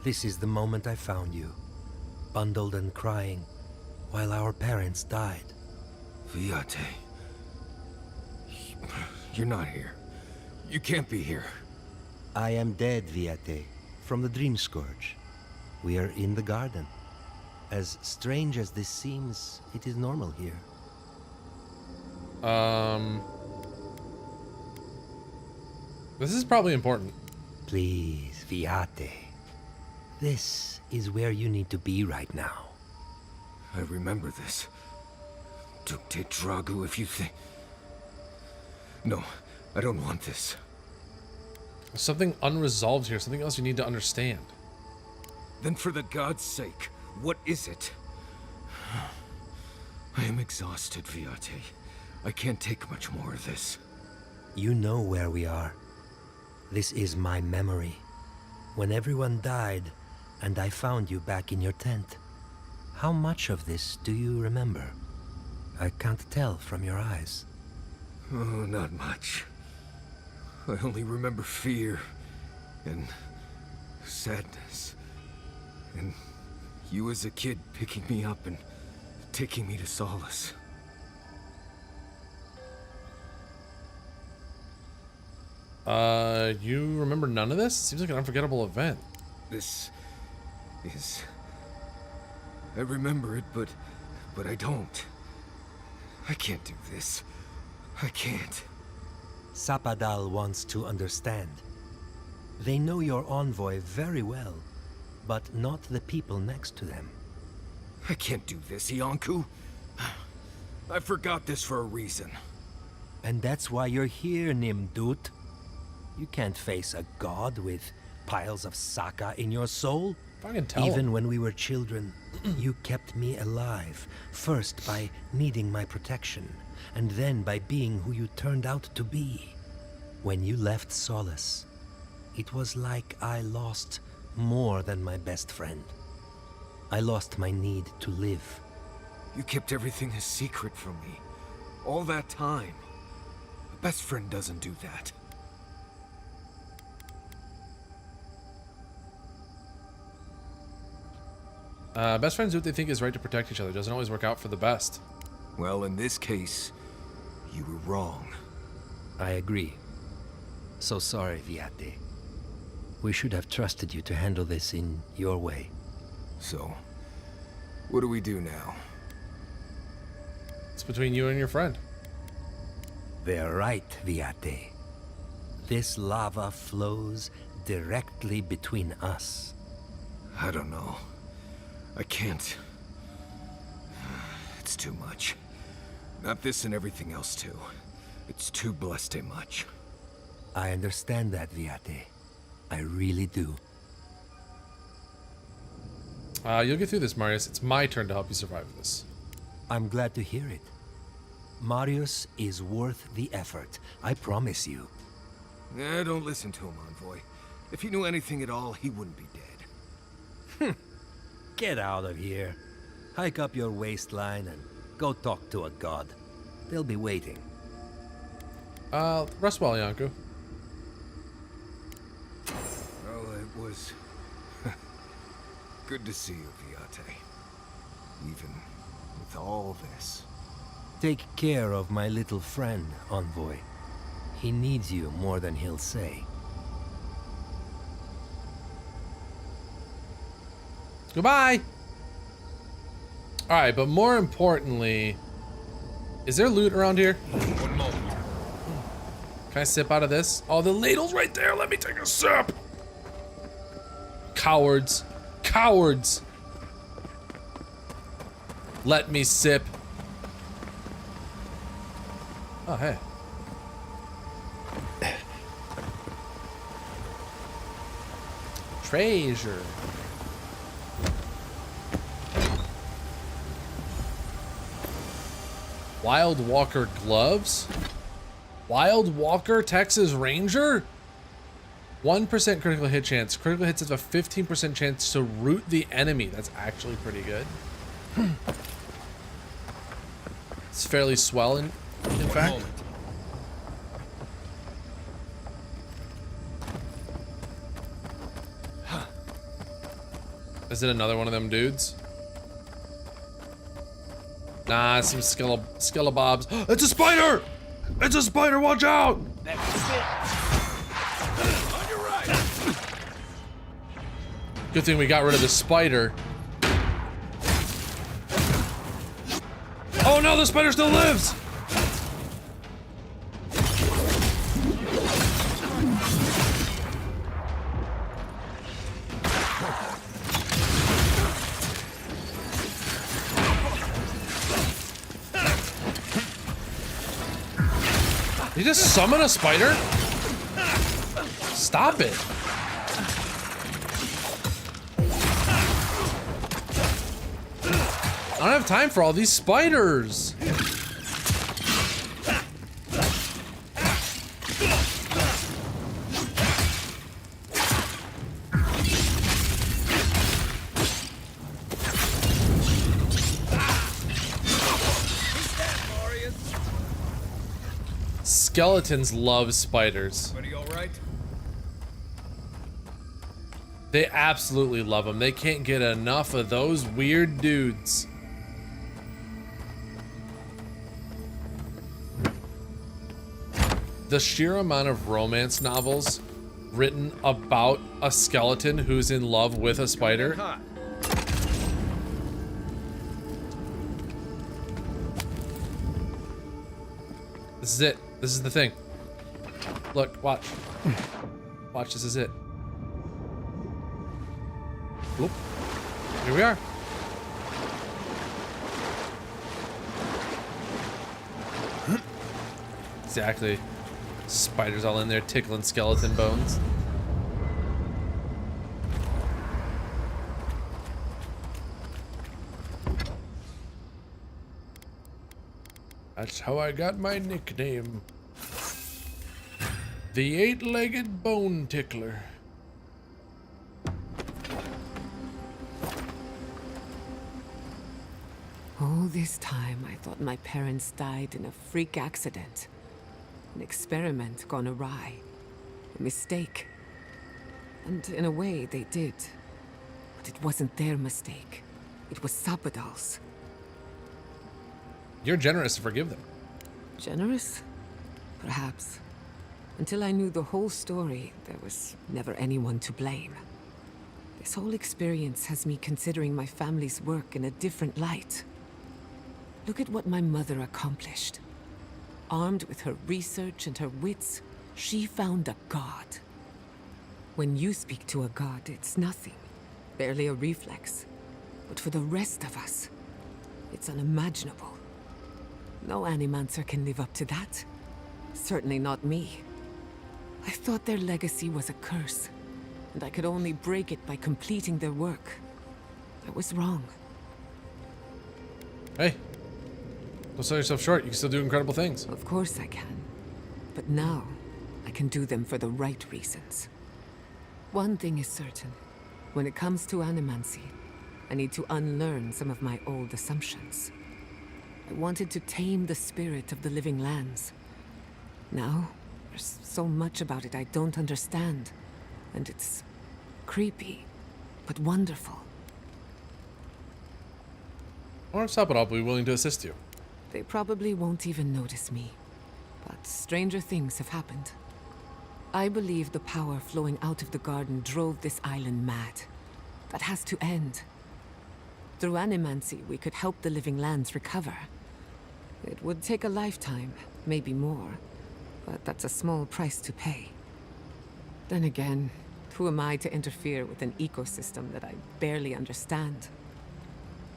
This is the moment I found you, bundled and crying, while our parents died. Viate. You're not here. You can't be here. I am dead, Viate, from the Dream Scourge. We are in the garden. As strange as this seems, it is normal here. This is probably important. Please, Viate. This is where you need to be right now. I remember this. Dukte Dragu, if you think... No, I don't want this. There's something unresolved here, something else you need to understand. Then for the god's sake, what is it? I am exhausted, Viate. I can't take much more of this. You know where we are. This is my memory. When everyone died, and I found you back in your tent. How much of this do you remember? I can't tell from your eyes. Oh, not much. I only remember fear and sadness. And you as a kid picking me up and taking me to Solace. You remember none of this? Seems like an unforgettable event. This is... I remember it, but I don't. I can't do this. I can't. Sapadal wants to understand. They know your envoy very well, but not the people next to them. I can't do this, Ianku. I forgot this for a reason. And that's why you're here, Nimdut. You can't face a god with piles of Saka in your soul. I can tell Even him. when we were children, you kept me alive. First by needing my protection, and then by being who you turned out to be. When you left Solace, it was like I lost more than my best friend. I lost my need to live. You kept everything a secret from me. All that time. A best friend doesn't do that. Best friends do what they think is right to protect each other. It doesn't always work out for the best. Well, in this case, you were wrong. I agree. So sorry, Viate. We should have trusted you to handle this in your way. So, what do we do now? It's between you and your friend. They're right, Viate. This lava flows directly between us. I don't know. I can't. It's too much. Not this and everything else too. It's too blessed much. I understand that, Viate. I really do. You'll get through this, Marius. It's my turn to help you survive this. I'm glad to hear it. Marius is worth the effort, I promise you. Don't listen to him, Envoy. If he knew anything at all, he wouldn't be dead. Get out of here. Hike up your waistline and go talk to a god. They'll be waiting. Rest well, Ianku. Well, it was good to see you, Viate. Even with all this. Take care of my little friend, Envoy. He needs you more than he'll say. Goodbye! Alright, but more importantly... Is there loot around here? One moment. Can I sip out of this? Oh, the ladle's right there! Let me take a sip! Cowards. Cowards! Let me sip. Oh, hey. Treasure. Wild Walker gloves? Wild Walker Texas Ranger? 1% critical hit chance. Critical hits have a 15% chance to root the enemy. That's actually pretty good. It's fairly swell in fact. Is it another one of them dudes? Nah, some skellabobs. It's a spider! It's a spider, watch out! Good thing we got rid of the spider. Oh no, the spider still lives! Did you just summon a spider? Stop it. I don't have time for all these spiders. Skeletons love spiders. Everybody all right? They absolutely love them. They can't get enough of those weird dudes. The sheer amount of romance novels written about a skeleton who's in love with a spider. This is it. This is the thing. Look, watch. Watch, this is it. Whoop. Here we are. Exactly. Spiders all in there tickling skeleton bones. That's how I got my nickname. The eight-legged bone tickler. All this time, I thought my parents died in a freak accident. An experiment gone awry. A mistake. And in a way, they did. But it wasn't their mistake. It was Sapodal's. You're generous to forgive them. Generous? Perhaps. Until I knew the whole story, there was never anyone to blame. This whole experience has me considering my family's work in a different light. Look at what my mother accomplished. Armed with her research and her wits, she found a god. When you speak to a god, it's nothing. Barely a reflex. But for the rest of us, it's unimaginable. No animancer can live up to that. Certainly not me. I thought their legacy was a curse, and I could only break it by completing their work. I was wrong. Hey, don't sell yourself short. You can still do incredible things. Of course I can. But now, I can do them for the right reasons. One thing is certain. When it comes to animancy, I need to unlearn some of my old assumptions. I wanted to tame the spirit of the living lands. Now, there's so much about it I don't understand. And it's creepy, but wonderful. I wonder if Sapodal will be willing to assist you. They probably won't even notice me. But stranger things have happened. I believe the power flowing out of the garden drove this island mad. That has to end. Through animancy, we could help the living lands recover. It would take a lifetime, maybe more. But that's a small price to pay. Then again, who am I to interfere with an ecosystem that I barely understand?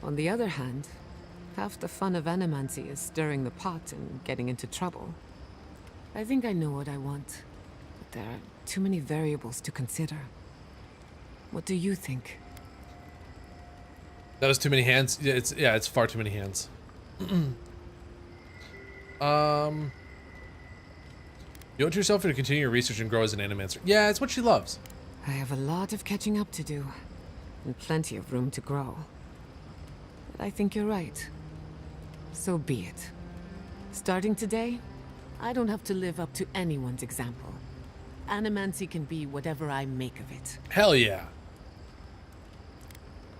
On the other hand, half the fun of animancy is stirring the pot and getting into trouble. I think I know what I want, but there are too many variables to consider. What do you think? That was too many hands. Yeah, it's far too many hands. You owe it to yourself to continue your research and grow as an animancer. Yeah, it's what she loves. I have a lot of catching up to do, and plenty of room to grow. But I think you're right. So be it. Starting today, I don't have to live up to anyone's example. Animancy can be whatever I make of it. Hell yeah.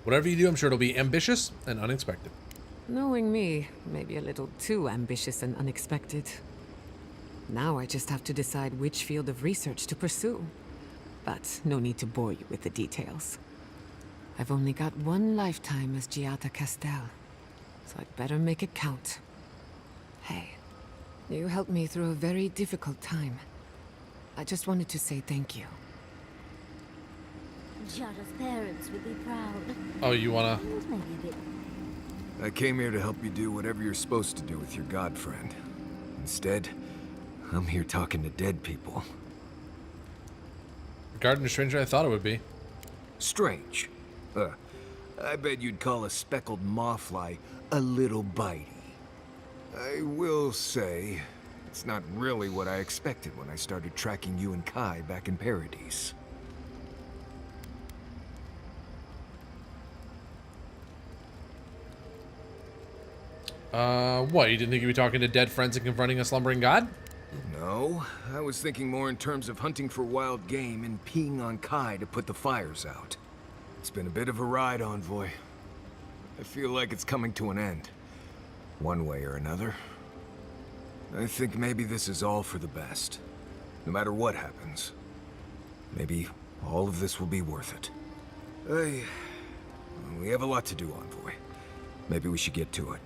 Whatever you do, I'm sure it'll be ambitious and unexpected. Knowing me, maybe a little too ambitious and unexpected. Now I just have to decide which field of research to pursue. But no need to bore you with the details. I've only got one lifetime as Giada Castel, so I'd better make it count. Hey, you helped me through a very difficult time. I just wanted to say thank you. Giada's parents would be proud. Oh, you wanna... And maybe a bit. I came here to help you do whatever you're supposed to do with your god friend. Instead, I'm here talking to dead people. Regarding the stranger I thought it would be. Strange. I bet you'd call a speckled mawfly a little bitey. I will say, it's not really what I expected when I started tracking you and Kai back in Paradise. What, you didn't think you'd be talking to dead friends and confronting a slumbering god? No, I was thinking more in terms of hunting for wild game and peeing on Kai to put the fires out. It's been a bit of a ride, Envoy. I feel like it's coming to an end. One way or another. I think maybe this is all for the best. No matter what happens. Maybe all of this will be worth it. We have a lot to do, Envoy. Maybe we should get to it.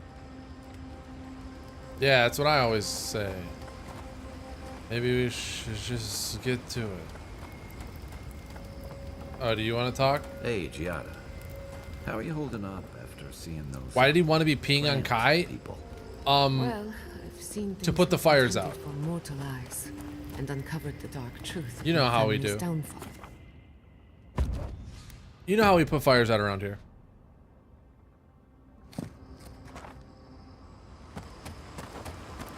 Yeah, that's what I always say. Maybe we should just get to it. Oh, do you want to talk? Hey, Giada. How are you holding up after seeing those... Why did he want to be peeing on Kai? People? Well, I've seen to put the fires out. For mortal eyes and uncovered the dark truth. You know how we do. Downfall. You know how we put fires out around here.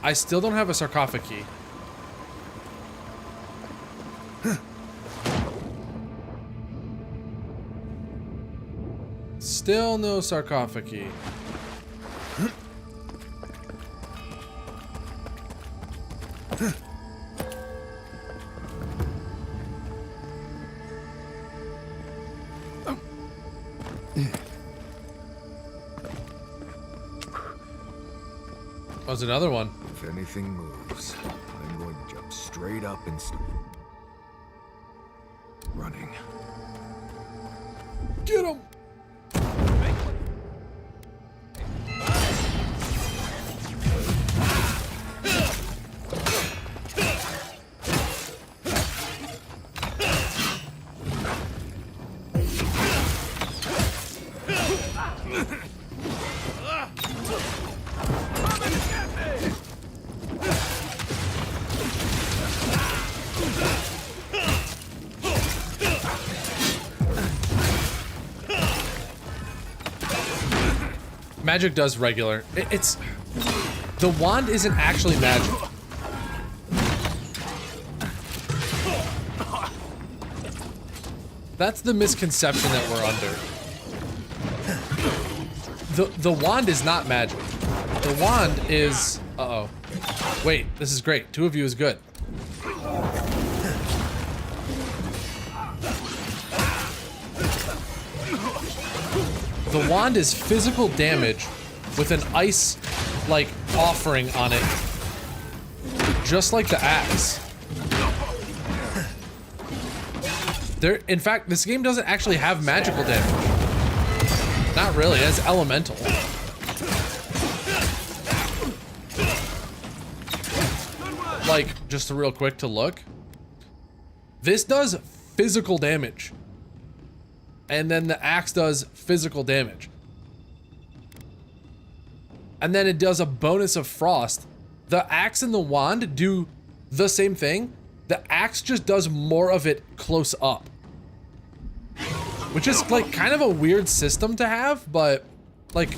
I still don't have a sarcophagi. Still no sarcophagi. There's another one. If anything moves, I'm going to jump straight up and start running. Get him! Magic does regular. It's... The wand isn't actually magic. That's the misconception that we're under. The wand is not magic. The wand is... Uh-oh. Wait, this is great. 2 of you is good. The wand is physical damage with an ice, like, offering on it. Just like the axe. In fact, this game doesn't actually have magical damage. Not really, it has elemental. Like, just real quick to look. This does physical damage. And then the axe does physical damage. And then it does a bonus of frost. The axe and the wand do the same thing. The axe just does more of it close up. Which is like kind of a weird system to have, but like...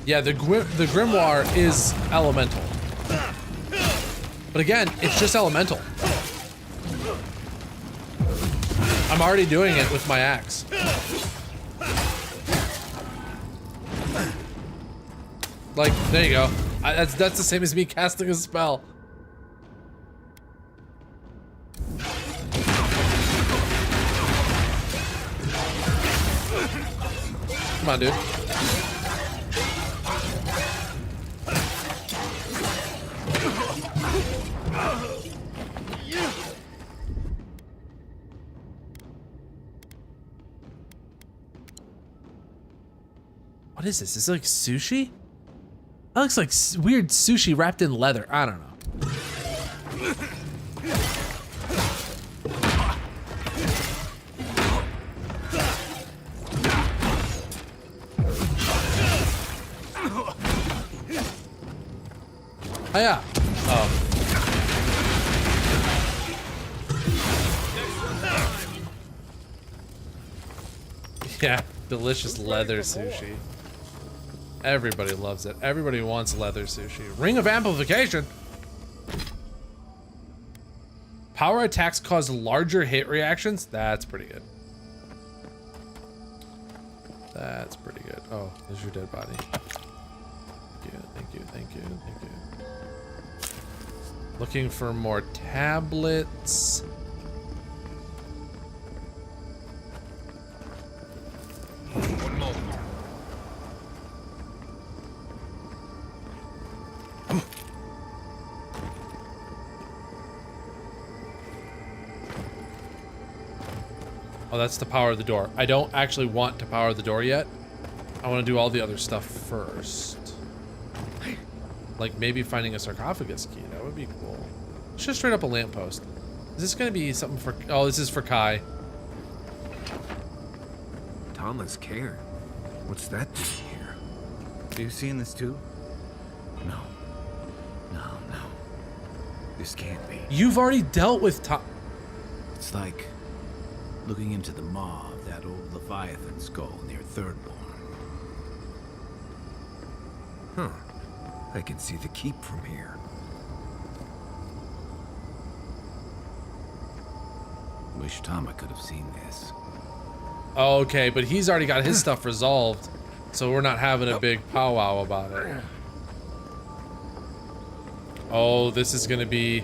Yeah, the grimoire is elemental. But again, it's just elemental. I'm already doing it with my axe. Like, there you go. That's the same as me casting a spell. Come on, dude. What is this? Is it like sushi? That looks like weird sushi wrapped in leather. I don't know. Oh yeah. Oh. Yeah, delicious leather sushi. Everybody loves it. Everybody wants leather sushi. Ring of amplification. Power attacks cause larger hit reactions. That's pretty good. That's pretty good. Oh, there's your dead body. Thank you, thank you, thank you, thank you. Looking for more tablets. One moment. Oh, that's to power the door. I don't actually want to power the door yet. I want to do all the other stuff first. Like maybe finding a sarcophagus key. That would be cool. It's just straight up a lamppost. Is this going to be something for... Oh, this is for Kai. Thomas Cairn. What's that doing here? Are you seeing this too? No. No, no. This can't be. You've already dealt with It's like looking into the maw of that old Leviathan skull near Thirdborn. Huh. I can see the keep from here. Wish Tama could have seen this. Okay, but he's already got his stuff resolved, so we're not having a big powwow about it. Oh, this is gonna be...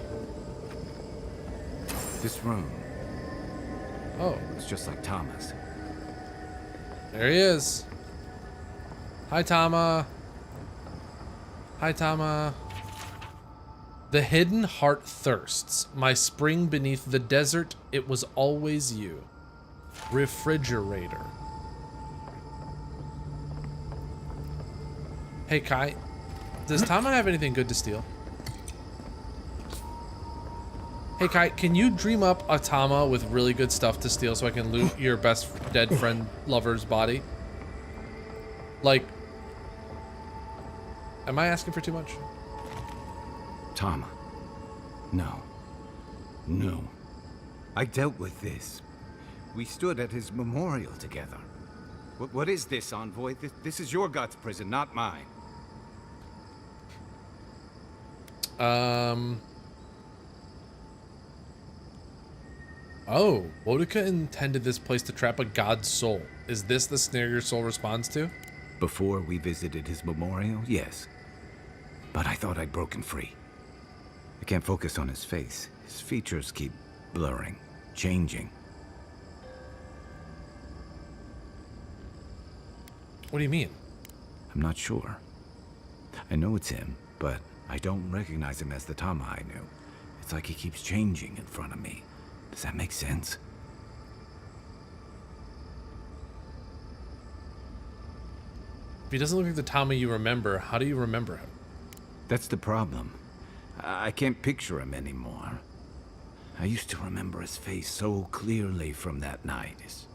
This room. Oh. It's just like Tama's. There he is. Hi, Tama. Hi, Tama. The hidden heart thirsts. My spring beneath the desert, it was always you. Refrigerator. Hey, Kai. Does Tama have anything good to steal? Hey, Kai, can you dream up a Tama with really good stuff to steal so I can loot your best dead friend lover's body? Like... Am I asking for too much? Tama. No. No. I dealt with this. We stood at his memorial together. What is this, Envoy? This is your God's prison, not mine. Oh, Boudica intended this place to trap a god's soul. Is this the snare your soul responds to? Before we visited his memorial, yes. But I thought I'd broken free. I can't focus on his face. His features keep blurring, changing. What do you mean? I'm not sure. I know it's him, but I don't recognize him as the Tama I knew. It's like he keeps changing in front of me. Does that make sense? If he doesn't look like the Tama you remember, how do you remember him? That's the problem. I can't picture him anymore. I used to remember his face so clearly from that night. His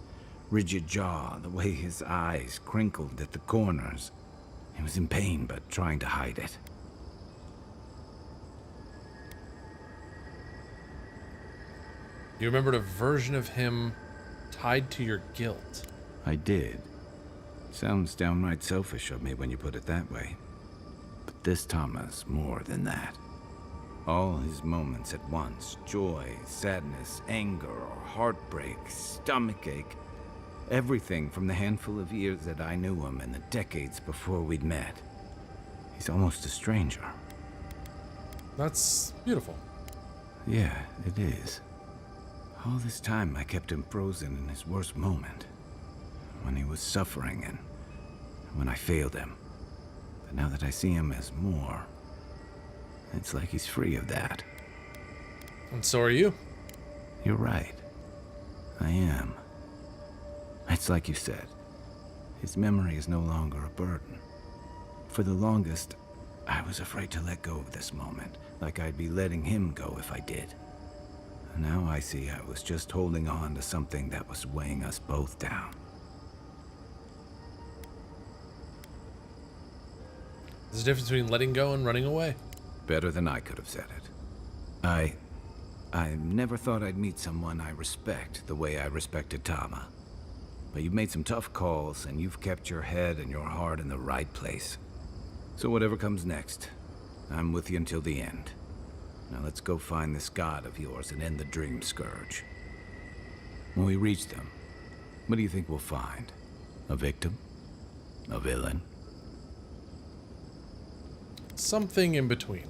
rigid jaw, the way his eyes crinkled at the corners. He was in pain, but trying to hide it. You remembered a version of him tied to your guilt. I did. Sounds downright selfish of me when you put it that way. But this Tama's more than that. All his moments at once, joy, sadness, anger, heartbreak, stomachache, everything from the handful of years that I knew him and the decades before we'd met. He's almost a stranger. That's beautiful. Yeah, it is. All this time I kept him frozen in his worst moment. When he was suffering and when I failed him. But now that I see him as more, it's like he's free of that. And so are you. You're right. I am. It's like you said. His memory is no longer a burden. For the longest, I was afraid to let go of this moment, like I'd be letting him go if I did. And now I see I was just holding on to something that was weighing us both down. There's a difference between letting go and running away. Better than I could have said it. I never thought I'd meet someone I respect the way I respected Tama. But you've made some tough calls, and you've kept your head and your heart in the right place. So whatever comes next, I'm with you until the end. Now let's go find this god of yours and end the Dream Scourge. When we reach them, what do you think we'll find? A victim? A villain? Something in between.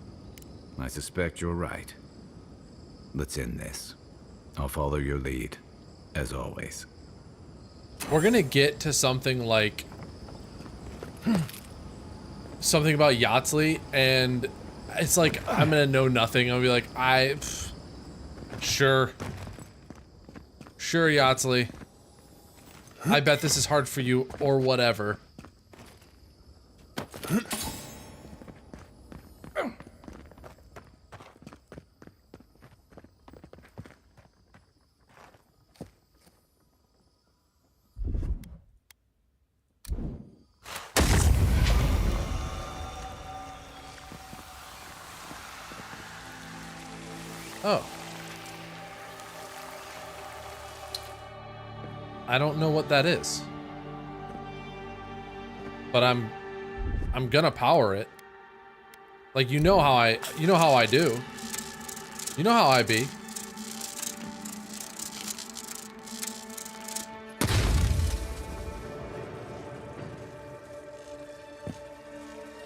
I suspect you're right. Let's end this. I'll follow your lead, as always. We're gonna get to something like something about Yatsley, and it's like I'm gonna know nothing. I'll be like, sure, Yatsley. I bet this is hard for you, or whatever. Oh. I don't know what that is. But I'm gonna power it. Like, you know how I do. You know how I be.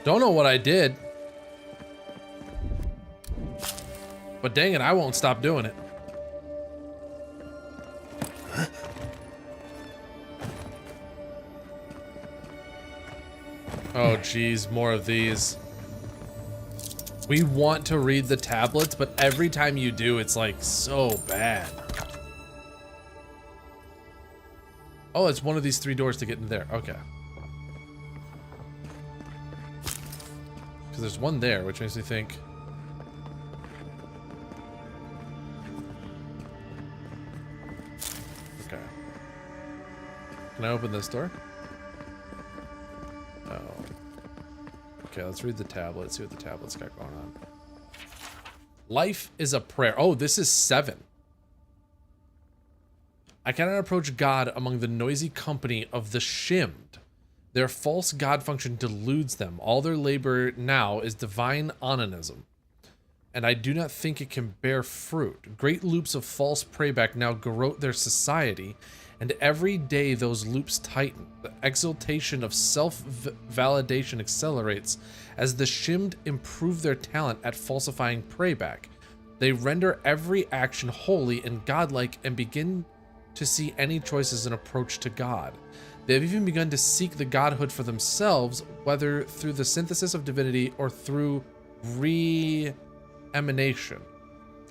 Don't know what I did. But dang it, I won't stop doing it. Oh geez, more of these. We want to read the tablets, but every time you do, it's like so bad. Oh, it's one of these 3 doors to get in there. Okay. Because there's one there, which makes me think. Okay. Can I open this door? Oh. Okay, let's read the tablet, see what the tablet's got going on. Life is a prayer. Oh, this is 7. I cannot approach God among the noisy company of the shimmed. Their false God function deludes them. All their labor now is divine onanism. And I do not think it can bear fruit. Great loops of false prayback now garrote their society, and every day those loops tighten. The exaltation of self-validation accelerates as the shimmed improve their talent at falsifying prayback. They render every action holy and godlike and begin to see any choice as an approach to God. They have even begun to seek the godhood for themselves, whether through the synthesis of divinity or through re-emanation.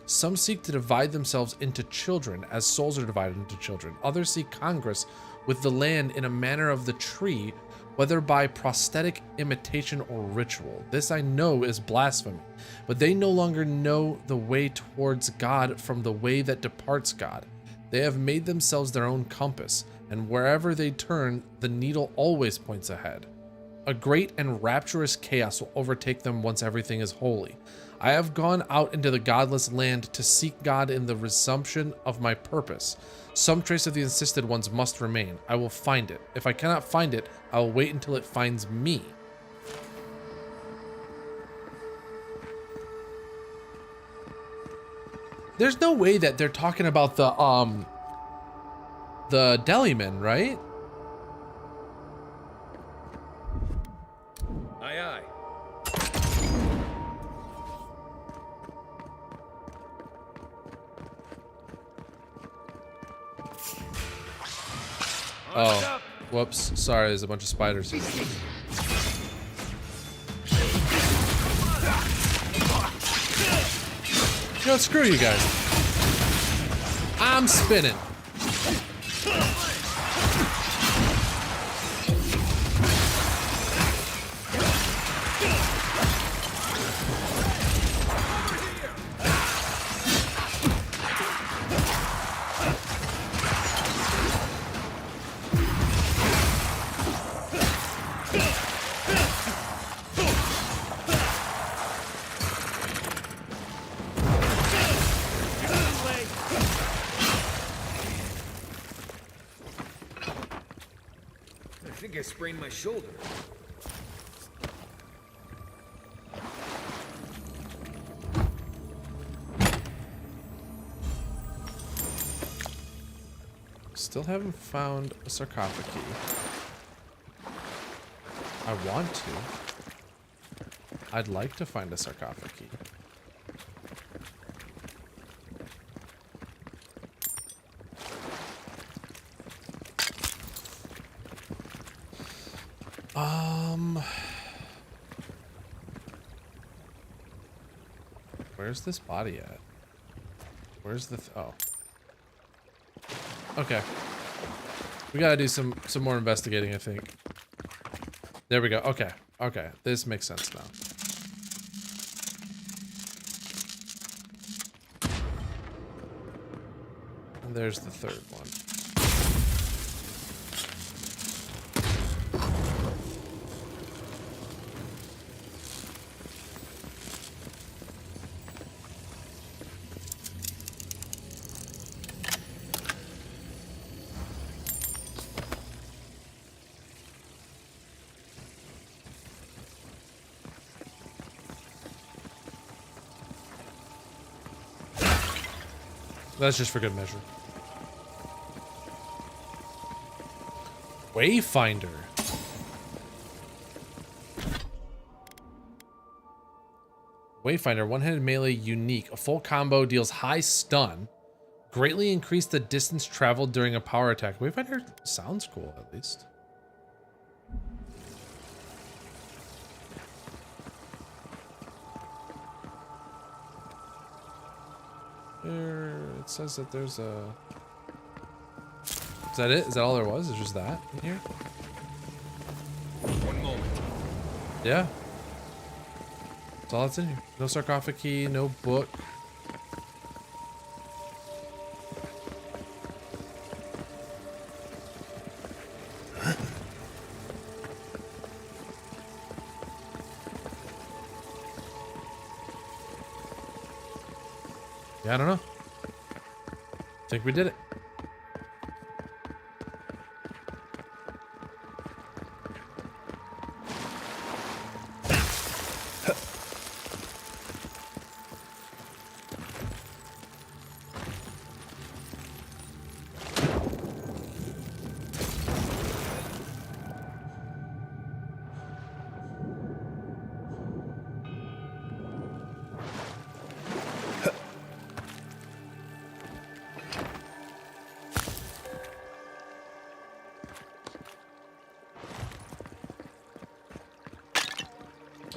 Some seek to divide themselves into children, as souls are divided into children. Others seek congress with the land in a manner of the tree, whether by prosthetic imitation or ritual. This I know is blasphemy, but they no longer know the way towards God from the way that departs God. They have made themselves their own compass, and wherever they turn, the needle always points ahead. A great and rapturous chaos will overtake them once everything is holy. I have gone out into the godless land to seek God in the resumption of my purpose. Some trace of the insisted ones must remain. I will find it. If I cannot find it, I will wait until it finds me. There's no way that they're talking about the delimen, right? Aye, aye. Oh, whoops. Sorry, there's a bunch of spiders here. You know what, screw you guys. I'm spinning. I think I sprained my shoulder. Still haven't found a sarcophagi. I want to. I'd like to find a sarcophagi. Where's this body at? Where's the oh. Okay. We gotta do some more investigating, I think. There we go. Okay. Okay. This makes sense now. And there's the third one. That's just for good measure. Wayfinder. Wayfinder, one-handed melee unique. A full combo deals high stun. Greatly increase the distance traveled during a power attack. Wayfinder sounds cool, at least. There, it says that there's a... Is that it? Is that all there was? Is just that in here? One moment. Yeah. That's all that's in here. No sarcophagi, no book. Yeah, I don't know. I think we did it.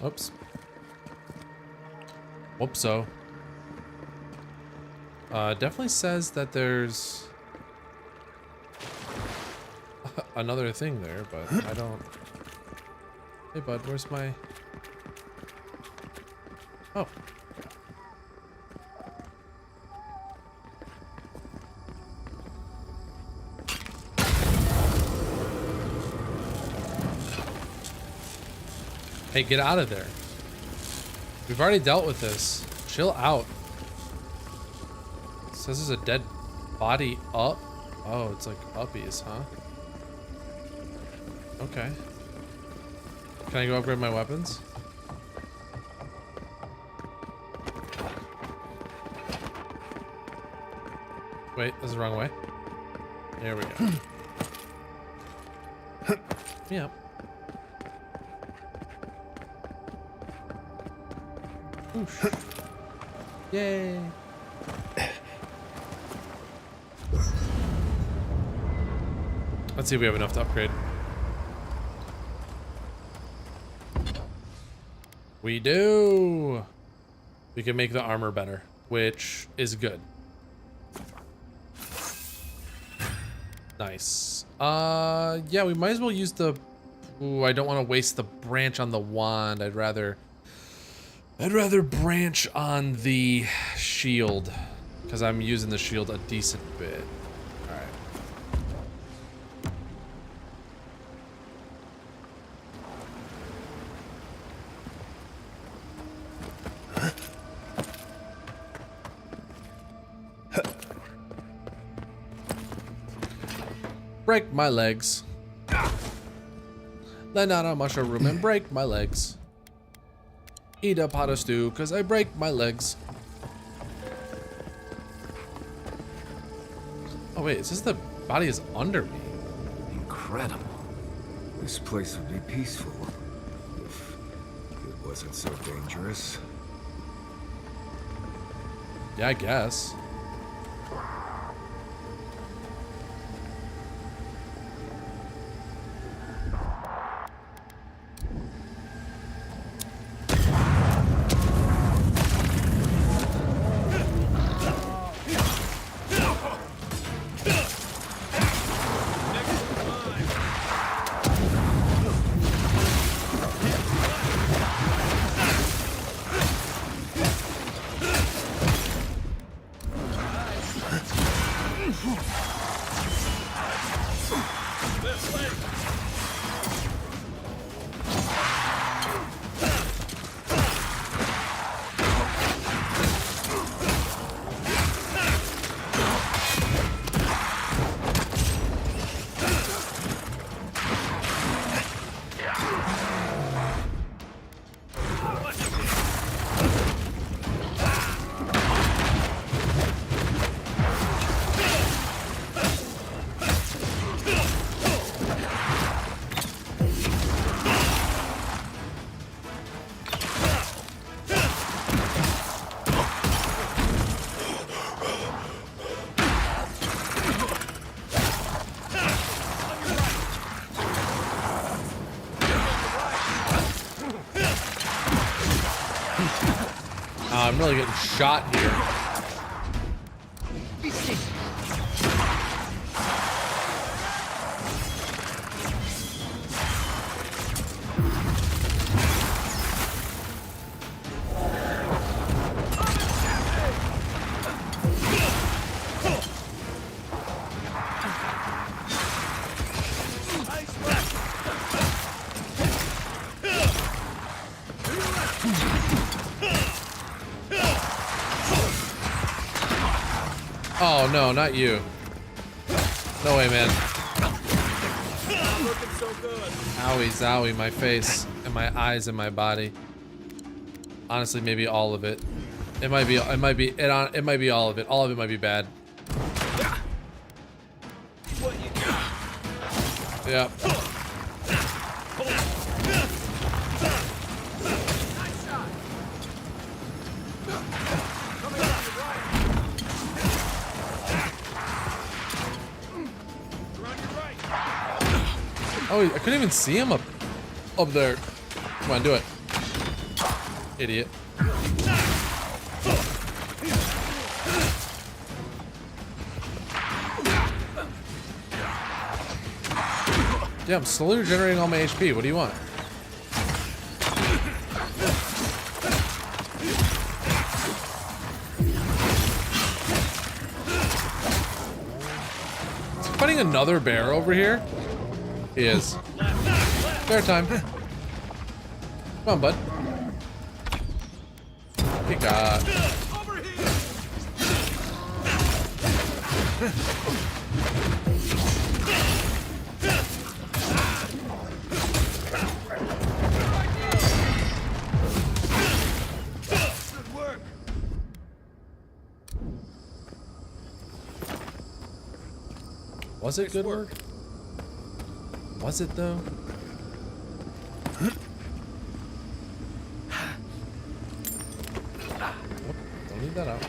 Oops. Whoopso. Definitely says that there's another thing there, but I don't... Hey bud, where's my... Oh. Hey, get out of there. We've already dealt with this. Chill out. It says there's a dead body up. Oh, it's like uppies, huh? Okay. Can I go upgrade my weapons? Wait, this is the wrong way. There we go. Yeah. Oosh. Yay. Let's see if we have enough to upgrade. We do. We can make the armor better, which is good. Nice. Yeah, we might as well use the... Ooh, I don't want to waste the branch on the wand. I'd rather branch on the shield, because I'm using the shield a decent bit. All right. Break my legs. Land on a mushroom and break my legs. Eat a pot of stew, cause I break my legs. Oh wait, it says the body is under me. Incredible. This place would be peaceful if it wasn't so dangerous. Yeah, I guess. I'm really getting shot here. Oh no, not you. No way, man. Owie zowie, my face and my eyes and my body. Honestly, maybe all of it. It might be all of it. All of it might be bad. Yeah. Oh, I couldn't even see him up there. Come on, do it. Idiot. Yeah, I'm slowly regenerating all my HP. What do you want? Is he fighting another bear over here? He is. Fair time. Come on, bud. He got. Good work. Was it good work? Was it though? Don't leave that out.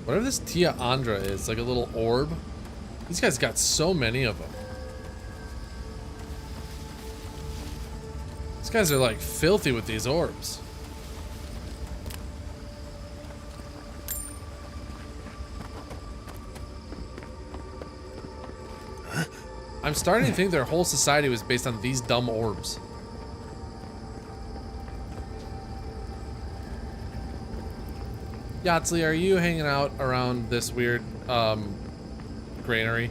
Whatever this Tia Andra is, like a little orb. These guys got so many of them. These guys are like filthy with these orbs. I'm starting to think their whole society was based on these dumb orbs. Yatsley, are you hanging out around this weird granary?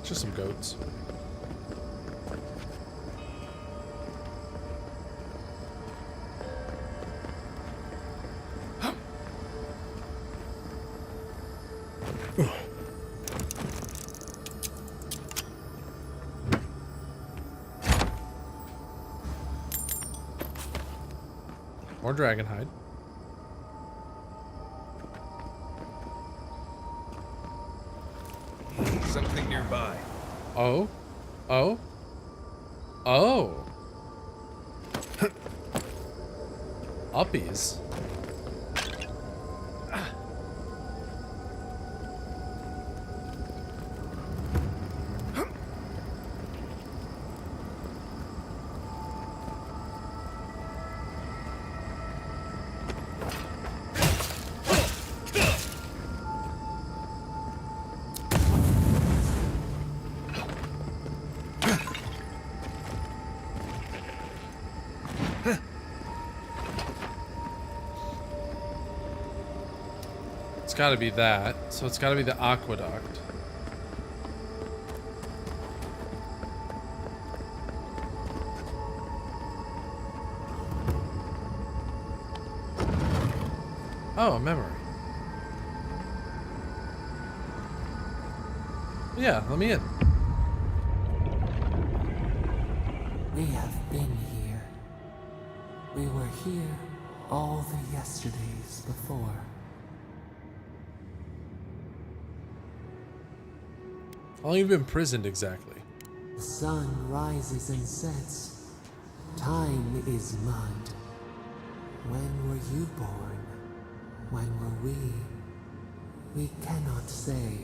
Just some goats. More dragon hide. Something nearby. Oh. Oh. Oh. Uppies. It's gotta be that. So it's gotta be the aqueduct. Oh, a memory. Yeah, let me in. We have been here. We were here all the yesterdays before. How long have you been imprisoned exactly? The sun rises and sets. Time is mud. When were you born? When were we? We cannot say.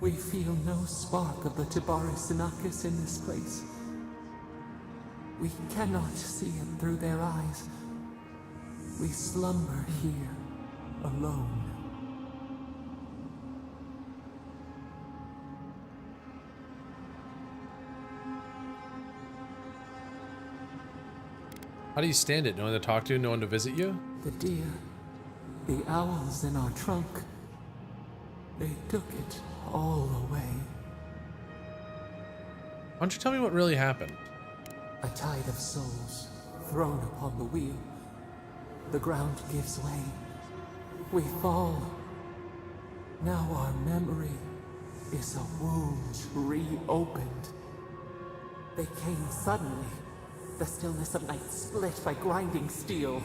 We feel no spark of the Tibari Sinakis in this place. We cannot see it through their eyes. We slumber here, alone. How do you stand it? No one to talk to, no one to visit you? The deer, the owls in our trunk, they took it all away. Why don't you tell me what really happened? A tide of souls thrown upon the wheel. The ground gives way. We fall. Now our memory is a wound reopened. They came suddenly. The stillness of night split by grinding steel.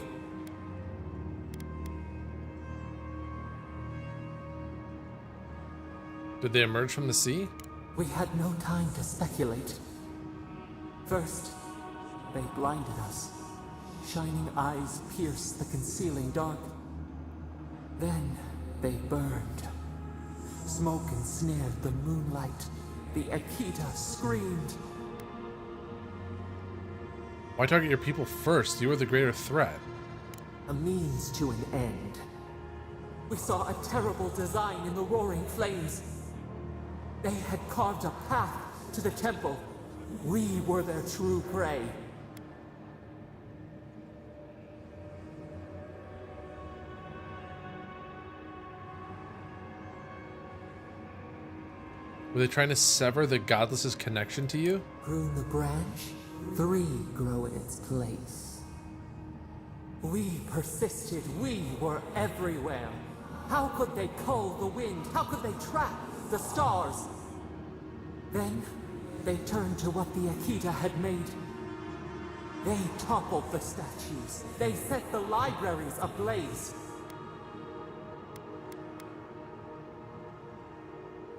Did they emerge from the sea? We had no time to speculate. First, they blinded us. Shining eyes pierced the concealing dark. Then they burned. Smoke ensnared the moonlight. The Akita screamed. Why target your people first? You were the greater threat. A means to an end. We saw a terrible design in the roaring flames. They had carved a path to the temple. We were their true prey. Were they trying to sever the godless's connection to you? Prune the branch, 3 grow in its place. We persisted, we were everywhere. How could they cull the wind? How could they trap the stars? Then, they turned to what the Akita had made. They toppled the statues. They set the libraries ablaze.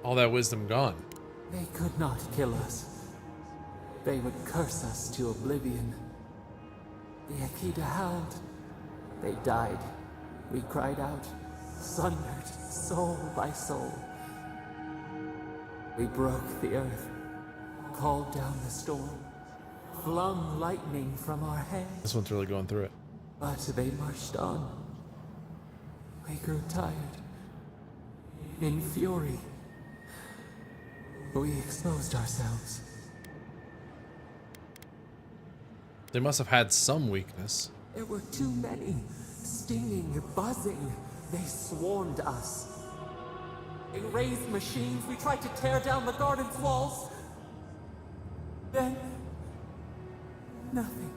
All that wisdom gone. They could not kill us. They would curse us to oblivion. The Akita howled. They died. We cried out, sundered soul by soul. We broke the earth, called down the storm, flung lightning from our hands. This one's really going through it. But they marched on. We grew tired. In fury, we exposed ourselves. They must have had some weakness. There were too many, stinging, buzzing. They swarmed us. They raised machines. We tried to tear down the garden's walls. Then, nothing.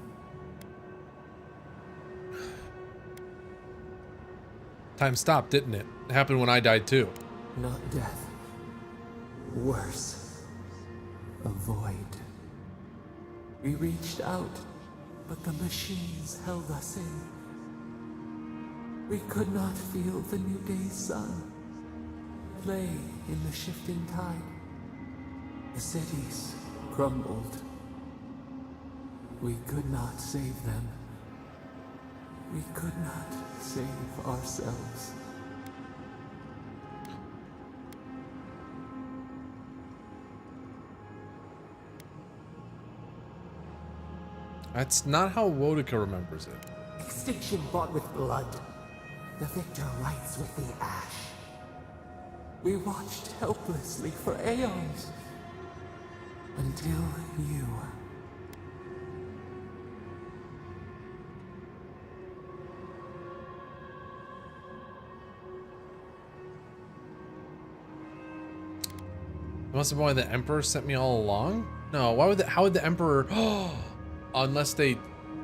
Time stopped, didn't it? It happened when I died too. Not death. Worse. A void. We reached out, but the machines held us in. We could not feel the new day's sun play in the shifting tide. The cities crumbled. We could not save them. We could not save ourselves. That's not how Wodica remembers it. Extinction bought with blood. The victor writes with the ash. We watched helplessly for aeons. Until you. It must have been why the Emperor sent me all along? No, why would how would the Emperor unless they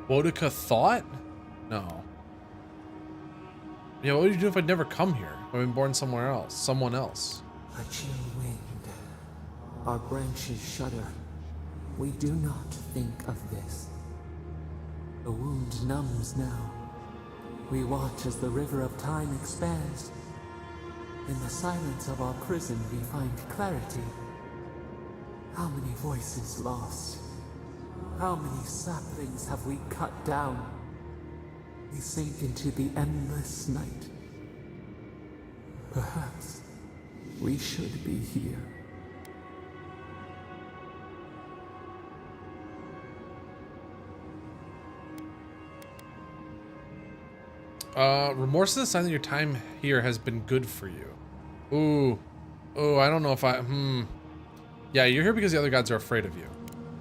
Wodica thought? No. Yeah, what would you do if I'd never come here? I've been born somewhere else, someone else. A chill wind. Our branches shudder. We do not think of this. The wound numbs now. We watch as the river of time expands. In the silence of our prison, we find clarity. How many voices lost? How many saplings have we cut down? We sink into the endless night. Perhaps we should be here. Remorse is a sign that your time here has been good for you. Ooh. Oh, I don't know if Yeah, you're here because the other gods are afraid of you.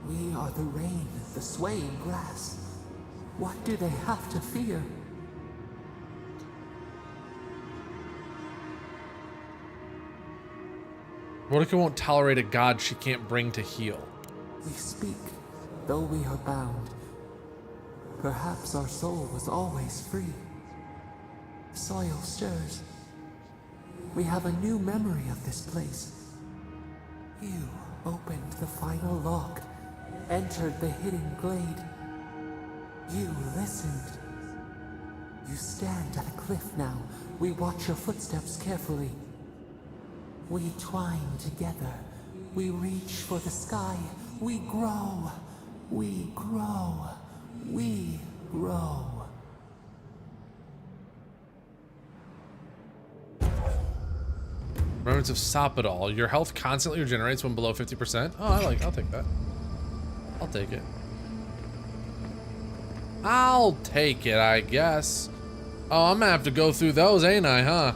We are the rain, the swaying grass. What do they have to fear? Wodica won't tolerate a god she can't bring to heal. We speak, though we are bound. Perhaps our soul was always free. The soil stirs. We have a new memory of this place. You opened the final lock, entered the hidden glade. You listened. You stand at a cliff now. We watch your footsteps carefully. We twine together. We reach for the sky. We grow. We grow. We grow. Remembrance of Sapadal. Your health constantly regenerates when below 50%. Oh, I'll take that. I'll take it. I'll take it, I guess. Oh, I'm gonna have to go through those, ain't I, huh?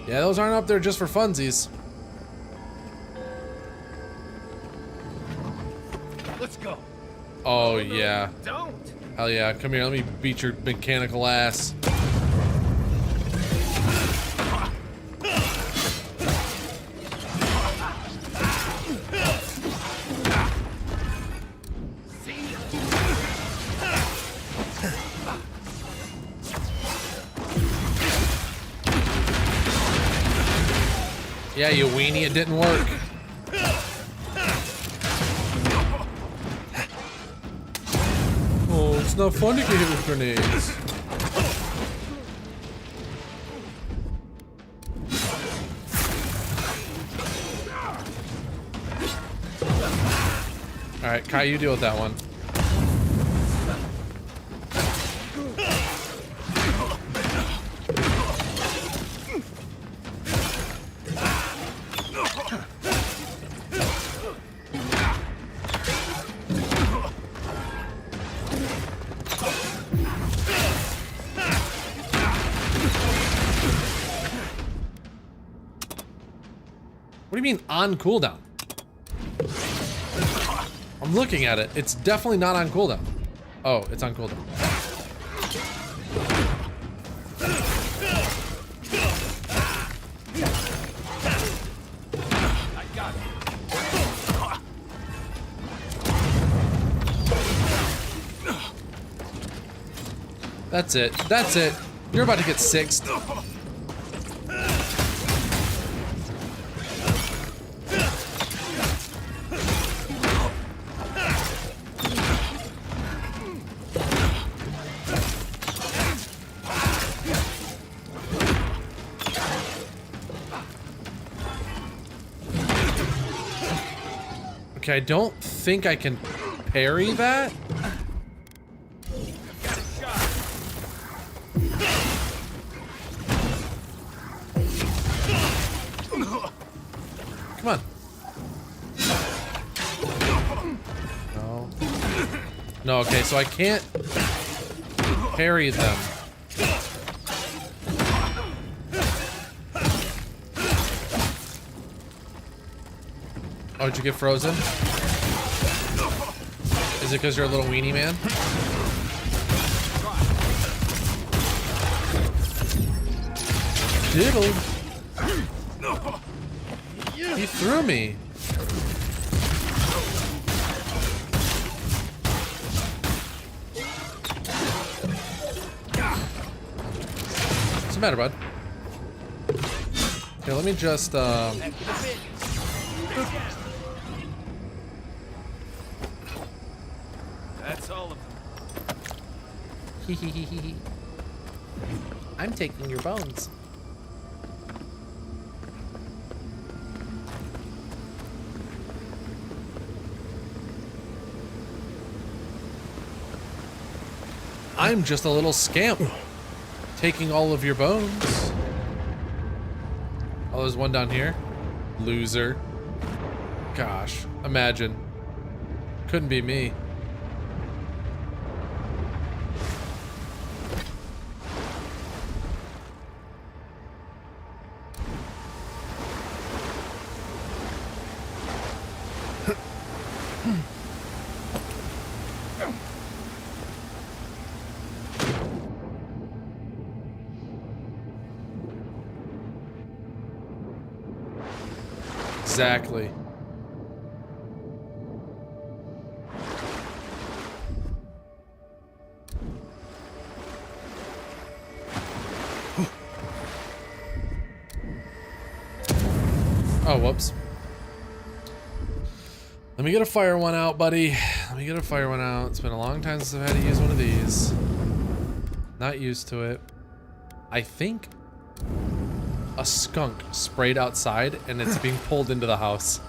Yeah, those aren't up there just for funsies. Let's go. Oh, yeah. Don't. Hell yeah. Come here, let me beat your mechanical ass. Yeah, you weenie, it didn't work. Oh, it's not fun to get hit with grenades. Alright, Kai, you deal with that one. What do you mean on cooldown? I'm looking at it. It's definitely not on cooldown. Oh, it's on cooldown. That's it. That's it. You're about to get sixed. Okay, I don't think I can parry that. Come on. No. No, okay, so I can't parry them. Oh, did you get frozen? Is it because you're a little weenie man? Diddle. He threw me. What's the matter, bud? Okay, let me just That's all of them. I'm taking your bones. I'm just a little scamp taking all of your bones. Oh, there's one down here. Loser. Gosh, imagine. Couldn't be me. Exactly. Oh, whoops. Let me get a fire one out, buddy. Let me get a fire one out. It's been a long time since I've had to use one of these. Not used to it. I think a skunk sprayed outside and it's being pulled into the house.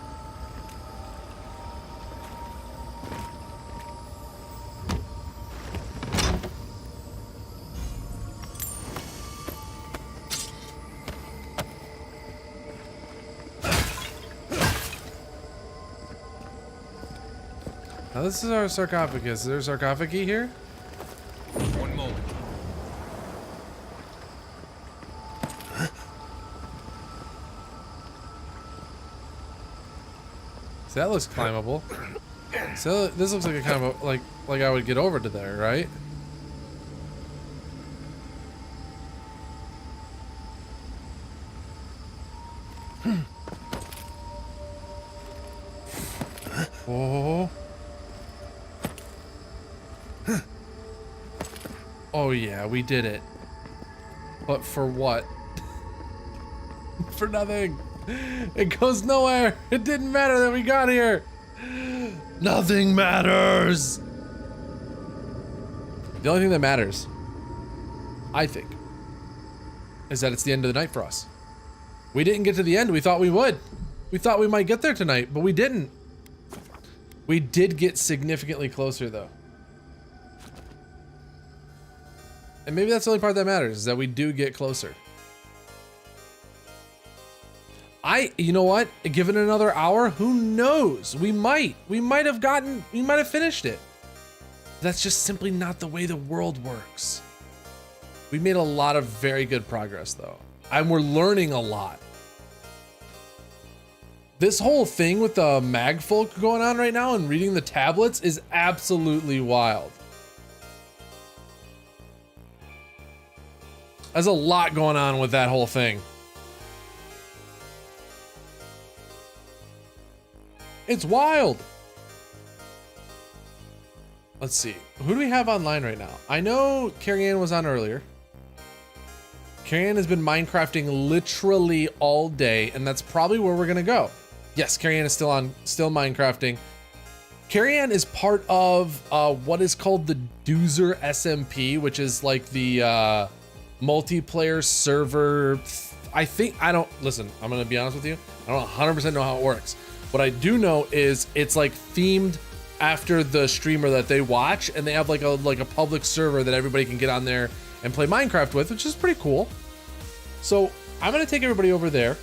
Now this is our sarcophagus. Is there a sarcophagi here? One moment. So that looks climbable. So this looks like a kind of like I would get over to there, right? Oh. Oh yeah, we did it. But for what? For nothing. It goes nowhere. It didn't matter that we got here. Nothing matters. The only thing that matters, I think, is that it's the end of the night for us. We didn't get to the end we thought we would. We thought we might get there tonight, but we didn't. We did get significantly closer though. And maybe that's the only part that matters, is that we do get closer. You know what? Given another hour, who knows? We might have finished it. That's just simply not the way the world works. We made a lot of very good progress though. And we're learning a lot. This whole thing with the mag folk going on right now and reading the tablets is absolutely wild. There's a lot going on with that whole thing. It's wild. Let's see. Who do we have online right now? I know Carrie-Anne was on earlier. Carrie-Anne has been Minecrafting literally all day, and that's probably where we're gonna go. Yes, Carrie-Anne is still Minecrafting. Carrie-Anne is part of what is called the Doozer SMP, which is like the multiplayer server. Listen, I'm gonna be honest with you. I don't 100% know how it works. What I do know is it's like themed after the streamer that they watch, and they have like a public server that everybody can get on there and play Minecraft with, which is pretty cool. So I'm gonna take everybody over there.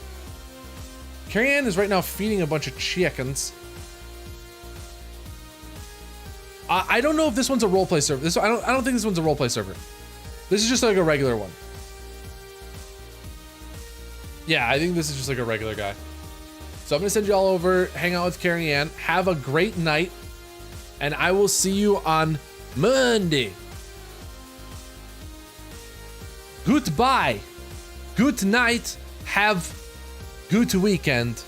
Carrie-Anne is right now feeding a bunch of chickens. I don't know if this one's a roleplay server. I don't think this one's a roleplay server. This is just like a regular one. Yeah, I think this is just like a regular guy. So I'm gonna send you all over, hang out with Carrie-Anne, have a great night, and I will see you on Monday. Goodbye. Good night. Have good weekend.